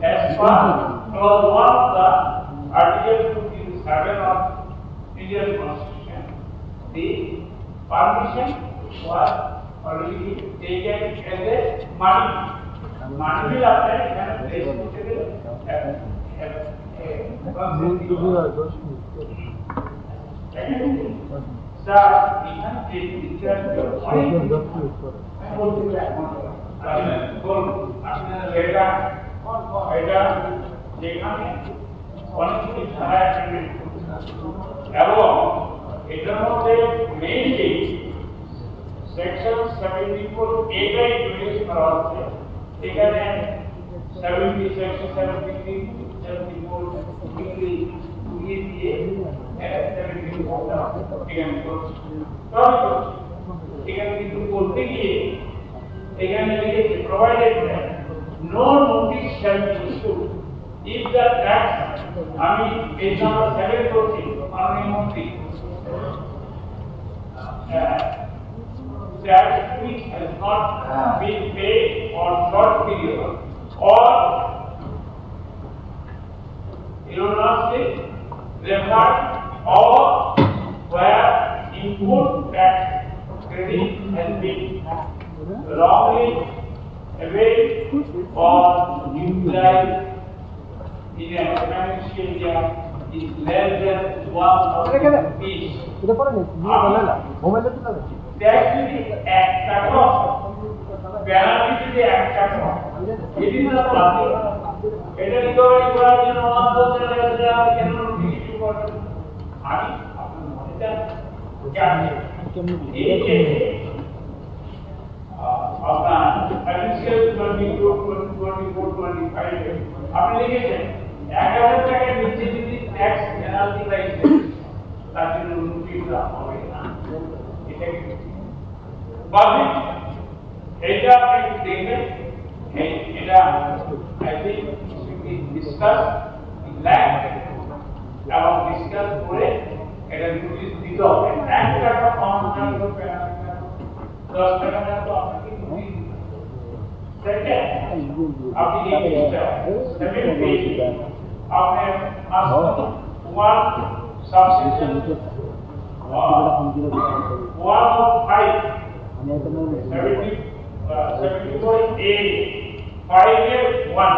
as per clause 1 of the article 57 of Indian Constitution the permission was already taken as a money. Money will apply and place possible. Sir, even the teacher এটা যেখানে অনেকগুলি ছাড়া এবং এটার মধ্যে mainly section 74 এটাই introduce করা হচ্ছে এখানে 70 সেকশন 73 74 ডিগ্রি উড়িয়ে দিয়ে 74 এখানে এখানে কিন্তু বলতে গিয়ে এখানে লিখেছে provided no notice shall be issued if the tax আমি পেজ নাম্বার 7 করছি মাননীয় মন্ত্রী that which has not been paid on short period or erroneously referred or where input tax credit has been wrongly availed or utilized in a financial year is less than 1,000 rupees. Tax যদি 1 টাকা, penalty যদি 1 টাকা, এটি না পাবে। এটা recovery করার জন্য 1,000 কেন নোটিফিকেশন করবেন? আমি আপনার মনেটা জানি। এই যে আপনার ফাইন্যান্সিয়াল 24-25 আপনি লিখেছেন 1,000 টাকার নিচে যদি ট্যাক্স পেনাল্টি পাইছে তার জন্য নোটিশ হবে না। এটা কি বাজিক? এটা আপনি দেখবেন, এটা আই থিংক ডিসকাস ল্যাক এবং ডিসকাস করে এটা নোটিশ দিতে হবে। 1 টাকা কম না হলে পেনাল্টি 10 টাকা না তো আপনাকে নোটিশ দিতে হবে। সেকেন্ড, আপনি এই জিনিসটা 7 পেজ আপনি আসুন one subsection 1/5 74A 5A1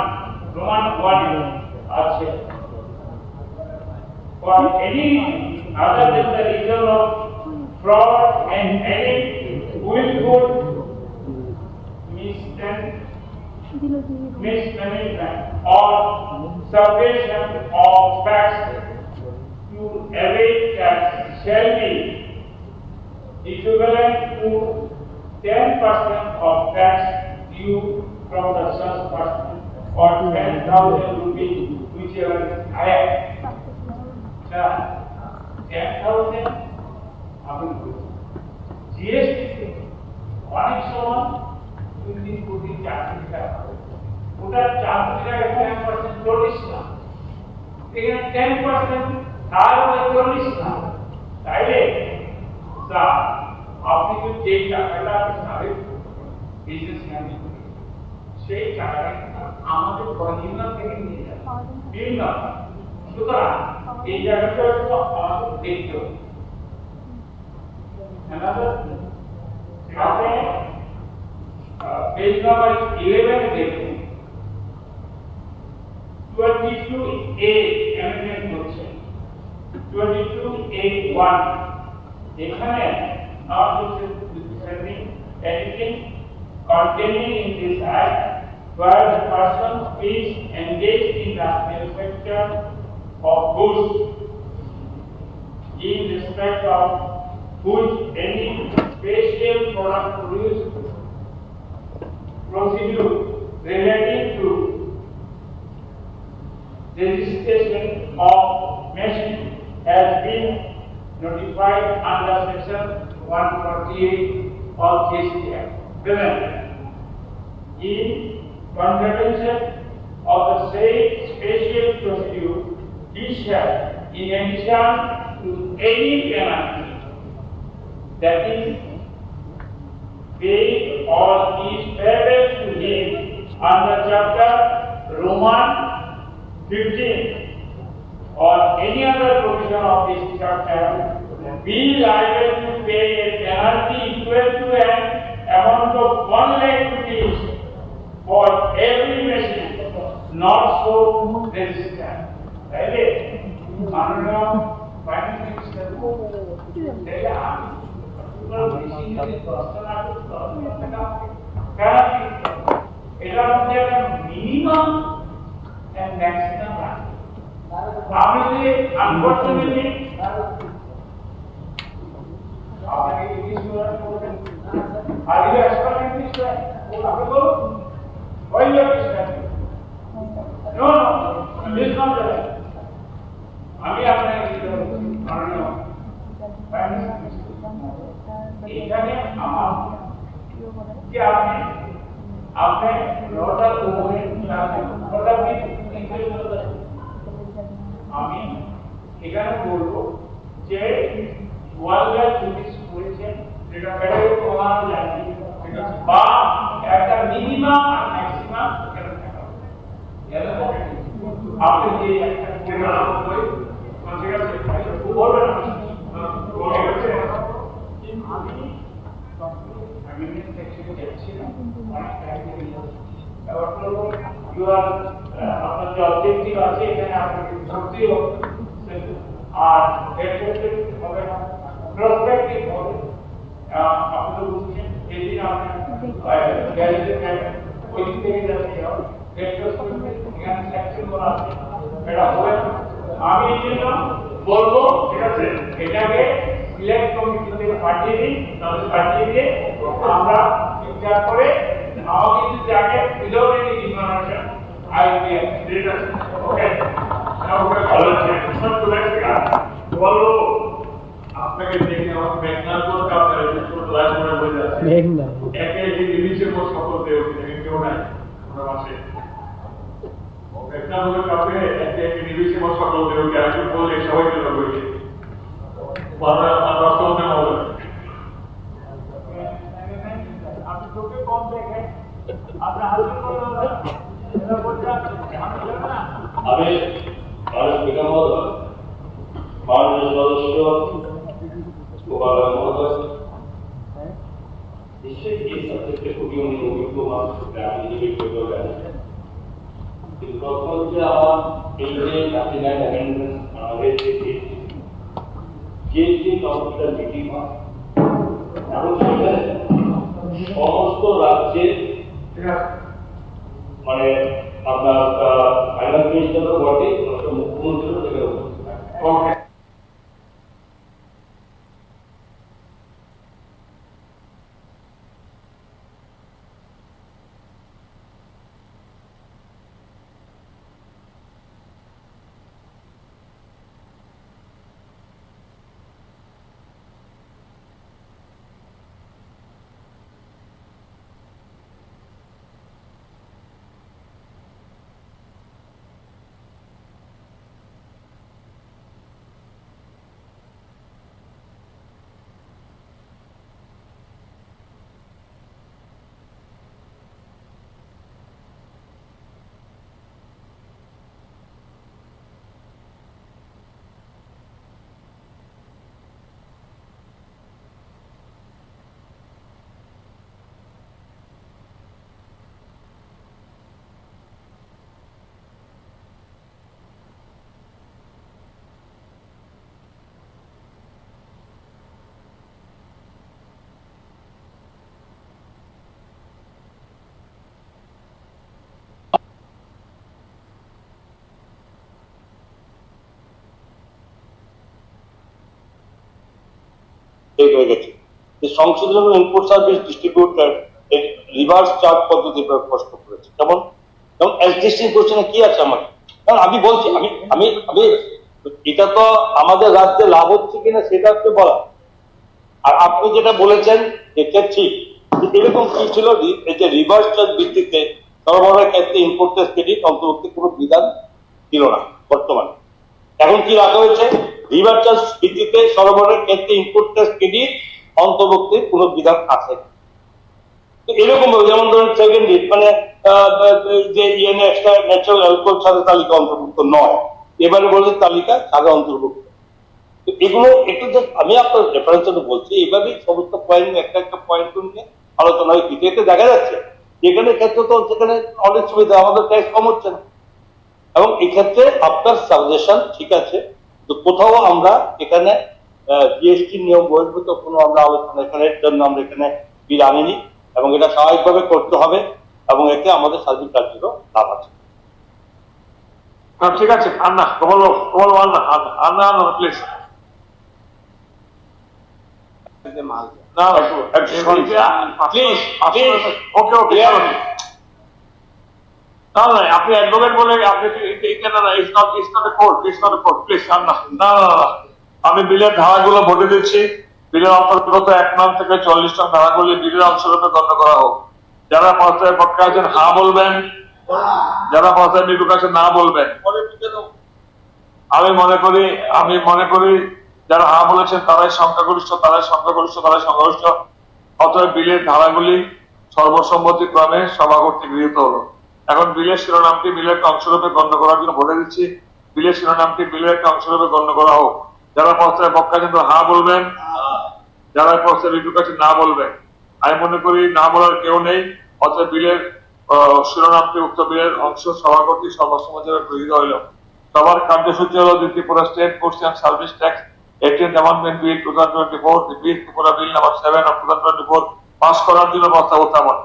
Roman 1 আছে। For any other than the reason of fraud and any willful mismanagement or suppression of facts to evade tax shall be equivalent to 10% of tax due from the such person or 10,000 rupees, whichever is higher. 10,000 আপনি GST অনেক সময় 2-3 কোটি 4 কোটি টাকা, ওটা 4 কোটি টাকা 10% 40 না, এখানে 10% তার উপরে 40 না। তাইলে স্যার আপনি যদি যে টাকাটা সারে বিজনেস ম্যানেজ করেন সেই টাকাটা আমাদের কনজিউমার থেকে নিয়ে যান বিভিন্ন। সুতরাং এই জায়গাটা একটু আমাদের দেখতে হবে। আপনি পেজ নাম্বার 11 দেখুন, 22A অ্যামেন্ডমেন্ট হচ্ছে 22A1। এখানে anything containing in this act where the person is engaged in the manufacture of goods in respect of which any special product produced procedure relating to registration of machine has been notified under section 148 of GST Act. In contravention of the same special procedure, he shall, in addition to any penalty that is paid or is payable to him under chapter Roman 15 or any other provision of this chapter, be liable to pay a penalty equal to an amount of 1 lakh rupees for every machine not so registered. Right? Manana finance minister এটা এটার মধ্যে একটা minimum and maximum আছে। আমি যে unfortunately আপনাকে English বলবেন are you expert English আপনি বলুন ওই নো দিস নট দ্যাট আমি আপনাকে মাননীয় এখানে আমার কি আপনি নটা উপরে নটা আমি এখানে বলবো যে ওয়ার্ল্ড নোটিশ করেছেন যেটা ফেডারেল প্রমাণ জানি বা একটা মিনিমাম আর ম্যাক্সিমাম এখানে থাকা আপনি যে একটা প্রোগ্রাম করে কনসিডার করতে বলবেন আমি আপনার যে অবজেক্টিভ আছে এখানে আপনার সত্যিও আর এর হবে না প্রসপেক্টিভ হবে আপনি বুঝছেন এই দিন আপনি গ্যারেজে যাবেন ওই দিক থেকে যাবেন এখানে সেকশন করা আছে এটা হবে আমি এই জন্য বলবো ঠিক আছে এটাকে সিলেক্ট কমিটিতে পাঠিয়ে দিই তাহলে পাঠিয়ে দিয়ে আমরা বিচার করে আমাকে যদি জায়গায় without any information I will be ঠিক আছে ওকে ভালো বলো আপনাকে দেখে আমার মেঘনার কোন কাপড়ে ছোট লাইন করে বলে যাচ্ছে একে এই জিনিসের পর সকল দেও কেউ নাই ওনার মাসে মেঘনার কোন কাপড়ে একে এই জিনিসের পর সকল দেও কে আমি বলে সবাই জন্য বলি বারবার আমরা তো না বলে আপনি তোকে কম দেখেন আপনি হাজির করুন এটা বলতে আমি জানি না আমি স্পিকার মহোদয় মাননীয় সদস্য মহোদয় নিশ্চয়ই এই সাবজেক্টে খুবই অভিজ্ঞ মানুষ আমি নিজেকে জানি কিন্তু প্রথম যে আমার এই যে 39 অ্যামেন্ডমেন্ট আমাদের যে কম্পিউটার মিটিং হয় এবং সেখানে সমস্ত রাজ্যের মানে আপনার ফাইনান্স মিনিস্টারও বটে মুখ্যমন্ত্রীও সেখানে উপস্থিত থাকে হয়ে গেছে যে সংশোধন এবং input service distributor reverse charge পদ্ধতি প্রশ্ন করেছে যেমন এক্সিস্টিং কোশ্চেনে কি আছে আমার কারণ আমি বলছি আমি আমি আমি এটা তো আমাদের রাজ্যে লাভ হচ্ছে কিনা সেটা হচ্ছে বলা আর আপনি যেটা বলেছেন এটা ঠিক এরকম কি ছিল এই যে রিভার্স চার্জ ভিত্তিতে সরবরাহের ক্ষেত্রে ইনপুট ট্যাক্স ক্রেডিট অন্তর্ভুক্তি কোনো বিধান ছিল না বর্তমানে এখন কি রাখা হয়েছে রিভার্স চার্জ ভিত্তিতে সরবরাহের ক্ষেত্রে ইনপুট ট্যাক্স ক্রেডিট অন্তর্ভুক্তির কোনো বিধান আছে তো এরকম যেমন ধরুন সেকেন্ডারি মানে যে ইএনএ এক্সট্রা ন্যাচারাল অ্যালকোহল ছাড়া তালিকা অন্তর্ভুক্ত নয় এবারে বলছে তালিকা ছাড়া অন্তর্ভুক্ত তো এগুলো একটু আমি আপনার রেফারেন্স জন্য বলছি এইভাবেই সমস্ত পয়েন্ট একটা পয়েন্ট নিয়ে আলোচনা হয় কিন্তু এতে দেখা যাচ্ছে এখানে ক্ষেত্রে তো সেখানে অনেক সুবিধা আমাদের ট্যাক্স কম হচ্ছে না এবং এক্ষেত্রে আপনার সাজেশন ঠিক আছে তো কোথাও আমরা এখানে জিএসটি নিয়ম বহির্ভূত কোনো আমরা আলোচনা এখানের জন্য আমরা এখানে বিল আনিনি এবং এটা স্বাভাবিকভাবে করতে হবে এবং এতে আমাদের সার্বিক কার্যেরও লাভ আছে ঠিক আছে আন্না কমল আন্না আন্না আন্না প্লিজ আপনি অ্যাডভোকেট বলে আপনি আমি বিলের ধারাগুলো ভোটে দিচ্ছি বিলের অন্তর্গত 1 নং থেকে 40 নং ধারাগুলি বিলের অংশরূপে গণ্য করা হোক যারা প্রস্তাবের পক্ষে আছেন হ্যাঁ বলবেন যারা প্রস্তাবের বিপক্ষে আছেন না বলবেন আমি মনে করি যারা হ্যাঁ বলেছেন তারাই সংখ্যাগরিষ্ঠ অতএব বিলের ধারাগুলি সর্বসম্মতিক্রমে সভা কর্তৃক গৃহীত হলো এখন বিলের শিরোনামটি বিলের একটা অংশরূপে গণ্য করার জন্য বলে দিচ্ছি বিলের শিরোনামটি বিলের একটা অংশরূপে গণ্য করা হোক যারা প্রস্তাবের পক্ষে আছেন হ্যাঁ বলবেন যারা প্রস্তাবের বিপক্ষে আছেন না বলবেন আমি মনে করি না বলার কেউ নেই, অতএব বিলের শিরোনামটি উক্ত বিলের অংশ সভা কর্তৃক সর্বসম্মতিভাবে গৃহীত হইল। সবার কার্যসূচি হল the Tripura state goods and service tax 18th Amendment Bill 2024, the Bill Tripura Bill number 7 of 2024 pass করার জন্য প্রস্তাব উত্থাপন।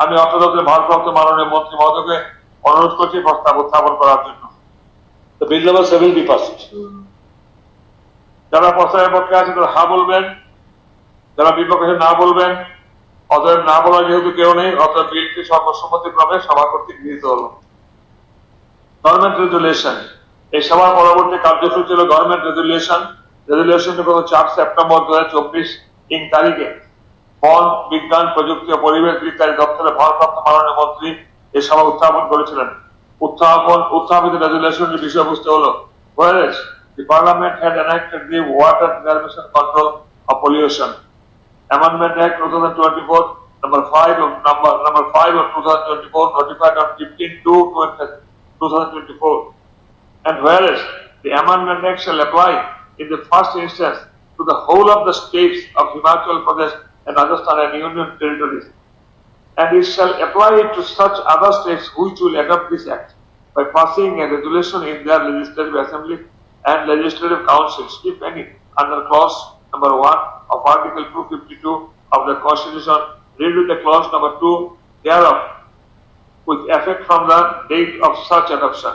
আমি অর্থ দপ্তরের ভারপ্রাপ্ত মাননীয় মন্ত্রী মহোদয়কে অনুরোধ করছি প্রস্তাব উত্থাপন করার জন্য। বিল নাম্বার 7 বি পাসড। যারা প্রস্তাবের পক্ষে আছে তারা হা বলবেন, যারা বিপক্ষে না বলবেন। অতএব না বলার যেহেতু কেউ নেই, অতএব বিলটি সর্বসম্মতিক্রমে সভা কর্তৃক গৃহীত হল। গভর্নমেন্ট রেজুলেশন, এই সভার পরবর্তী কার্যসূচি হল গভর্নমেন্ট রেজুলেশন। রেজুলেশনটি গত 4 সেপ্টেম্বর 2024 তারিখে বন, বিজ্ঞান, প্রযুক্তি ও পরিবেশ বিজ্ঞানী দপ্তরের ভারপ্রাপ্ত মাননীয় মন্ত্রী এই সভা উত্থাপন করেছিলেন। উত্থাপিত রেজুলেশনের বিষয়বস্তু হল, whereas the Parliament had enacted the Water Conservation Control of Pollution Amendment Act 2024 number 5 of 2024 notified on 15/2/2024, and whereas the Amendment Act shall apply in the first instance to the whole of the states of Himachal Pradesh and Rajasthan and Union territories, and it shall apply it to such other states which will adopt this act by passing a resolution in their legislative assembly and legislative councils, if any, under clause number 1 of Article 252 of the Constitution, read with the clause number 2 thereof, with effect from the date of such adoption.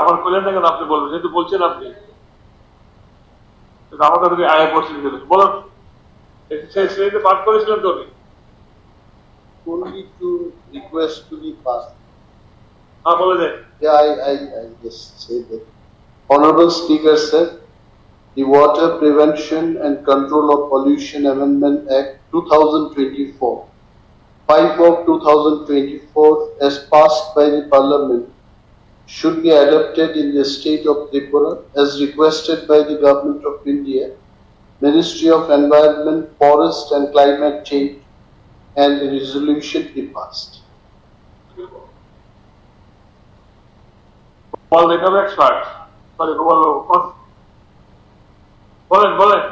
আমার কইলেন না কেন? আপনি বলবেন, যেহেতু বলছেন আপনি আমার কাছে আয় পড়ছেন বলুন। শ্রেণীতে পাঠ করেছিলেন তো? Only to request to be passed. হ্যাঁ, বলে দেন। Yeah, I just say that. Honorable Speaker said, the Water Prevention and Control of Pollution Amendment Act 2024, 5 of 2024, as passed by the Parliament, should be adopted in the state of Tripura as requested by the Government of India, Ministry of Environment, Forest and Climate Change, and the resolution be passed. বলেন।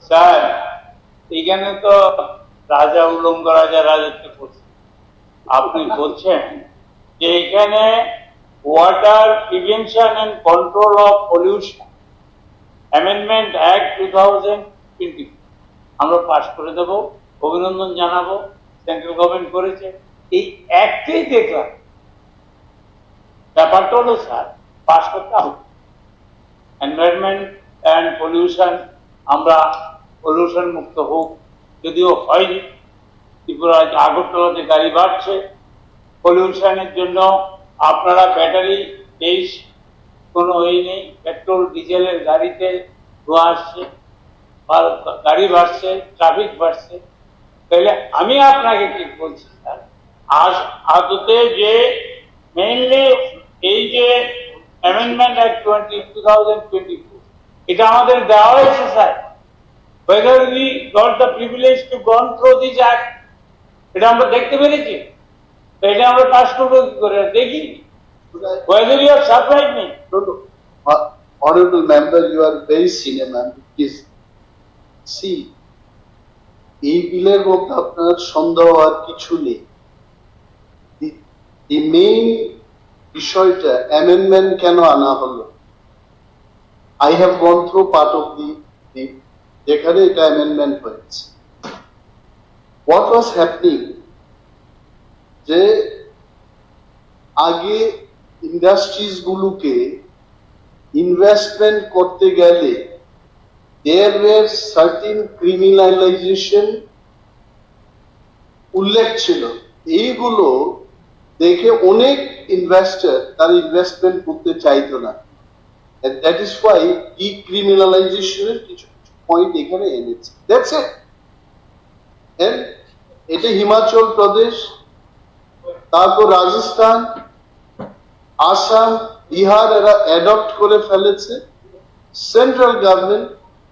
Sir, এখানে তো রাজা উলঙ্গ রাজা রাজত্ব করছে। আপনি বলছেন যে এখানে water prevention and control of pollution amendment act 2020 আমরা পাস করে দেব, অভিনন্দন জানাবো, সেন্ট্রাল গভর্নমেন্ট করেছে। এই অ্যাক্টেই দেখলাম, ব্যাপারটা হলো স্যার পাস করতে হবে। এনভায়রনমেন্ট অ্যান্ড পলিউশন, আমরা পলিউশন মুক্ত হোক, যদিও হয়নি। ত্রিপুরা আগরতলাতে গাড়ি বাড়ছে, পলিউশনের জন্য আপনারা ব্যাটারি কোনো নেই, পেট্রোল ডিজেলের গাড়িতে ধোঁয়া আসছে, গাড়ি বাড়ছে, ট্রাফিক বাড়ছে। তাহলে আমি আপনাকে কি বলছি স্যার, আজ আদতে যে মেইনলি এই যে অ্যামেন্ডমেন্ট অ্যাক্ট 2024 এটা আমাদের দেওয়া হয়েছে sir. whether we got the privilege to go through this act, এটা আমরা দেখতে পেরেছি। এটা আমরা পাস করবো কি করে দেখি? whether you are surprised me. Honorable member, you are very senior member. Please see, এই বিলের মধ্যে আপনার সন্দেহ আর কিছু নেই। the main বিষয়টা amendment কেন আনা হলো, I have gone through part of the যেখানে এটা amendment হয়েছে। what was happening, যে আগে ইন্ডাস্ট্রিজ গুলোকে ইনভেস্টমেন্ট করতে গেলে there were certain criminalization উল্লেখ ছিল। এইগুলো দেখে অনেক ইনভেস্টর তার ইনভেস্টমেন্ট করতে চাইতো না, and that is why decriminalization এর কিছু পয়েন্ট এখানে এনেছে। That's it. And এটা হিমাচল প্রদেশ, তারপর রাজস্থান, আসাম, বিহার এরা অ্যাডপ্ট করে ফেলেছে। Central government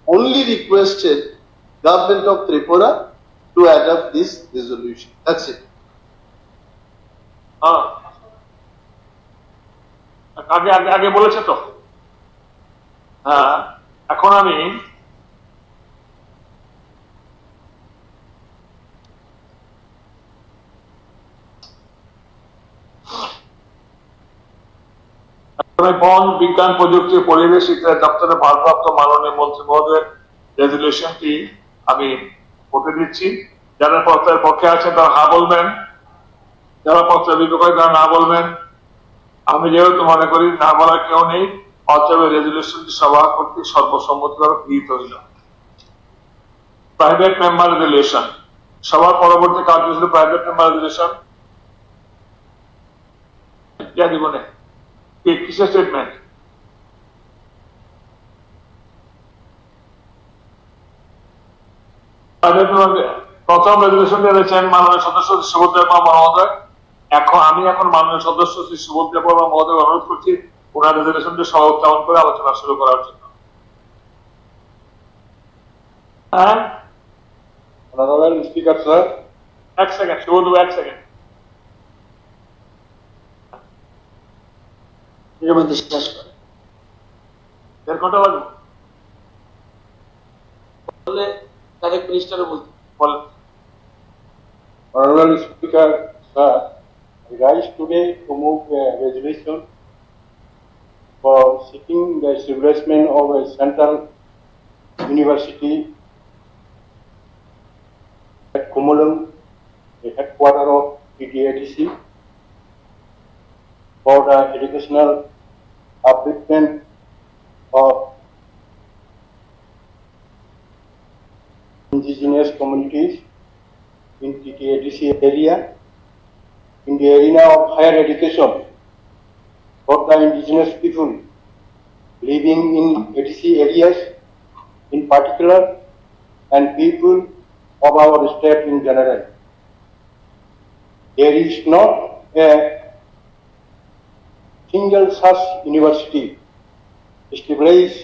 only requested Government of Tripura to adopt this resolution. That's it. আগে বলেছে তো, হ্যাঁ, এখন আমি বন বিজ্ঞান প্রযুক্তি পরিবেশ ইত্যাদি দপ্তরের ভারপ্রাপ্ত মাননীয় মন্ত্রী মহোদয়ের রেজুলেশনটি আমি পড়তে দিচ্ছি। যারা পত্রের পক্ষে আছেন তারা হা বলবেন, যারা পত্রের বিপক্ষে তারা না বলবেন। আমি যেহেতু মনে করি না বলার কেউ নেই, অতএব রেজুলেশনটি সভা কর্তৃক সর্বসম্মতিভাবে গৃহীত হইল। প্রাইভেট মেম্বার রেজুলেশন, সভার পরবর্তী কার্যসূচি প্রাইভেট মেম্বার রেজুলেশন জীবনে কিসের স্টেটমেন্ট? প্রথম রেজুলেশন দিয়েছেন মাননীয় সদস্য সুভদ্রা বর্মা মহোদয়। আমি এখন মাননীয় সদস্য শ্রী সুভদ্রা বর্মা মহোদয় অনুরোধ করছি ওনার রেজুলেশনটি সহ উত্থাপন করে আলোচনা শুরু করার জন্য। হ্যাঁ, স্পিকার স্যার, এক সেকেন্ড শুভ, এক সেকেন্ড। শেষ করে 1.5 ঘন্টা লাগবে বললে ডাইরেক্ট মিনিস্টারে বলতে বলেন। Honorable Speaker, sir, I rise today to move a resolution for seeking the establishment of a central university at Kumulum, the headquarter of TTADC, for the educational upliftment of indigenous communities in TTADC area, in the arena of higher education for the indigenous people living in ADC areas in particular and people of our state in general. There is not a single such university established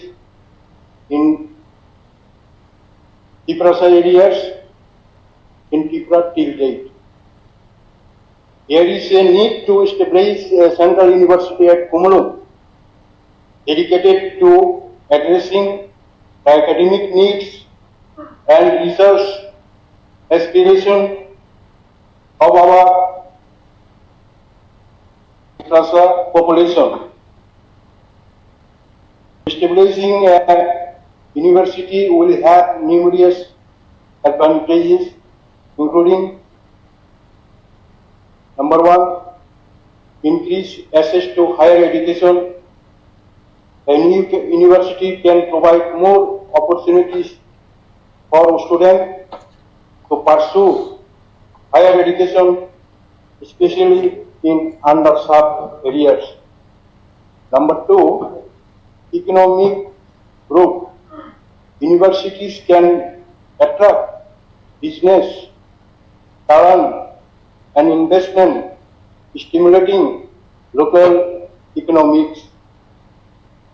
in Tiprasa areas in Tipra till date. There is a need to establish a central university at Kumulum dedicated to addressing the academic needs and research aspiration of our Tiprasa population. Establishing a university will have numerous advantages, including number 1, increased access to higher education. A new university can provide more opportunities for students to pursue higher education, especially in underserved areas. Number 2, economic growth. Universities can attract business, talent, and investment, stimulating local economics.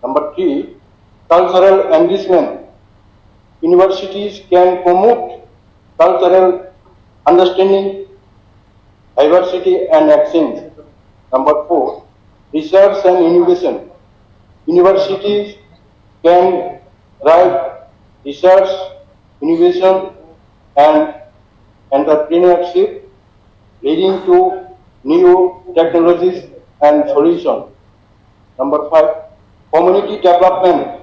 Number 3, cultural enrichment. Universities can promote cultural understanding, diversity, and exchange. Number 4, research and innovation. Universities can drive research, innovation, and entrepreneurship, leading to new technologies and solutions. Number 5, community development.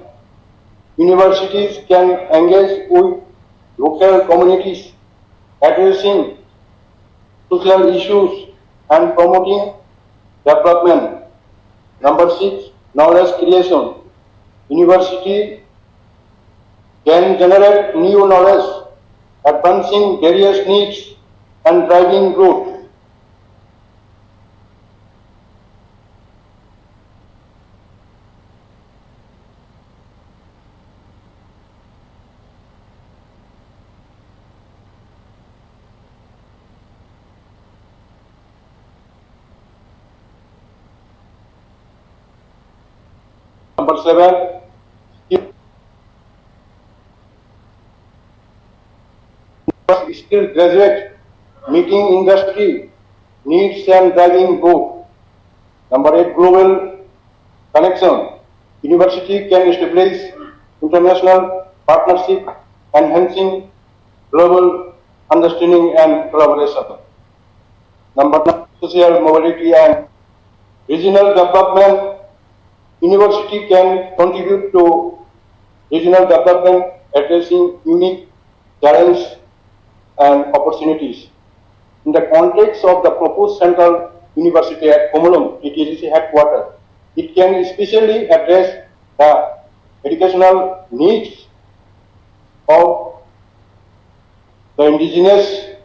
Universities can engage with local communities, addressing social issues and promoting development. Number 6, knowledge creation. University can generate new knowledge, advancing various needs and driving growth. Number 7, skill graduate meeting industry needs and driving growth. Number 8, global connection. University can establish international partnership, enhancing global understanding and collaboration. Number 9, social mobility and regional development. University can contribute to regional development, addressing unique challenges and opportunities. In the context of the proposed central university at Komolum, TTDC headquarters, it can especially address the educational needs of the indigenous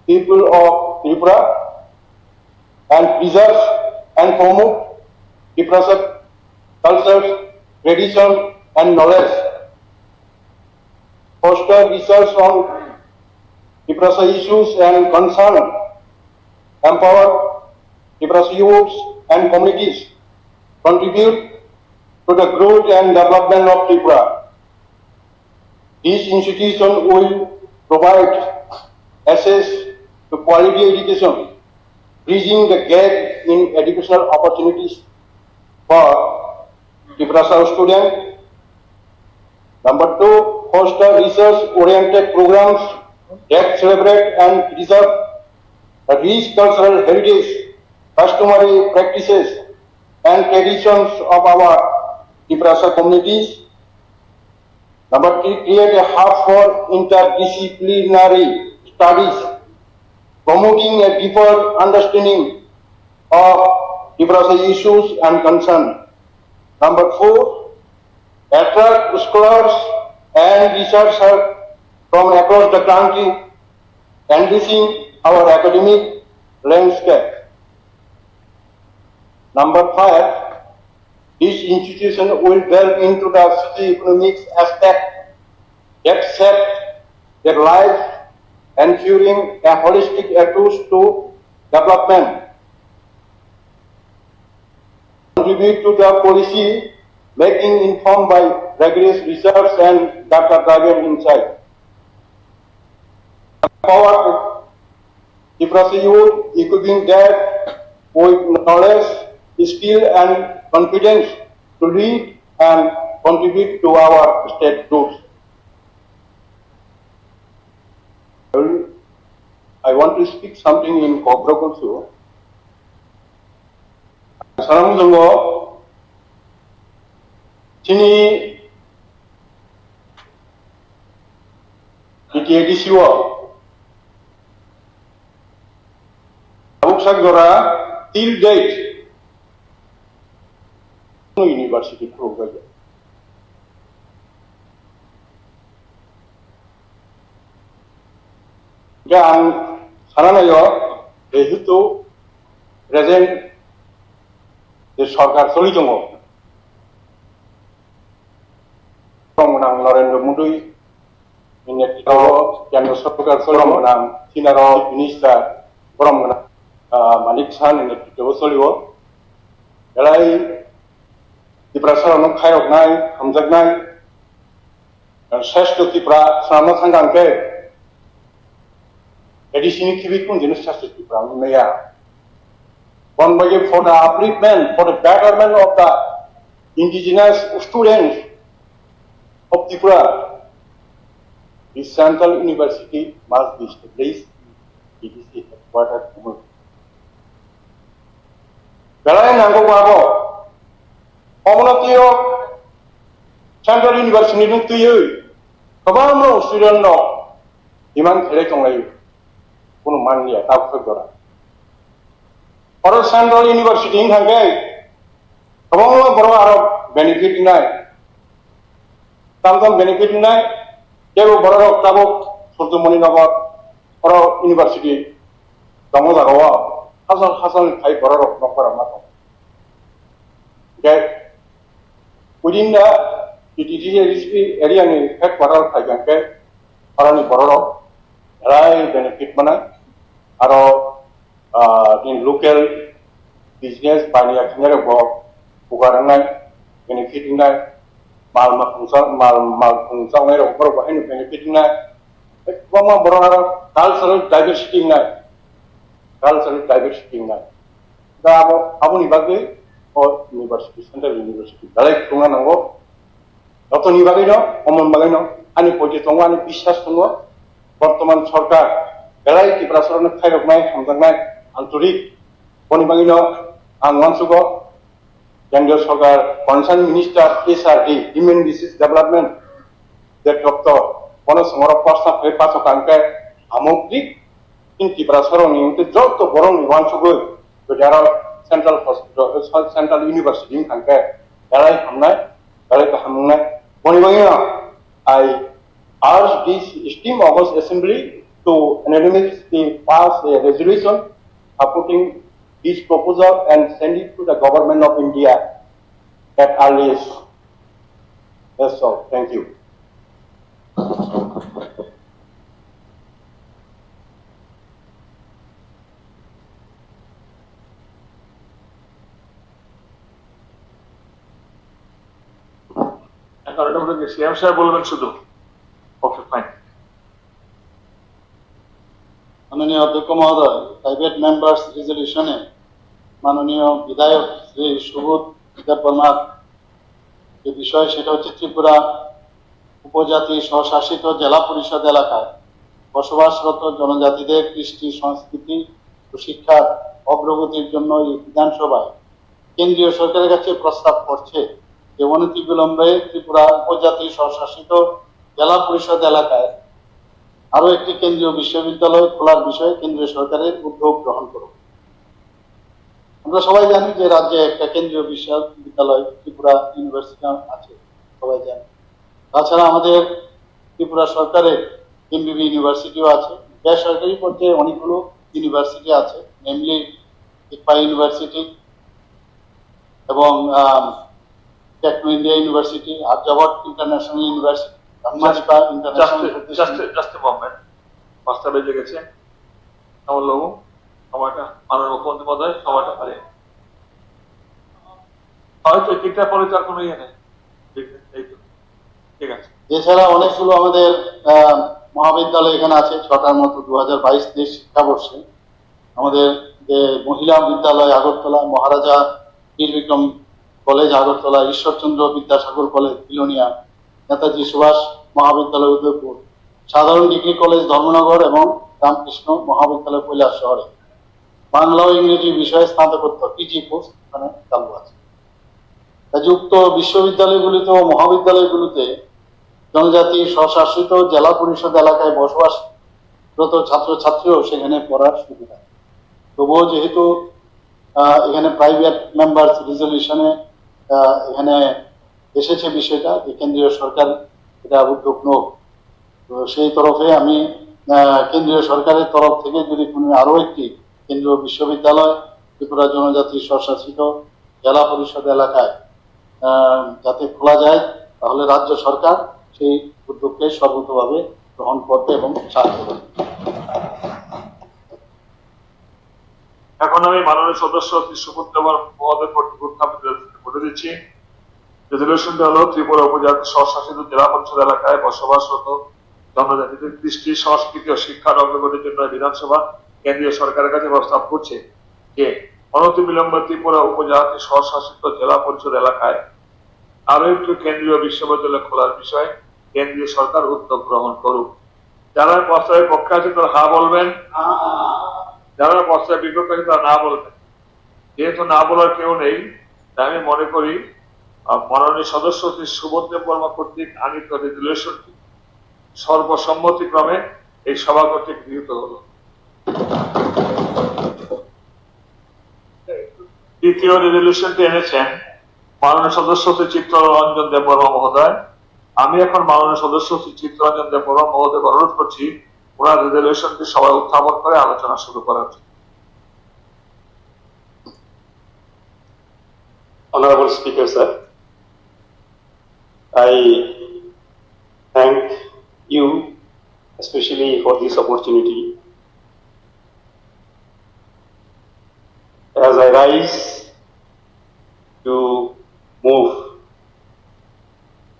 people of Tripura and preserve and promote Tripura's culture, tradition and knowledge. Foster research on Tripura's issues and concern. Empower Tripura's youths and communities. Contribute to the growth and development of Tripura. This institution will provide access to quality education, bridging the gap in educational opportunities for Tripura students. Number 2, foster research-oriented programs that celebrate and preserve the rich cultural heritage, customary practices, and traditions of our Tripura communities. Number 3, create a hub for interdisciplinary studies, promoting a deeper understanding of Tripura issues and concerns. Number 4, attract scholars and researchers from across the country, enriching our academic landscape. Number 5, this institution will delve into the socio-economic aspect that shape their life, ensuring a holistic approach to development. Contribute to the policy making informed by rigorous research and data-driven insight. Empower Tripura youth, equipping them with knowledge, skill and confidence to lead and contribute to our state growth. I want to speak something in Kobrok also. Salam Zongo, Chini TTDC Abuksak till date university program. Dan saranayo ehitu present the sarkar soli jongo. Menang Narendra Modi ini kita yang sarkar soli menang Sinaro Minister Borong Malik Khan ini kita soliwo. Belai Tripura sarana khairoknai, hamjaknai, shreshto Tripura sarana sangangke additional kibikun jenis shreshto Tripura meya. One way for the upliftment, for the betterment of the indigenous students of Tripura, this central university must be established. It is the headquarters. Belai nanggo babo. Komunitiyo Central University nungtuyo kabamo student no iman khere tonglayo kuno manliya tapsok dora oro Central University inghangai kabamo boro aro benefit nai tamtam benefit nai kebo boro tabo surtumoni nagar oro university dongo jagawa hasal khai boro nokora mato okay. Within the TTDC area ni headquarters thaiganke arani bororo rai benefit mana aro in local business bani akhnere bo ugaranai benefit nai mal khungsang ngai ro boro bahini benefit nai ekbama bororo cultural diversity nai da abo ni bagbe University, Central University. Dalai tunga nango. Noto ni bagay no, omon bagay no. Ani poje tongo, ani biswas tongo. Bortoman sarkar dalai Tripura sorone khairok nai hamjak nai antorik. Boni bagay no ang wansugo. Kendriya sarkar concerned minister SRD, Human Resource Development. That doctor, kono samara pasna fe paso kangke amokrik. In Tripura sorone unte jotto borong wansugo. Jara Central Hospital, Central University in Kankai, Dalai Hamnai, Dalai Hamnai. Bonibanga, I urge this esteemed August Assembly to unanimously pass a resolution supporting this proposal and send it to the government of India at earliest. That's all. Thank you. CM সাহেব বলবেন শুধু। Okay fine. মাননীয় অধ্যক্ষ মহোদয়, private members রেজলিউশনে মাননীয় বিধায়ক শ্রী সুবোধ বর্মার যে বিষয় সেটা হচ্ছে ত্রিপুরা উপজাতি স্বশাসিত জেলা পরিষদ এলাকায় বসবাসরত জনজাতিদের কৃষ্টি সংস্কৃতি ও শিক্ষার অগ্রগতির জন্য এই বিধানসভায় কেন্দ্রীয় সরকারের কাছে প্রস্তাব করছে যে অনতিবিলম্বে ত্রিপুরা উপজাতি স্বশাসিত জেলা পরিষদ এলাকায় আরো একটি কেন্দ্রীয় বিশ্ববিদ্যালয় খোলার বিষয়ে কেন্দ্রীয় সরকারের উদ্যোগ গ্রহণ করুন। আমরা সবাই জানি যে রাজ্যে একটা কেন্দ্রীয় বিশ্ববিদ্যালয় ত্রিপুরা ইউনিভার্সিটি আছে, সবাই জানি। তাছাড়া আমাদের ত্রিপুরা সরকারের এমবিবি ইউনিভার্সিটিও আছে। বেসরকারি পর্যায়ে অনেকগুলো ইউনিভার্সিটি আছে, নেমলি ইকপা ইউনিভার্সিটি এবং Techno India university, Aryabhatta international university, পাঁচটা বেজে গেছে। আমার লোক সময়টা মাননীয় মুখ্যমন্ত্রী মহোদয় সময়টা পারে হয়তো ঠিকঠাক পরে তার কোনো ইয়ে নেই। ঠিক আছে। এছাড়া অনেকগুলো আমাদের মহাবিদ্যালয় এখানে আছে, 6টার মতো 2022-23 শিক্ষাবর্ষে আমাদের যে মহিলা বিদ্যালয় আগরতলা, মহারাজা বীরবিক্রম কলেজ আগরতলা, ঈশ্বরচন্দ্র বিদ্যাসাগর কলেজ বিলোনিয়া, নেতাজি সুভাষ মহাবিদ্যালয় উদয়পুর, সাধারণ ডিগ্রি কলেজ ধর্মনগর এবং রামকৃষ্ণ মহাবিদ্যালয় কৈলাস শহরে বাংলা ও ইংরেজি বিষয়ে স্নাতকোত্তর পিজি কোর্স এখানে চালু আছে। যুক্ত বিশ্ববিদ্যালয়গুলিতে ও মহাবিদ্যালয়গুলিতে জনজাতি স্বশাসিত জেলা পরিষদ এলাকায় বসবাসরত ছাত্রছাত্রীও সেখানে পড়ার সুবিধা। তবুও যেহেতু এখানে প্রাইভেট মেম্বার্স রেজলিউশনে এখানে এসেছে বিষয়টা যে কেন্দ্রীয় সরকার এটা উদ্যোগ নোক, তো সেই তরফে আমি কেন্দ্রীয় সরকারের তরফ থেকে যদি কোনো আরো একটি কেন্দ্রীয় বিশ্ববিদ্যালয় ত্রিপুরা জনজাতি স্বশাসিত জেলা পরিষদ এলাকায় যাতে খোলা যায়, তাহলে রাজ্য সরকার সেই উদ্যোগকে সর্বতভাবে গ্রহণ করবে এবং সাহায্য করবে। এখন আমি মাননীয় সদস্য শ্রী সুবোধ মহোদয় কর্তৃক উত্থাপিত করে দিচ্ছি। রেজলিউশনটা হলো ত্রিপুরা উপজাতি স্বশাসিত জেলা পরিষদ এলাকায় বসবাসরত জনজাতিদের কৃষ্টি সংস্কৃতি ও শিক্ষার অগ্রগতির জন্য বিধানসভা কেন্দ্রীয় সরকারের কাছে প্রস্তাব করছে যে অনতিবিলম্বে ত্রিপুরা উপজাতি স্বশাসিত জেলা পরিষদ এলাকায় আরো একটি কেন্দ্রীয় বিশ্ববিদ্যালয় খোলার বিষয়ে কেন্দ্রীয় সরকার উদ্যোগ গ্রহণ করুক। যারা প্রস্তাবের পক্ষে আছে তারা হা বলবেন, যারা প্রস্তাবের বিপক্ষে আছে তারা না বলবেন। যেহেতু না বলার কেউ নেই, তাই আমি মনে করি মাননীয় সদস্য শ্রী সুবোধ বর্মা কর্তৃক আনিত রেজলিউশনটি সর্বসম্মতিক্রমে এই সভা কর্তৃক গৃহীত হল। দ্বিতীয় রেজলিউশনটি এনেছেন মাননীয় সদস্য শ্রী চিত্তরঞ্জন দেববর্মা মহোদয়। আমি এখন মাননীয় সদস্য শ্রী চিত্তরঞ্জন দেববর্মা মহোদয় অনুরোধ করছি ওনার রেজলিউশনটি সবাই উত্থাপন করে আলোচনা শুরু করার জন্য। Honorable Speaker, sir, I thank you especially for this opportunity. As I rise to move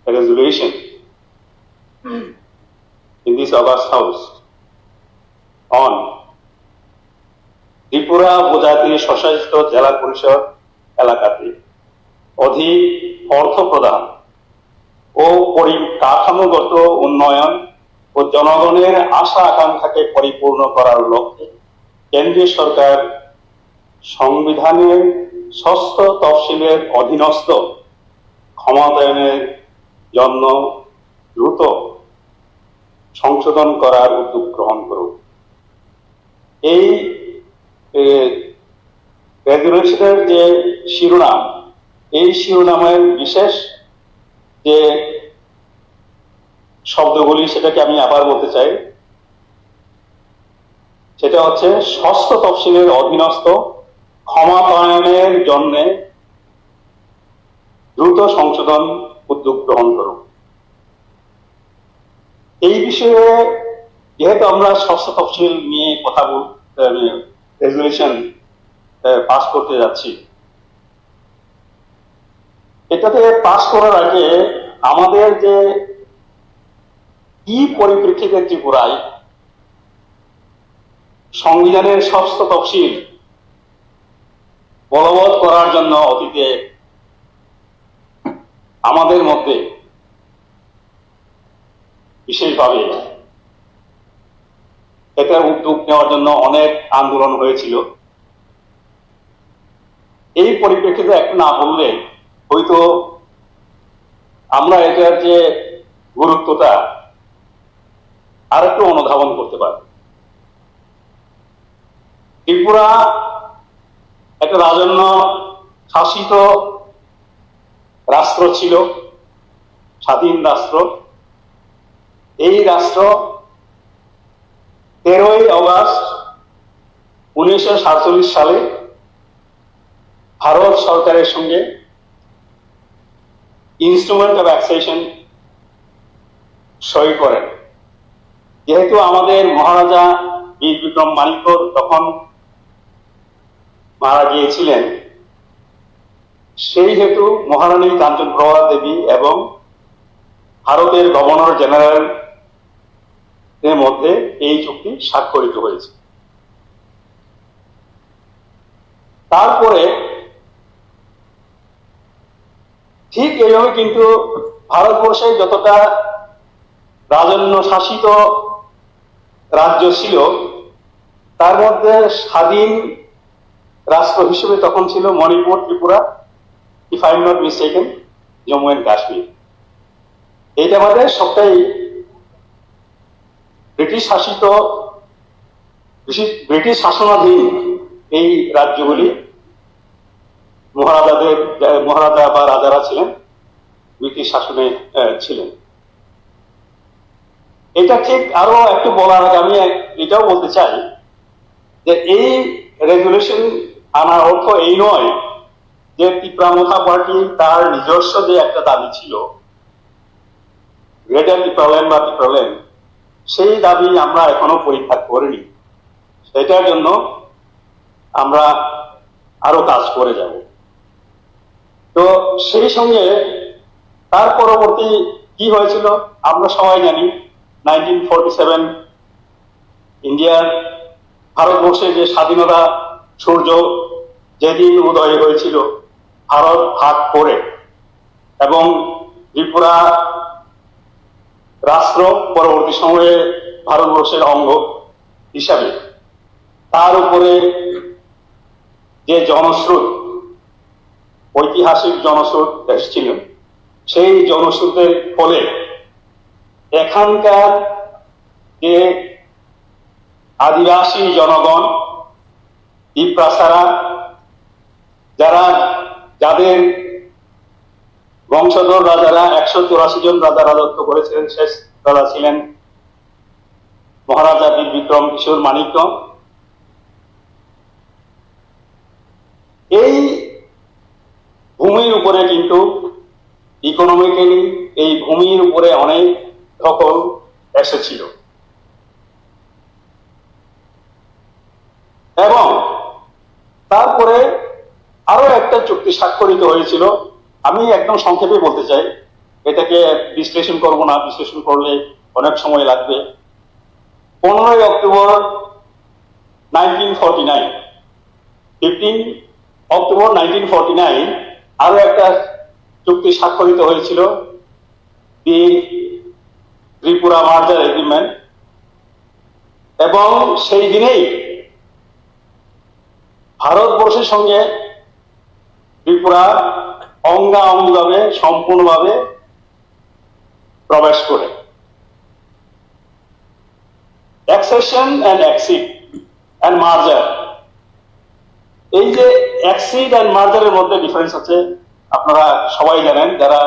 a resolution in this August House on Tripura উপজাতি স্বশাসিত জেলা পরিষদ এলাকাতে অধিক অর্থ প্রদান ও পরিকাঠামোগত উন্নয়ন ও জনগণের আশা আকাঙ্ক্ষাকে পরিপূর্ণ করার লক্ষ্যে কেন্দ্রীয় সরকার সংবিধানের ষষ্ঠ তফসিলের অধীনস্থ ক্ষমতায়নের জন্য দ্রুত সংশোধন করার উদ্যোগ গ্রহণ করুক। এই রেজুলেশনের যে শিরোনাম, এই শিরোনামের বিশেষ যে শব্দগুলি সেটাকে আমি আবার বলতে চাই। সেটা হচ্ছে ষষ্ঠ তফসিলের অধীনস্থ ক্ষমতায়নের জন্য দ্রুত সংশোধন উদ্যোগ গ্রহণ করুন। এই বিষয়ে যেহেতু আমরা ষষ্ঠ তফসিল নিয়ে কথা বলতে রেজুলেশন পাস করতে যাচ্ছি, এটাতে পাস করার আগে আমাদের যে কি পরিপ্রেক্ষিতে ত্রিপুরায় সংবিধানের ষষ্ঠ তফসিল বলবৎ করার জন্য অতীতে আমাদের মধ্যে বিশেষভাবে এটার উদ্যোগ নেওয়ার জন্য অনেক আন্দোলন হয়েছিল। এই পরিপ্রেক্ষিতে একটু না বললে হয়তো আমরা এটার যে গুরুত্বটা আর একটু অনুধাবন করতে পারি। ত্রিপুরা একটা রাজন্য শাসিত রাষ্ট্র ছিল, স্বাধীন রাষ্ট্র। এই রাষ্ট্র 13ই অগস্ট 1947 সালে ভারত সরকারের সঙ্গে ইনস্ট্রুমেন্ট অফ অ্যাক্সেশন সই করেন। যেহেতু আমাদের মহারাজা বীর বিক্রম মানিক্য তখন মারা গিয়েছিলেন, সেই হেতু মহারানী কাঞ্চনপ্রভা দেবী এবং ভারতের গভর্নর জেনারেল এর মধ্যে এই চুক্তি স্বাক্ষরিত হয়েছে। তারপরে ঠিক এইভাবে কিন্তু ভারতবর্ষে যতটা রাজন্য শাসিত রাজ্য ছিল তার মধ্যে স্বাধীন রাষ্ট্র হিসেবে তখন ছিল Manipur, Tripura, if I am not mistaken, Jammu and Kashmir. এইটা আমাদের সবটাই ব্রিটিশ শাসিত, ব্রিটিশ শাসনাধীন এই রাজ্যগুলি মহারাজা বা রাজারা ছিলেন, ব্রিটিশ শাসনে ছিলেন। এটা ঠিক আরো একটু বলার আগে আমি এটাও বলতে চাই যে এই রেজুলেশন আনার অর্থ এই নয় যে ত্রিপুরা পার্টি তার নিজস্ব যে একটা দাবি ছিল গ্রেটার ত্রিপুরাল্যান্ড বা ত্রিপুরাল্যান্ড, সেই দাবি আমরা এখনো পরীক্ষা করিনি। সেটার জন্য আমরা আরো কাজ করে যাব। তো সেই সঙ্গে তার পরবর্তী কি হয়েছিল আমরা সবাই জানি। 1947 ইন্ডিয়ার ভারতবর্ষে যে স্বাধীনতা সূর্য যেদিন উদয় হয়েছিল ভারত ভাগ করে এবং ত্রিপুরা রাষ্ট্র পরবর্তী সময়ে ভারতবর্ষের অঙ্গ হিসাবে, তার উপরে যে জনস্রোত, ঐতিহাসিক জনস্রোত এসেছিল, সেই জনস্রোতের ফলে এখানকার যে আদিবাসী জনগণ, দ্বীপরাসারা, যাদের বংশধর রাজারা 184 জন রাজা রাজত্ব করেছিলেন, শেষ রাজা ছিলেন মহারাজা বীর বিক্রম কিশোর মানিক্য। এই ভূমির উপরে কিন্তু ইকোনমিক্যালি এই ভূমির উপরে অনেক দখল এসেছিল এবং তারপরে আরো একটা চুক্তি স্বাক্ষরিত হয়েছিল। আমি একদম সংক্ষেপে বলতে চাই, এটাকে বিশ্লেষণ করব না, বিশ্লেষণ করলে অনেক সময় লাগবে। 15 অক্টোবর 1949, 15 অক্টোবর 1949 আরো একটা চুক্তি স্বাক্ষরিত হয়েছিল, দি ত্রিপুরা মার্জার এগ্রিমেন্ট, এবং সেই দিনেই ভারতবর্ষের সঙ্গে ত্রিপুরা অঙ্গাঅঙ্গিভাবে সম্পূর্ণভাবে প্রবেশ করে। অ্যাকসেশন অ্যান্ড এক্সিড অ্যান্ড মার্জার, এই যে এক্সিড অ্যান্ড মার্জারের মধ্যে ডিফারেন্স আছে আপনারা সবাই জানেন। যারা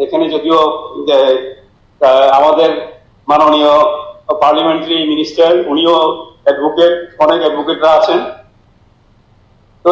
এখানে যদিও আমাদের মাননীয় পার্লামেন্টারি মিনিস্টার, উনিও অ্যাডভোকেট, অনেক অ্যাডভোকেটরা আছেন, তো